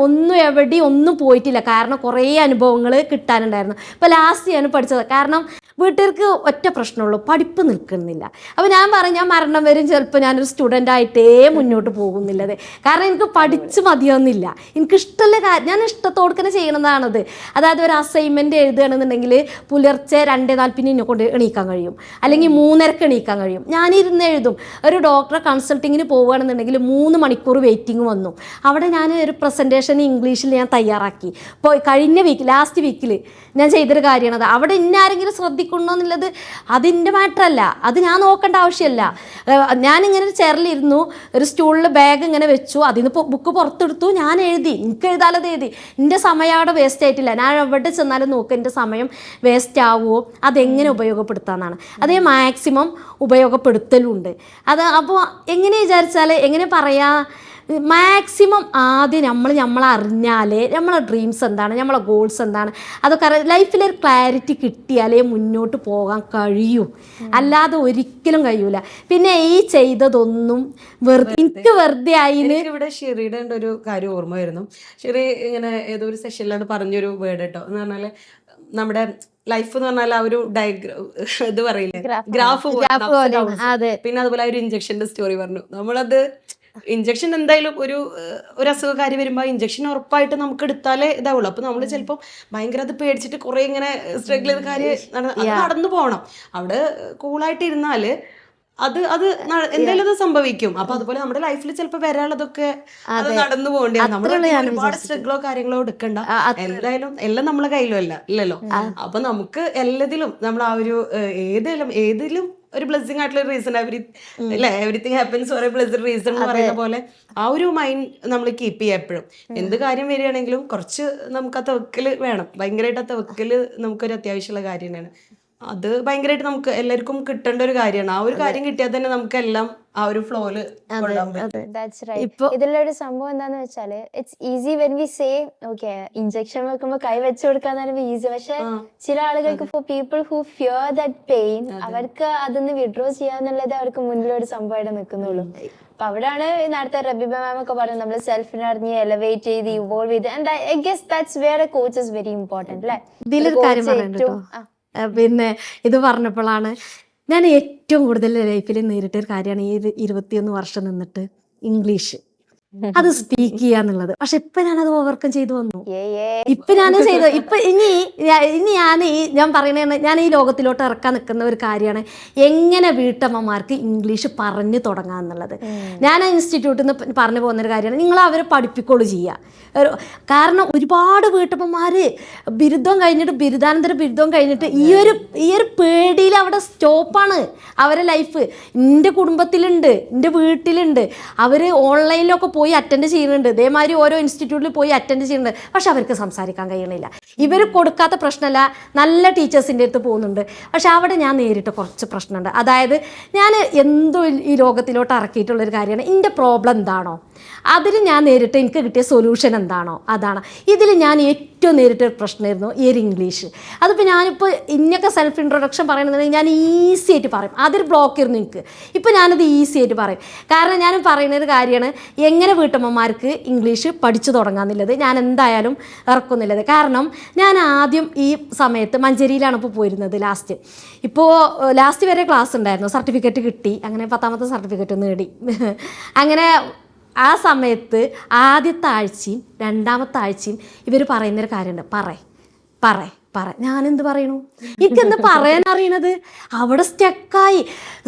ഒന്നും പോയിട്ടില്ല. കാരണം കുറേ അനുഭവങ്ങൾ കിട്ടാനുണ്ടായിരുന്നു. ഇപ്പോൾ ലാസ്റ്റ് ഞാൻ പഠിച്ചത് കാരണം വീട്ടുകാർക്ക് ഒറ്റ പ്രശ്നമുള്ളൂ, പഠിപ്പ് നിൽക്കുന്നില്ല. അപ്പോൾ ഞാൻ പറയും, ഞാൻ മരണം വരും ചിലപ്പോൾ ഞാനൊരു സ്റ്റുഡൻ്റ് ആയിട്ടേ മുന്നോട്ട് പോകുന്നില്ലത്. കാരണം എനിക്ക് പഠിച്ച് മതിയാവുന്നില്ല. എനിക്കിഷ്ടമുള്ള കാര്യം ഞാൻ ഇഷ്ടത്തോടെ ചെയ്യണതാണത്. അതായത് ഒരു അസൈൻമെൻറ്റ് എഴുതുകയാണെന്നുണ്ടെങ്കിൽ പുലർച്ചെ 2:40 എന്നെ കൊണ്ട് എണീക്കാൻ കഴിയും, അല്ലെങ്കിൽ 3:30 എണീക്കാൻ കഴിയും. ഞാനിരുന്ന് എഴുതും. ഒരു ഡോക്ടറെ കൺസൾട്ടിങ്ങിന് പോവുകയാണെന്നുണ്ടെങ്കിൽ 3 മണിക്കൂർ വെയിറ്റിംഗ് വന്നു. അവിടെ ഞാൻ ഒരു പ്രസൻറ്റേഷൻ ഇംഗ്ലീഷിൽ ഞാൻ തയ്യാറാക്കി. ഇപ്പോൾ കഴിഞ്ഞ ലാസ്റ്റ് വീക്കിൽ ഞാൻ ചെയ്തൊരു കാര്യമാണത്. അവിടെ ഇന്നാരെങ്കിലും ശ്രദ്ധിക്കണോ എന്നുള്ളത് അതിൻ്റെ മാറ്ററല്ല, അത് ഞാൻ നോക്കേണ്ട ആവശ്യമല്ല. ഞാനിങ്ങനെ ഒരു ചെയറിലിരുന്നു, ഒരു സ്റ്റൂളിൽ ബാഗ് ഇങ്ങനെ വെച്ചു, അതിന് ബുക്ക് പുറത്തെടുത്തു, ഞാൻ എഴുതി. എനിക്ക് എഴുതാലത് എഴുതി. എൻ്റെ സമയം അവിടെ വേസ്റ്റ് ആയിട്ടില്ല. ഞാൻ എവിടെ ചെന്നാലും നോക്കുക എൻ്റെ സമയം വേസ്റ്റ് ആവുമോ, അതെങ്ങനെ ഉപയോഗപ്പെടുത്താമെന്നാണ്. അതേ മാക്സിമം ഉപയോഗപ്പെടുത്തലുണ്ട്. അപ്പോൾ എങ്ങനെ വിചാരിച്ചാൽ എങ്ങനെ പറയാ, മാക്സിമം ആദ്യം നമ്മളെ അറിഞ്ഞാലേ നമ്മളെ ഡ്രീംസ് എന്താണ്, നമ്മളെ ഗോൾസ് എന്താണ്, അതൊക്കെ ലൈഫിലൊരു ക്ലാരിറ്റി കിട്ടിയാലേ മുന്നോട്ട് പോകാൻ കഴിയൂ. അല്ലാതെ ഒരിക്കലും കഴിയൂല. പിന്നെ ഈ ചെയ്തതൊന്നും എനിക്ക് വെറുതെ ആയിന്. ഇവിടെ ഷെറിയുടെ ഒരു കാര്യം ഓർമ്മ വരുന്നു. ഷെറി ഇങ്ങനെ ഏതോ ഒരു സെഷനിലാണ് പറഞ്ഞൊരു വേർഡ് കേട്ടോ, എന്ന് പറഞ്ഞാല് നമ്മുടെ ലൈഫ് എന്ന് പറഞ്ഞാൽ ആ ഒരു ഇത് പറയില്ലേ, ഗ്രാഫ് പിന്നെ അതുപോലെ ആ ഒരു ഇഞ്ചക്ഷന്റെ സ്റ്റോറി പറഞ്ഞു. നമ്മളത് ഇഞ്ചക്ഷൻ എന്തായാലും ഒരു അസുഖകാരി വരുമ്പോൾ ആ ഇഞ്ചക്ഷൻ ഉറപ്പായിട്ട് നമുക്ക് എടുത്താലേ ഇതാവുള്ളൂ. അപ്പൊ നമ്മൾ ചിലപ്പോൾ ഭയങ്കര അത് പേടിച്ചിട്ട് കുറെ ഇങ്ങനെ സ്ട്രഗിൾ ചെയ്ത കാര്യം നടന്നു പോകണം. അവിടെ കൂളായിട്ട് ഇരുന്നാല് അത് എന്തായാലും അത് സംഭവിക്കും. അപ്പൊ അതുപോലെ നമ്മുടെ ലൈഫിൽ ചിലപ്പോൾ വരാനുള്ളതൊക്കെ അത് നടന്നു പോകേണ്ടതാണ്. നമ്മൾ ഒരുപാട് സ്ട്രഗിളോ കാര്യങ്ങളോ എടുക്കണ്ട. എന്തായാലും എല്ലാം നമ്മളെ കയ്യിലും ഇല്ലല്ലോ. അപ്പൊ നമുക്ക് എല്ലാത്തിലും നമ്മൾ ആ ഒരു ഏതിലും ഒരു ബ്ലെസ്സിങ് ആയിട്ടുള്ള ഒരു reason, everything happens four A blessed reason എന്ന് പറയുന്ന പോലെ ആ ഒരു മൈൻഡ് നമ്മൾ കീപ്പ് ചെയ്യുക എപ്പോഴും. എന്ത് കാര്യം വരികയാണെങ്കിലും കുറച്ച് നമുക്ക് ആ തവക്കല് വേണം. ഭയങ്കരമായിട്ട് ആ തവക്കല് നമുക്കൊരു അത്യാവശ്യമുള്ള കാര്യം തന്നെയാണ്. അത് ഭയങ്കരമായിട്ട് നമുക്ക് എല്ലാവർക്കും കിട്ടേണ്ട ഒരു കാര്യമാണ്. ആ ഒരു കാര്യം കിട്ടിയാൽ തന്നെ നമുക്ക് എല്ലാം ആ ഒരു ഫ്ലോയില് ഇതിലൊരു സംഭവം എന്താന്ന് വെച്ചാല്, it's easy when we say okay injection വെക്കുമ്പോ കൈ വെച്ച് കൊടുക്കാന്ന് ഈസി. പക്ഷെ ചില ആളുകൾക്ക് for people who fear that pain, അവർക്ക് അതൊന്ന് വിഡ്രോ ചെയ്യാന്നുള്ളത് അവർക്ക് മുന്നിലൊരു സംഭവമായിട്ട് നിൽക്കുന്നുള്ളൂ. അപ്പൊ അവിടെയാണ് നേരത്തെ റബീബ മാം ഒക്കെ പറഞ്ഞത്, നമ്മൾ സെൽഫിനെ അറിഞ്ഞ് എലവേറ്റ് ചെയ്ത് ഇവോൾവ് ചെയ്ത്. And I guess that's where a coach is very important അല്ലേ. ഇതിലൊരു കാര്യം പറയണ്ടോ, പിന്നെ ഇത് പറഞ്ഞപ്പോഴാണ് ഞാൻ ഏറ്റവും കൂടുതൽ ലൈഫിൽ നേരിട്ടൊരു കാര്യമാണ് ഈ 21 വർഷം നിന്നിട്ട് ഇംഗ്ലീഷ് അത് സ്പീക്ക് ചെയ്യാന്നുള്ളത്. പക്ഷെ ഇപ്പൊ ഞാനത് ഓവർകം ചെയ്തു വന്നു. ഇപ്പൊ ഇനി ഞാൻ പറയണ ഞാൻ ഈ ലോകത്തിലോട്ട് ഇറക്കാൻ നിൽക്കുന്ന ഒരു കാര്യമാണ് എങ്ങനെ വീട്ടമ്മമാർക്ക് ഇംഗ്ലീഷ് പറഞ്ഞു തുടങ്ങാം എന്നുള്ളത്. ഞാൻ ആ ഇൻസ്റ്റിറ്റ്യൂട്ടിൽ നിന്ന് പറഞ്ഞു പോകുന്നൊരു കാര്യമാണ്, നിങ്ങൾ അവരെ പഠിപ്പിക്കുകയുള്ളൂ ചെയ്യുക. കാരണം ഒരുപാട് വീട്ടമ്മമാർ ബിരുദാനന്തര ബിരുദം കഴിഞ്ഞിട്ട് ഈ ഒരു പേടിയിൽ അവിടെ സ്റ്റോപ്പാണ് അവരെ ലൈഫ്. എൻ്റെ കുടുംബത്തിലുണ്ട്, എൻ്റെ വീട്ടിലുണ്ട്, അവർ ഓൺലൈനിലൊക്കെ പോയി അറ്റൻഡ് ചെയ്യുന്നുണ്ട്, ഇതേമാതിരി ഓരോ ഇൻസ്റ്റിറ്റ്യൂട്ടിൽ പോയി അറ്റൻഡ് ചെയ്യുന്നുണ്ട്. പക്ഷെ അവർക്ക് സംസാരിക്കാൻ കഴിയണില്ല. ഇവർ കൊടുക്കാത്ത പ്രശ്നമല്ല, നല്ല ടീച്ചേഴ്സിൻ്റെ അടുത്ത് പോകുന്നുണ്ട്. പക്ഷെ അവിടെ ഞാൻ നേരിട്ട് കുറച്ച് പ്രശ്നമുണ്ട്. അതായത് ഞാൻ എന്തോ ഈ ലോകത്തിലോട്ട് ഇറക്കിയിട്ടുള്ളൊരു കാര്യമാണ്, എൻ്റെ പ്രോബ്ലം എന്താണോ അതിൽ ഞാൻ നേരിട്ട് എനിക്ക് കിട്ടിയ സൊല്യൂഷൻ എന്താണോ അതാണ്. ഇതിൽ ഞാൻ ഏറ്റവും നേരിട്ടൊരു പ്രശ്നമായിരുന്നു ഈ ഒരു ഇംഗ്ലീഷ്. അതിപ്പോൾ ഞാനിപ്പോൾ ഇന്നൊക്കെ സെൽഫ് ഇൻട്രൊഡക്ഷൻ പറയണമെന്നുണ്ടെങ്കിൽ ഞാൻ ഈസി ആയിട്ട് പറയും. അതൊരു ബ്ലോക്കായിരുന്നു എനിക്ക്. ഇപ്പോൾ ഞാനത് ഈസി ആയിട്ട് പറയും. കാരണം ഞാൻ പറയുന്നൊരു കാര്യമാണ് എങ്ങനെ വീട്ടമ്മമാർക്ക് ഇംഗ്ലീഷ് പഠിച്ചു തുടങ്ങാമെന്നുള്ളത് ഞാൻ എന്തായാലും ഇറക്കുന്നില്ലത്. കാരണം ഞാൻ ആദ്യം ഈ സമയത്ത് മഞ്ചേരിയിലാണ് ഇപ്പോൾ പോയിരുന്നത്. ലാസ്റ്റ് വരെ ക്ലാസ് ഉണ്ടായിരുന്നു, സർട്ടിഫിക്കറ്റ് കിട്ടി, അങ്ങനെ 10ാമത്തെ സർട്ടിഫിക്കറ്റ് നേടി. അങ്ങനെ ആ സമയത്ത് ആദ്യത്തെ ആഴ്ചയും 2ാമത്തെ ആഴ്ചയും ഇവർ പറയുന്നൊരു കാര്യമുണ്ട്, പറ ഞാനെന്ത് പറയണു, എനിക്കെന്ത് പറയാൻ അറിയണത്. അവിടെ സ്റ്റക്കായി.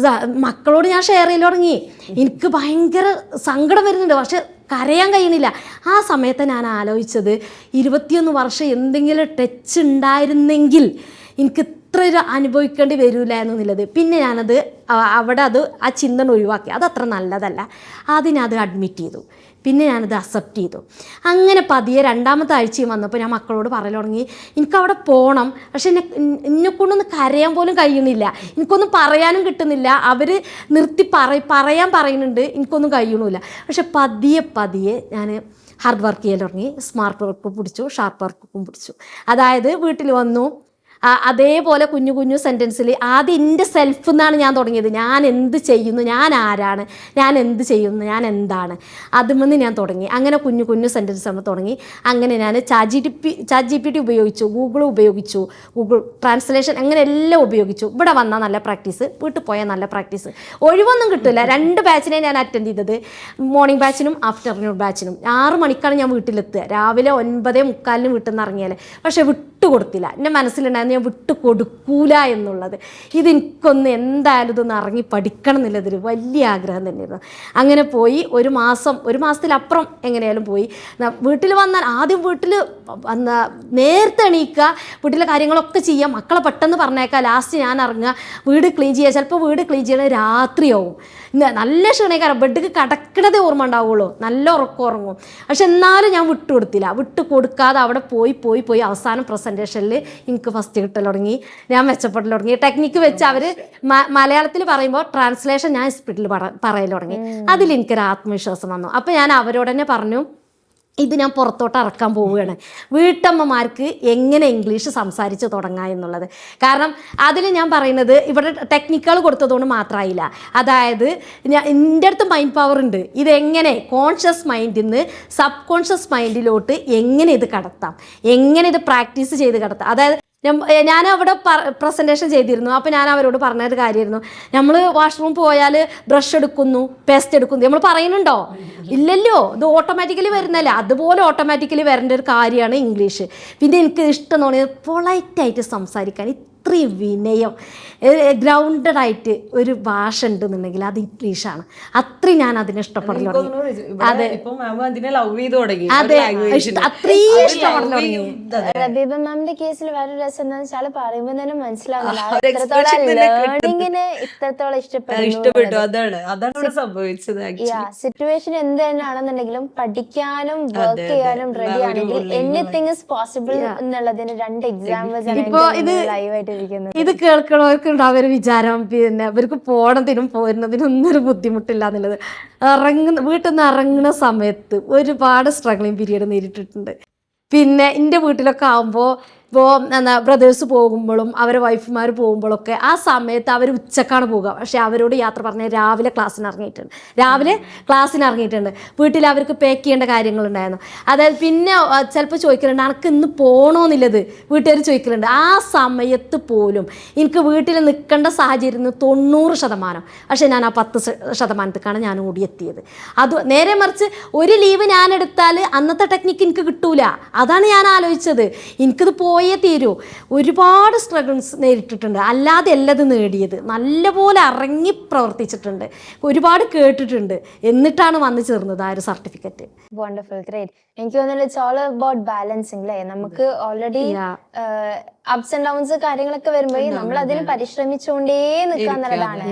മക്കളോട് ഞാൻ ഷെയർ ചെയ്ത് തുടങ്ങി. എനിക്ക് ഭയങ്കര സങ്കടം വരുന്നുണ്ട്, പക്ഷെ കരയാൻ കഴിയണില്ല. ആ സമയത്ത് ഞാൻ ആലോചിച്ചത് 21 വർഷം എന്തെങ്കിലും ടച്ച് ഉണ്ടായിരുന്നെങ്കിൽ എനിക്ക് ഇത്ര ഒരു അനുഭവിക്കേണ്ടി വരില്ലായിരുന്നു എന്നുള്ളത്. പിന്നെ ഞാനത് ആ ചിന്തന ഒഴിവാക്കി. അതത്ര നല്ലതല്ല. അതിനത് അഡ്മിറ്റ് ചെയ്തു. പിന്നെ ഞാനത് അക്സെപ്റ്റ് ചെയ്തു. അങ്ങനെ പതിയെ 2ാമത്തെ ആഴ്ചയും വന്നപ്പോൾ ഞാൻ മക്കളോട് പറയൽ തുടങ്ങി, എനിക്കവിടെ പോകണം, പക്ഷെ എന്നെക്കൊണ്ടൊന്ന് കരയാൻ പോലും കഴിയണില്ല, എനിക്കൊന്നും പറയാനും കിട്ടുന്നില്ല. അവർ നിർത്തി പറയാൻ പറയുന്നുണ്ട്, എനിക്കൊന്നും കഴിയണില്ല. പക്ഷെ പതിയെ ഞാൻ ഹാർഡ് വർക്ക് ചെയ്യാൻ തുടങ്ങി. സ്മാർട്ട് വർക്കും പിടിച്ചു, ഷാർപ്പ് വർക്കും പിടിച്ചു. അതായത് വീട്ടിൽ വന്നു അതേപോലെ കുഞ്ഞു കുഞ്ഞു സെൻറ്റൻസിൽ ആദ്യം എൻ്റെ സെൽഫ് എന്നാണ് ഞാൻ തുടങ്ങിയത്. ഞാൻ എന്ത് ചെയ്യുന്നു, ഞാൻ ആരാണ്, ഞാൻ എന്ത് ചെയ്യുന്നു, ഞാൻ എന്താണ്, അതുമെന്ന് ഞാൻ തുടങ്ങി. അങ്ങനെ കുഞ്ഞു കുഞ്ഞു സെൻറ്റൻസ് നമ്മൾ തുടങ്ങി. അങ്ങനെ ഞാൻ ചാറ്റ് ജി പി ടി ഉപയോഗിച്ചു, ഗൂഗിൾ ഉപയോഗിച്ചു, ഗൂഗിൾ ട്രാൻസ്ലേഷൻ, അങ്ങനെ എല്ലാം ഉപയോഗിച്ചു. ഇവിടെ വന്നാൽ നല്ല പ്രാക്ടീസ്, വീട്ടിൽ പോയാൽ നല്ല പ്രാക്ടീസ്. ഒഴിവൊന്നും കിട്ടില്ല. 2 ബാച്ചിനെ ഞാൻ അറ്റൻഡ് ചെയ്തത്, മോർണിംഗ് ബാച്ചിനും ആഫ്റ്റർനൂൺ ബാച്ചിനും. 6 മണിക്കാണ് ഞാൻ വീട്ടിലെത്തുക. രാവിലെ 9:45 വീട്ടിൽ നിന്ന് ഇറങ്ങിയാൽ. പക്ഷേ വിട്ടുകൊടുത്തില്ല. എൻ്റെ മനസ്സിലുണ്ടായിരുന്നു ഞാൻ വിട്ടു കൊടുക്കൂല എന്നുള്ളത്. ഇതെനിക്കൊന്ന് എന്തായാലും ഇതൊന്ന് ഇറങ്ങി പഠിക്കണം എന്നുള്ളതൊരു വലിയ ആഗ്രഹം തന്നെയായിരുന്നു. അങ്ങനെ പോയി ഒരു മാസത്തിലപ്പുറം എങ്ങനെയാലും പോയി. വീട്ടിൽ വന്നാൽ ആദ്യം വീട്ടിൽ നേരത്തെ എണീക്കുക, വീട്ടിലെ കാര്യങ്ങളൊക്കെ ചെയ്യുക, മക്കളെ പെട്ടെന്ന് പറഞ്ഞേക്കുക, ലാസ്റ്റ് ഞാൻ ഇറങ്ങുക, വീട് ക്ലീൻ ചെയ്യുക. ചിലപ്പോൾ വീട് ക്ലീൻ ചെയ്യണത് രാത്രിയാവും. നല്ല ക്ഷീണക്കാരം, ബെഡിക്ക് കിടക്കണതേ ഓർമ്മ ഉണ്ടാവുള്ളൂ, നല്ല ഉറക്കം. പക്ഷെ എന്നാലും ഞാൻ വിട്ടു കൊടുക്കാതെ അവിടെ പോയി അവസാനം പ്രസൻറ്റേഷനിൽ എനിക്ക് ഫസ്റ്റ് കിട്ടൽ തുടങ്ങി, ഞാൻ മെച്ചപ്പെടൽ തുടങ്ങി. ടെക്നിക്ക് വെച്ച് അവർ മലയാളത്തിൽ പറയുമ്പോൾ ട്രാൻസ്ലേഷൻ ഞാൻ സ്പീഡിൽ പറയൽ തുടങ്ങി. അതിലെനിക്കൊരു ആത്മവിശ്വാസം വന്നു. അപ്പോൾ ഞാൻ അവരോട് തന്നെ പറഞ്ഞു, ഇത് ഞാൻ പുറത്തോട്ട് ഇറക്കാൻ പോവുകയാണ്, വീട്ടമ്മമാർക്ക് എങ്ങനെ ഇംഗ്ലീഷ് സംസാരിച്ച് തുടങ്ങാം എന്നുള്ളത്. കാരണം അതിൽ ഞാൻ പറയുന്നത് ഇവിടെ ടെക്നിക്കുകൾ കൊടുത്തതുകൊണ്ട് മാത്രമായില്ല. അതായത് എൻ്റെ അടുത്ത് മൈൻഡ് പവർ ഉണ്ട്. ഇതെങ്ങനെ കോൺഷ്യസ് മൈൻഡിൽ നിന്ന് സബ് കോൺഷ്യസ് മൈൻഡിലോട്ട് എങ്ങനെ ഇത് കടത്താം, എങ്ങനെ ഇത് പ്രാക്ടീസ് ചെയ്ത് കടത്താം. അതായത് ഞാൻ അവിടെ പ്രസൻറ്റേഷൻ ചെയ്തിരുന്നു. അപ്പോൾ ഞാൻ അവരോട് പറഞ്ഞൊരു കാര്യമായിരുന്നു, നമ്മൾ വാഷ്റൂം പോയാൽ ബ്രഷ് എടുക്കുന്നു, പേസ്റ്റ് എടുക്കുന്നു, നമ്മൾ പറയുന്നുണ്ടോ? ഇല്ലല്ലോ, ഇത് ഓട്ടോമാറ്റിക്കലി വരുന്നല്ലേ. അതുപോലെ ഓട്ടോമാറ്റിക്കലി വരേണ്ട ഒരു കാര്യമാണ് ഇംഗ്ലീഷ്. പിന്നെ എനിക്ക് ഇഷ്ടം എന്ന് പറഞ്ഞാൽ പൊളൈറ്റായിട്ട് സംസാരിക്കാൻ, ഇത്രയും വിനയം, ഗ്രൗണ്ടഡ് ആയിട്ട് ഒരു ഭാഷ ഉണ്ടെന്നുണ്ടെങ്കിൽ അത് ഇംഗ്ലീഷാണ്. അത്രയും ഞാൻ അതിനെ ഇഷ്ടപ്പെടൽ തുടങ്ങി. അതെ, അത്രയും ഇഷ്ടപ്പെടൽ തുടങ്ങി. റബീബ മാമിന്റെ കേസിൽ വേറെ രസം എന്താണെന്ന് വെച്ചാൽ പറയുമ്പോൾ തന്നെ മനസ്സിലാവില്ല ഇത്രത്തോളം ലേണിങ്ങിന് ഇത്രത്തോളം ഇഷ്ടപ്പെട്ടു. അതാണ് സംഭവിച്ചത്. സിറ്റുവേഷൻ എന്ത് തന്നെയാണെന്നുണ്ടെങ്കിലും പഠിക്കാനും വർക്ക് ചെയ്യാനും റെഡി ആണെങ്കിൽ എനിത്തിങ് ഇസ് പോസിബിൾ എന്നുള്ളതിന് 2 എക്സാമ്പിൾസ് ആണ് ലൈവായിട്ട് ഇരിക്കുന്നത്. ഇത് കേൾക്കണവർക്കുണ്ടാവും ഒരു വിചാരം, പിന്നെ അവർക്ക് പോണതിനും പോരുന്നതിനും ഒന്നും ഒരു ബുദ്ധിമുട്ടില്ല എന്നുള്ളത്. വീട്ടിൽ നിന്ന് ഇറങ്ങുന്ന സമയത്ത് ഒരുപാട് സ്ട്രഗ്ലിങ് പീരീഡ് നേരിട്ടിട്ടുണ്ട്. പിന്നെ എൻ്റെ വീട്ടിലൊക്കെ ആകുമ്പോൾ ബ്രദേഴ്സ് പോകുമ്പോഴും അവരെ വൈഫുമാർ പോകുമ്പോഴൊക്കെ ആ സമയത്ത് അവർ ഉച്ചക്കാണ് പോകുക. പക്ഷേ അവരോട് യാത്ര പറഞ്ഞാൽ രാവിലെ ക്ലാസ്സിന് ഇറങ്ങിയിട്ടുണ്ട്. വീട്ടിൽ അവർക്ക് പാക്ക് ചെയ്യേണ്ട കാര്യങ്ങളുണ്ടായിരുന്നു. അതായത് പിന്നെ ചിലപ്പോൾ ചോദിക്കലുണ്ട്, എനിക്ക് ഇന്ന് പോകണമെന്നുള്ളത് വീട്ടുകാർ ചോദിക്കലുണ്ട്. ആ സമയത്ത് പോലും എനിക്ക് വീട്ടിൽ നിൽക്കേണ്ട സാഹചര്യം 90%. പക്ഷേ ഞാൻ ആ 10%ക്കാണ് ഞാൻ ഓടിയെത്തിയത്. അത് നേരെ മറിച്ച് ഒരു ലീവ് ഞാൻ എടുത്താൽ അന്നത്തെ ടെക്നിക്ക് എനിക്ക് കിട്ടൂല. അതാണ് ഞാൻ ആലോചിച്ചത്. എനിക്കിത് പോയേ തീരൂ. ഒരുപാട് സ്ട്രഗിൾസ് നേരിട്ടിട്ടുണ്ട്, അല്ലാതെ എല്ലത് നേടിയത്. നല്ലപോലെ ഇറങ്ങി പ്രവർത്തിച്ചിട്ടുണ്ട്, ഒരുപാട് കേട്ടിട്ടുണ്ട്, എന്നിട്ടാണ് വന്നു ചേർന്നത് ആ ഒരു സർട്ടിഫിക്കറ്റ്. Wonderful, great. എനിക്ക് തോന്നുന്നു ഇറ്റ്സ് ഓൾ അബൌട്ട് ബാലൻസിങ് അല്ലേ. നമുക്ക് ഓൾറെഡി അപ്സ് ആൻഡ് ഡൗൺസ് കാര്യങ്ങളൊക്കെ വരുമ്പോൾ നമ്മൾ അതിന് പരിശ്രമിച്ചുകൊണ്ടേ നിൽക്കുക എന്നുള്ളതാണ്.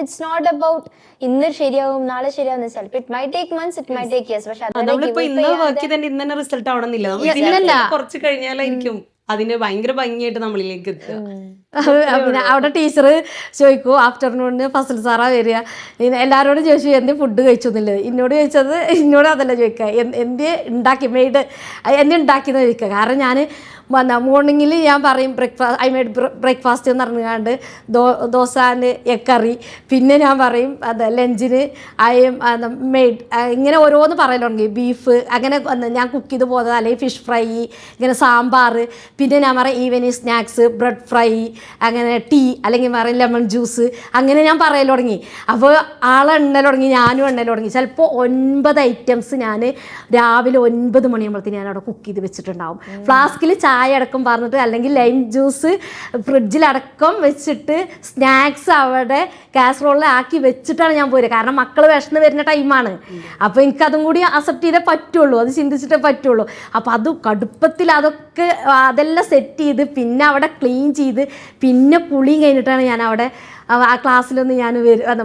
ഇറ്റ്സ് നോട്ട് അബൌട്ട് ഇന്ന് ശരിയാവും നാളെ ശരിയാവും. ചിലപ്പോൾ it my take months, it my take years. പക്ഷെ ഇന്ന് റിസൾട്ട് ആവണമെന്നില്ല, കുറച്ച് കഴിഞ്ഞാലായിരിക്കും അതിന് ഭയങ്കര ഭംഗിയായിട്ട് നമ്മളിലേക്ക് എത്തുക. പിന്നെ അവിടെ ടീച്ചർ ചോദിക്കൂ, ആഫ്റ്റർനൂണിന് ഫസൽ സാറാ വരിക, എല്ലാവരോടും ചോദിച്ചു എന്ത് ഫുഡ് കഴിച്ചു എന്നുള്ളത്. എന്നോട് അതല്ല ചോദിക്കുക, എന്ത് ഉണ്ടാക്കി എന്ത് ഉണ്ടാക്കിയെന്ന് ചോദിക്കുക. കാരണം ഞാൻ മോർണിംഗിൽ ഞാൻ പറയും ബ്രേക്ക്ഫാസ്റ്റ് എന്ന് പറഞ്ഞുകൊണ്ട് ദോശ ആൻഡ് എഗ് കറി. പിന്നെ ഞാൻ പറയും ലഞ്ചിന് മെയ്ഡ്, ഇങ്ങനെ ഓരോന്ന് പറയൽ തുടങ്ങി. ബീഫ് അങ്ങനെ ഞാൻ കുക്ക് ചെയ്ത് പോകുന്നത്, അല്ലെങ്കിൽ ഫിഷ് ഫ്രൈ, ഇങ്ങനെ സാമ്പാർ. പിന്നെ ഞാൻ പറയും ഈവനിങ് സ്നാക്സ്, ബ്രെഡ് ഫ്രൈ, അങ്ങനെ ടീ, അല്ലെങ്കിൽ പറയും ലെമൺ ജ്യൂസ്. അങ്ങനെ ഞാൻ പറയൽ തുടങ്ങി. അപ്പോൾ എണ്ണൽ തുടങ്ങി, ഞാനും എണ്ണൽ തുടങ്ങി. ചിലപ്പോൾ 9 ഐറ്റംസ് ഞാൻ രാവിലെ 9 മണിയാകുമ്പോഴത്തേന് ഞാൻ അവിടെ കുക്ക് ചെയ്ത് വെച്ചിട്ടുണ്ടാവും. ഫ്ലാസ്കിൽ ചായ അടക്കം പറഞ്ഞിട്ട്, അല്ലെങ്കിൽ ലൈം ജ്യൂസ് ഫ്രിഡ്ജിലടക്കം വെച്ചിട്ട്, സ്നാക്സ് അവിടെ കാസറോളിൽ ആക്കി വെച്ചിട്ടാണ് ഞാൻ പോരുക. കാരണം മക്കൾ വിഷന്ന് വരുന്ന ടൈമാണ്. അപ്പോൾ എനിക്കതും കൂടി അക്സെപ്റ്റ് ചെയ്തേ പറ്റുള്ളൂ, അത് ചിന്തിച്ചിട്ടേ പറ്റുള്ളൂ. അപ്പോൾ അത് കടുപ്പത്തിൽ അതെല്ലാം സെറ്റ് ചെയ്ത്, പിന്നെ അവിടെ ക്ലീൻ ചെയ്ത്, പിന്നെ കുളിയും കഴിഞ്ഞിട്ടാണ് ഞാൻ അവിടെ ആ ക്ലാസ്സിലൊന്ന് ഞാൻ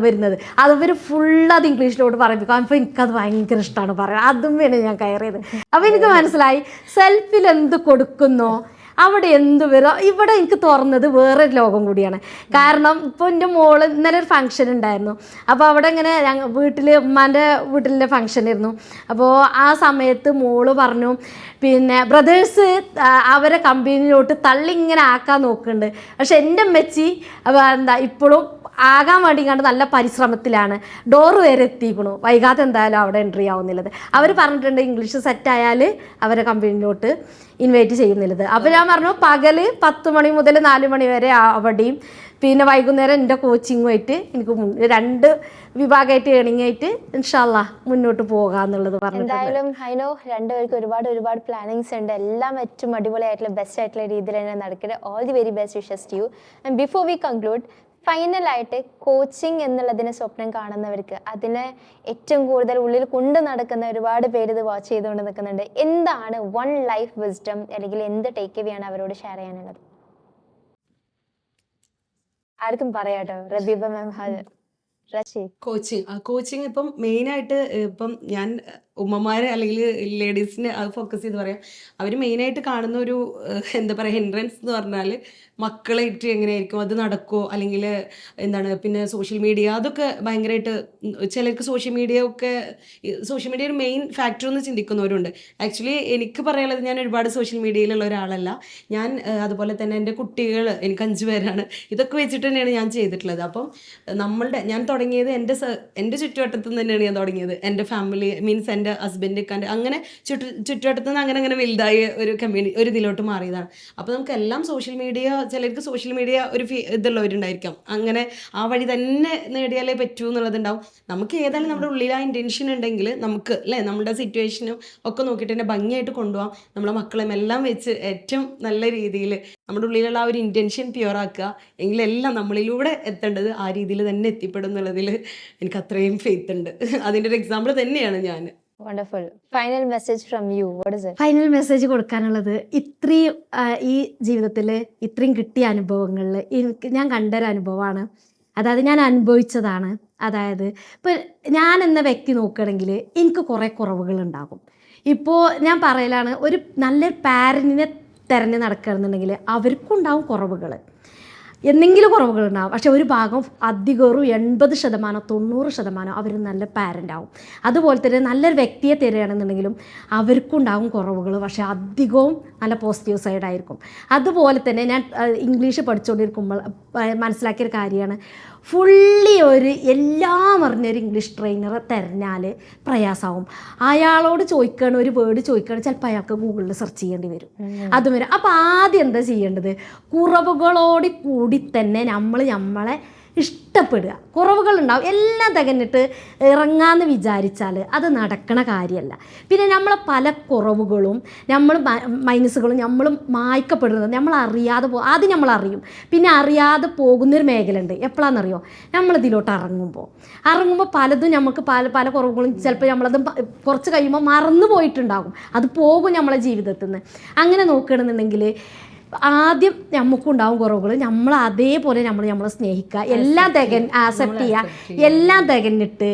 വരുന്നത്. അതവർ ഫുള്ളത് ഇംഗ്ലീഷിലോട്ട് പറയിപ്പിക്കും. അപ്പോൾ എനിക്കത് ഭയങ്കര ഇഷ്ടമാണ് പറയാൻ. അതും വേണം ഞാൻ കയറിയത്. അപ്പോൾ എനിക്ക് മനസ്സിലായി, സെൽഫിൽ എന്ത് കൊടുക്കുന്നോ അവിടെ എന്ത് വരും. ഇവിടെ എനിക്ക് തുറന്നത് വേറൊരു ലോകം കൂടിയാണ്. കാരണം ഇപ്പോൾ എൻ്റെ മോള് ഇന്നലെ ഒരു ഫംഗ്ഷൻ ഉണ്ടായിരുന്നു. അപ്പോൾ അവിടെ ഇങ്ങനെ വീട്ടിൽ ഉമ്മാൻ്റെ വീട്ടിലെ ഫംഗ്ഷൻ ആയിരുന്നു. അപ്പോൾ ആ സമയത്ത് മോള് പറഞ്ഞു, പിന്നെ ബ്രദേഴ്സ് അവരെ കമ്പനിയിലോട്ട് തള്ളി ഇങ്ങനെ ആക്കാൻ നോക്കുന്നുണ്ട്. പക്ഷെ എൻ്റെ അമ്മച്ചി എന്താ ഇപ്പോഴും ആകാൻ വേണ്ടി കണ്ട് നല്ല പരിശ്രമത്തിലാണ്. ഡോറ് വരെ എത്തിക്കണു. വൈകാതെ എന്തായാലും അവിടെ എൻട്രി ആവുന്നില്ലത്. അവർ പറഞ്ഞിട്ടുണ്ട് ഇംഗ്ലീഷ് സെറ്റായാൽ അവരെ കമ്പനിയിലോട്ട് ഇൻവൈറ്റ് ചെയ്യുന്നില്ലത്. അപ്പോൾ ഞാൻ പറഞ്ഞു പകല് 10 മണി മുതൽ 4 മണി വരെ അവിടെയും, പിന്നെ വൈകുന്നേരം എൻ്റെ കോച്ചിങ്ങുമായിട്ട് എനിക്ക് 2 വിഭാഗമായിട്ട് ഏണിംഗ് ആയിട്ട് ഇൻഷാല്ലാ മുന്നോട്ട് പോകാന്നുള്ളത് പറഞ്ഞു. എന്തായാലും ഹൈനോ രണ്ടുപേർക്ക് ഒരുപാട് പ്ലാനിങ്സ് ഉണ്ട്. എല്ലാം ഏറ്റവും അടിപൊളിയായിട്ടുള്ള ബെസ്റ്റ് ആയിട്ടുള്ള രീതിയിൽ തന്നെ നടക്കട്ടെ. All the very best wishes to you. And before we conclude, ഫൈനലായിട്ട് കോച്ചിങ് എന്നുള്ളതിന് സ്വപ്നം കാണുന്നവർക്ക്, അതിനെ ഏറ്റവും കൂടുതൽ ഉള്ളിൽ കൊണ്ട് നടക്കുന്ന ഒരുപാട് പേര് ഇത് വാച്ച് ചെയ്തുകൊണ്ട് നിൽക്കുന്നുണ്ട്, എന്താണ് 1 ലൈഫ് വിസ്ഡം അല്ലെങ്കിൽ എന്ത് ടേക്ക് അവേ ആണ് അവരോട് ഷെയർ ചെയ്യാനുള്ളത്? ആർക്കും പറയാട്ടോ. റബീബ മാം, റഷീദ്. കോച്ചിങ് ഇപ്പം മെയിനായിട്ട് ഇപ്പം ഞാൻ ഉമ്മമാരെ അല്ലെങ്കിൽ ലേഡീസിനെ അത് ഫോക്കസ് ചെയ്ത് പറയാം. അവർ മെയിനായിട്ട് കാണുന്ന ഒരു എന്താ പറയുക ഹിൻഡ്രൻസ് എന്ന് പറഞ്ഞാൽ മക്കളായിട്ട് എങ്ങനെയായിരിക്കും അത് നടക്കുമോ, അല്ലെങ്കിൽ എന്താണ് പിന്നെ സോഷ്യൽ മീഡിയ, അതൊക്കെ ഭയങ്കരമായിട്ട് ചിലർക്ക് സോഷ്യൽ മീഡിയ ഒരു മെയിൻ ഫാക്ടർ എന്ന് ചിന്തിക്കുന്നവരുണ്ട്. ആക്ച്വലി എനിക്ക് പറയാനുള്ളത്, ഞാൻ ഒരുപാട് സോഷ്യൽ മീഡിയയിലുള്ള ഒരാളല്ല. ഞാൻ അതുപോലെ തന്നെ എൻ്റെ കുട്ടികൾ, എനിക്ക് 5 പേരാണ്. ഇതൊക്കെ വെച്ചിട്ട് തന്നെയാണ് ഞാൻ ചെയ്തിട്ടുള്ളത്. അപ്പം ഞാൻ തുടങ്ങിയത് എൻ്റെ ചുറ്റുവട്ടത്തു നിന്ന് തന്നെയാണ് ഞാൻ തുടങ്ങിയത്. എൻ്റെ ഫാമിലി മീൻസ് എൻ്റെ ഹസ്ബൻഡ് അങ്ങനെ ചുറ്റുവട്ടത്തു നിന്ന് അങ്ങനെ വലുതായ ഒരു ഒരു ഇതിലോട്ട് മാറിയതാണ്. അപ്പോൾ നമുക്ക് എല്ലാം സോഷ്യൽ മീഡിയ, ചിലർക്ക് സോഷ്യൽ മീഡിയ ഒരു ഇതുള്ളവരുണ്ടായിരിക്കാം, അങ്ങനെ ആ വഴി തന്നെ നേടിയാലേ പറ്റൂ എന്നുള്ളതുണ്ടാവും. നമുക്ക് ഏതായാലും നമ്മുടെ ഉള്ളിൽ ആ ഇൻറ്റൻഷൻ ഉണ്ടെങ്കിൽ നമുക്ക് അല്ലേ നമ്മുടെ സിറ്റുവേഷനും ഒക്കെ നോക്കിയിട്ട് തന്നെ ഭംഗിയായിട്ട് കൊണ്ടുപോകാം. നമ്മളെ മക്കളെയും എല്ലാം വെച്ച് ഏറ്റവും നല്ല രീതിയിൽ നമ്മുടെ ഉള്ളിലുള്ള ആ ഒരു ഇൻറ്റൻഷൻ പ്യുവർ ആക്കുക. എങ്കിലെല്ലാം നമ്മളിലൂടെ എത്തേണ്ടത് ആ രീതിയിൽ തന്നെ എത്തിപ്പെടും എന്നുള്ളതിൽ എനിക്ക് അത്രയും ഫെയ്ത്ത് ഉണ്ട്. അതിൻ്റെ ഒരു എക്സാമ്പിൾ തന്നെയാണ് ഞാൻ. Wonderful. Final message from you, what is it? Final message കൊടുക്കാനുള്ളത്, ഇത്രയും ഈ ജീവിതത്തിൽ ഇത്രയും കിട്ടിയ അനുഭവങ്ങളിൽ ഞാൻ കണ്ടൊരു അനുഭവമാണ്. അതായത് ഞാൻ അനുഭവിച്ചതാണ്. അതായത് ഇപ്പോൾ ഞാൻ എന്ന വ്യക്തി നോക്കുകയാണെങ്കിൽ എനിക്ക് കുറേ കുറവുകളുണ്ടാകും. ഇപ്പോൾ ഞാൻ പറയലാണ്, ഒരു നല്ലൊരു പാരൻറ്റിനെ തിരഞ്ഞ് നടക്കുകയാണെന്നുണ്ടെങ്കിൽ അവർക്കും ഉണ്ടാവും കുറവുകൾ, എന്തെങ്കിലും കുറവുകളുണ്ടാവും. പക്ഷെ ഒരു ഭാഗം അധികവും 80% 90% അവർ നല്ല പാരൻ്റ് ആവും. അതുപോലെ തന്നെ നല്ലൊരു വ്യക്തിയെ തരികയാണെന്നുണ്ടെങ്കിലും അവർക്കും ഉണ്ടാവും കുറവുകൾ, പക്ഷേ അധികവും നല്ല പോസിറ്റീവ് സൈഡായിരിക്കും. അതുപോലെ തന്നെ ഞാൻ ഇംഗ്ലീഷ് പഠിച്ചുകൊണ്ടിരിക്കുമ്പോൾ മനസ്സിലാക്കിയൊരു കാര്യമാണ്, ഫുള്ളി എല്ലാം അറിഞ്ഞൊരു ഇംഗ്ലീഷ് ട്രെയിനറെ തിരഞ്ഞാൽ പ്രയാസമാവും. അയാളോട് ചോദിക്കുകയാണ്, ഒരു വേർഡ് ചോദിക്കുകയാണ്, ചിലപ്പോൾ അയാൾക്ക് ഗൂഗിളിൽ സെർച്ച് ചെയ്യേണ്ടി വരും. അതും വരും. അപ്പോൾ ആദ്യം എന്താ ചെയ്യേണ്ടത്, കുറവുകളോട് കൂടി തന്നെ നമ്മളെ ഇഷ്ടപ്പെടുക. കുറവുകളുണ്ടാവും, എല്ലാം തികഞ്ഞിട്ട് ഇറങ്ങാമെന്ന് വിചാരിച്ചാൽ അത് നടക്കണ കാര്യമല്ല. പിന്നെ നമ്മളെ പല കുറവുകളും മൈനസുകളും നമ്മൾ മായ്ക്കപ്പെടുന്നത് നമ്മൾ അറിയാതെ ആദ്യം നമ്മൾ അറിയും, പിന്നെ അറിയാതെ പോകുന്നൊരു മേഖല ഉണ്ട്. എപ്പോഴാണെന്നറിയോ, നമ്മളിതിലോട്ട് ഇറങ്ങുമ്പോൾ പലതും നമുക്ക് പല കുറവുകളും ചിലപ്പോൾ നമ്മളത് കുറച്ച് കഴിയുമ്പോൾ മറന്നു പോയിട്ടുണ്ടാകും. അത് പോകും നമ്മളെ ജീവിതത്തിൽ നിന്ന്. അങ്ങനെ നോക്കുകയാണെന്നുണ്ടെങ്കിൽ ആദ്യം നമുക്കുണ്ടാവും കുറവുകൾ, നമ്മൾ അതേപോലെ നമ്മളെ സ്നേഹിക്കുക, എല്ലാം ആക്സെപ്റ്റ് ചെയ്യുക. എല്ലാം തികഞ്ഞിട്ട്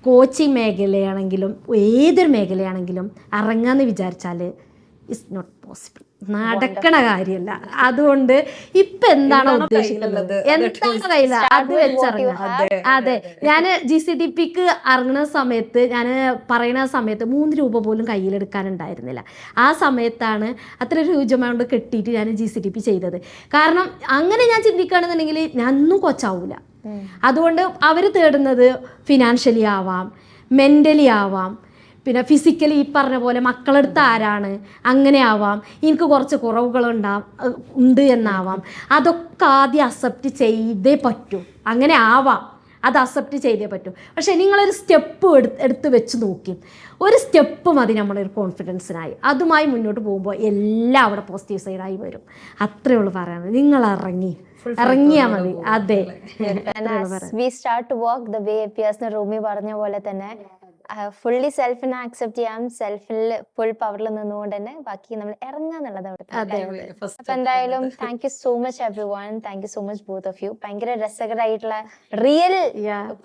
കോച്ചിങ് മേഖലയാണെങ്കിലും ഏതൊരു മേഖലയാണെങ്കിലും ഇറങ്ങാമെന്ന് വിചാരിച്ചാൽ ഇറ്റ്സ് നോട്ട് പോസിബിൾ, നടക്കണ കാര്യമല്ല. അതുകൊണ്ട് ഇപ്പം എന്താണ് ഉദ്ദേശിക്കുന്നത്, എന്താണ് കയ്യില്ല അത് വെച്ചിറങ്ങുക. അതെ, ഞാൻ GCDPക്ക് ഇറങ്ങുന്ന സമയത്ത്, ഞാൻ പറയുന്ന സമയത്ത് 3 രൂപ പോലും കയ്യിലെടുക്കാനുണ്ടായിരുന്നില്ല. ആ സമയത്താണ് അത്ര ഒരു ഹ്യൂജ് എമൗണ്ട് കെട്ടിയിട്ട് ഞാൻ GCDP ചെയ്തത്. കാരണം അങ്ങനെ ഞാൻ ചിന്തിക്കുകയാണെന്നുണ്ടെങ്കിൽ ഞാനൊന്നും കൊച്ചാവൂല. അതുകൊണ്ട് അവർ തേടുന്നത് ഫിനാൻഷ്യലി ആവാം, മെൻ്റലി ആവാം, പിന്നെ ഫിസിക്കലി ഈ പറഞ്ഞ പോലെ മക്കളെടുത്ത് ആരാണ് അങ്ങനെ ആവാം, എനിക്ക് കുറച്ച് ഉണ്ട് എന്നാവാം. അതൊക്കെ ആദ്യം അക്സെപ്റ്റ് ചെയ്തേ പറ്റൂ. അങ്ങനെ ആവാം, അത് അക്സെപ്റ്റ് ചെയ്തേ പറ്റൂ. പക്ഷേ നിങ്ങളൊരു സ്റ്റെപ്പ് എടുത്ത് വെച്ച് നോക്കി, ഒരു സ്റ്റെപ്പ് മതി നമ്മളൊരു കോൺഫിഡൻസിനായി. അതുമായി മുന്നോട്ട് പോകുമ്പോൾ എല്ലാം അവിടെ പോസിറ്റീവ് സൈഡായി വരും. അത്രയേ ഉള്ളൂ പറയാനുള്ളത്. നിങ്ങൾ ഇറങ്ങിയാൽ മതി. അതെ, we start to walk the way appears Rumi പറഞ്ഞ പോലെ തന്നെ ഫുള്ളി സെൽഫിനെ ആക്സെപ്റ്റ് ചെയ്യാം, സെൽഫിൽ ഫുൾ പവറിൽ നിന്നുകൊണ്ട് തന്നെ ബാക്കി നമ്മൾ ഇറങ്ങാന്നുള്ളത് അവിടെ. അപ്പൊ എന്തായാലും thank you so much everyone, thank you so much both of you. ഭയങ്കര രസകരമായിട്ടുള്ള റിയൽ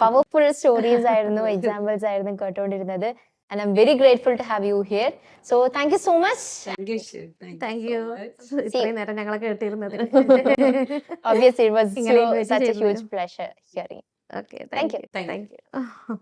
പവർഫുൾ സ്റ്റോറീസ് ആയിരുന്നു, എക്സാമ്പിൾസ് ആയിരുന്നു കേട്ടോണ്ടിരുന്നത്. and I'm very grateful to have you here. So thank you so much. Thank you ശരി thank you ഇത്രയും നേരം ഞങ്ങളെ കേട്ടിരുന്നതിന്. Obviously, it was ഇങ്ങനെ invite such a huge ചെയ്യുന്നതിനും. pleasure hearing. Okay, Thank you. Thank you thank you.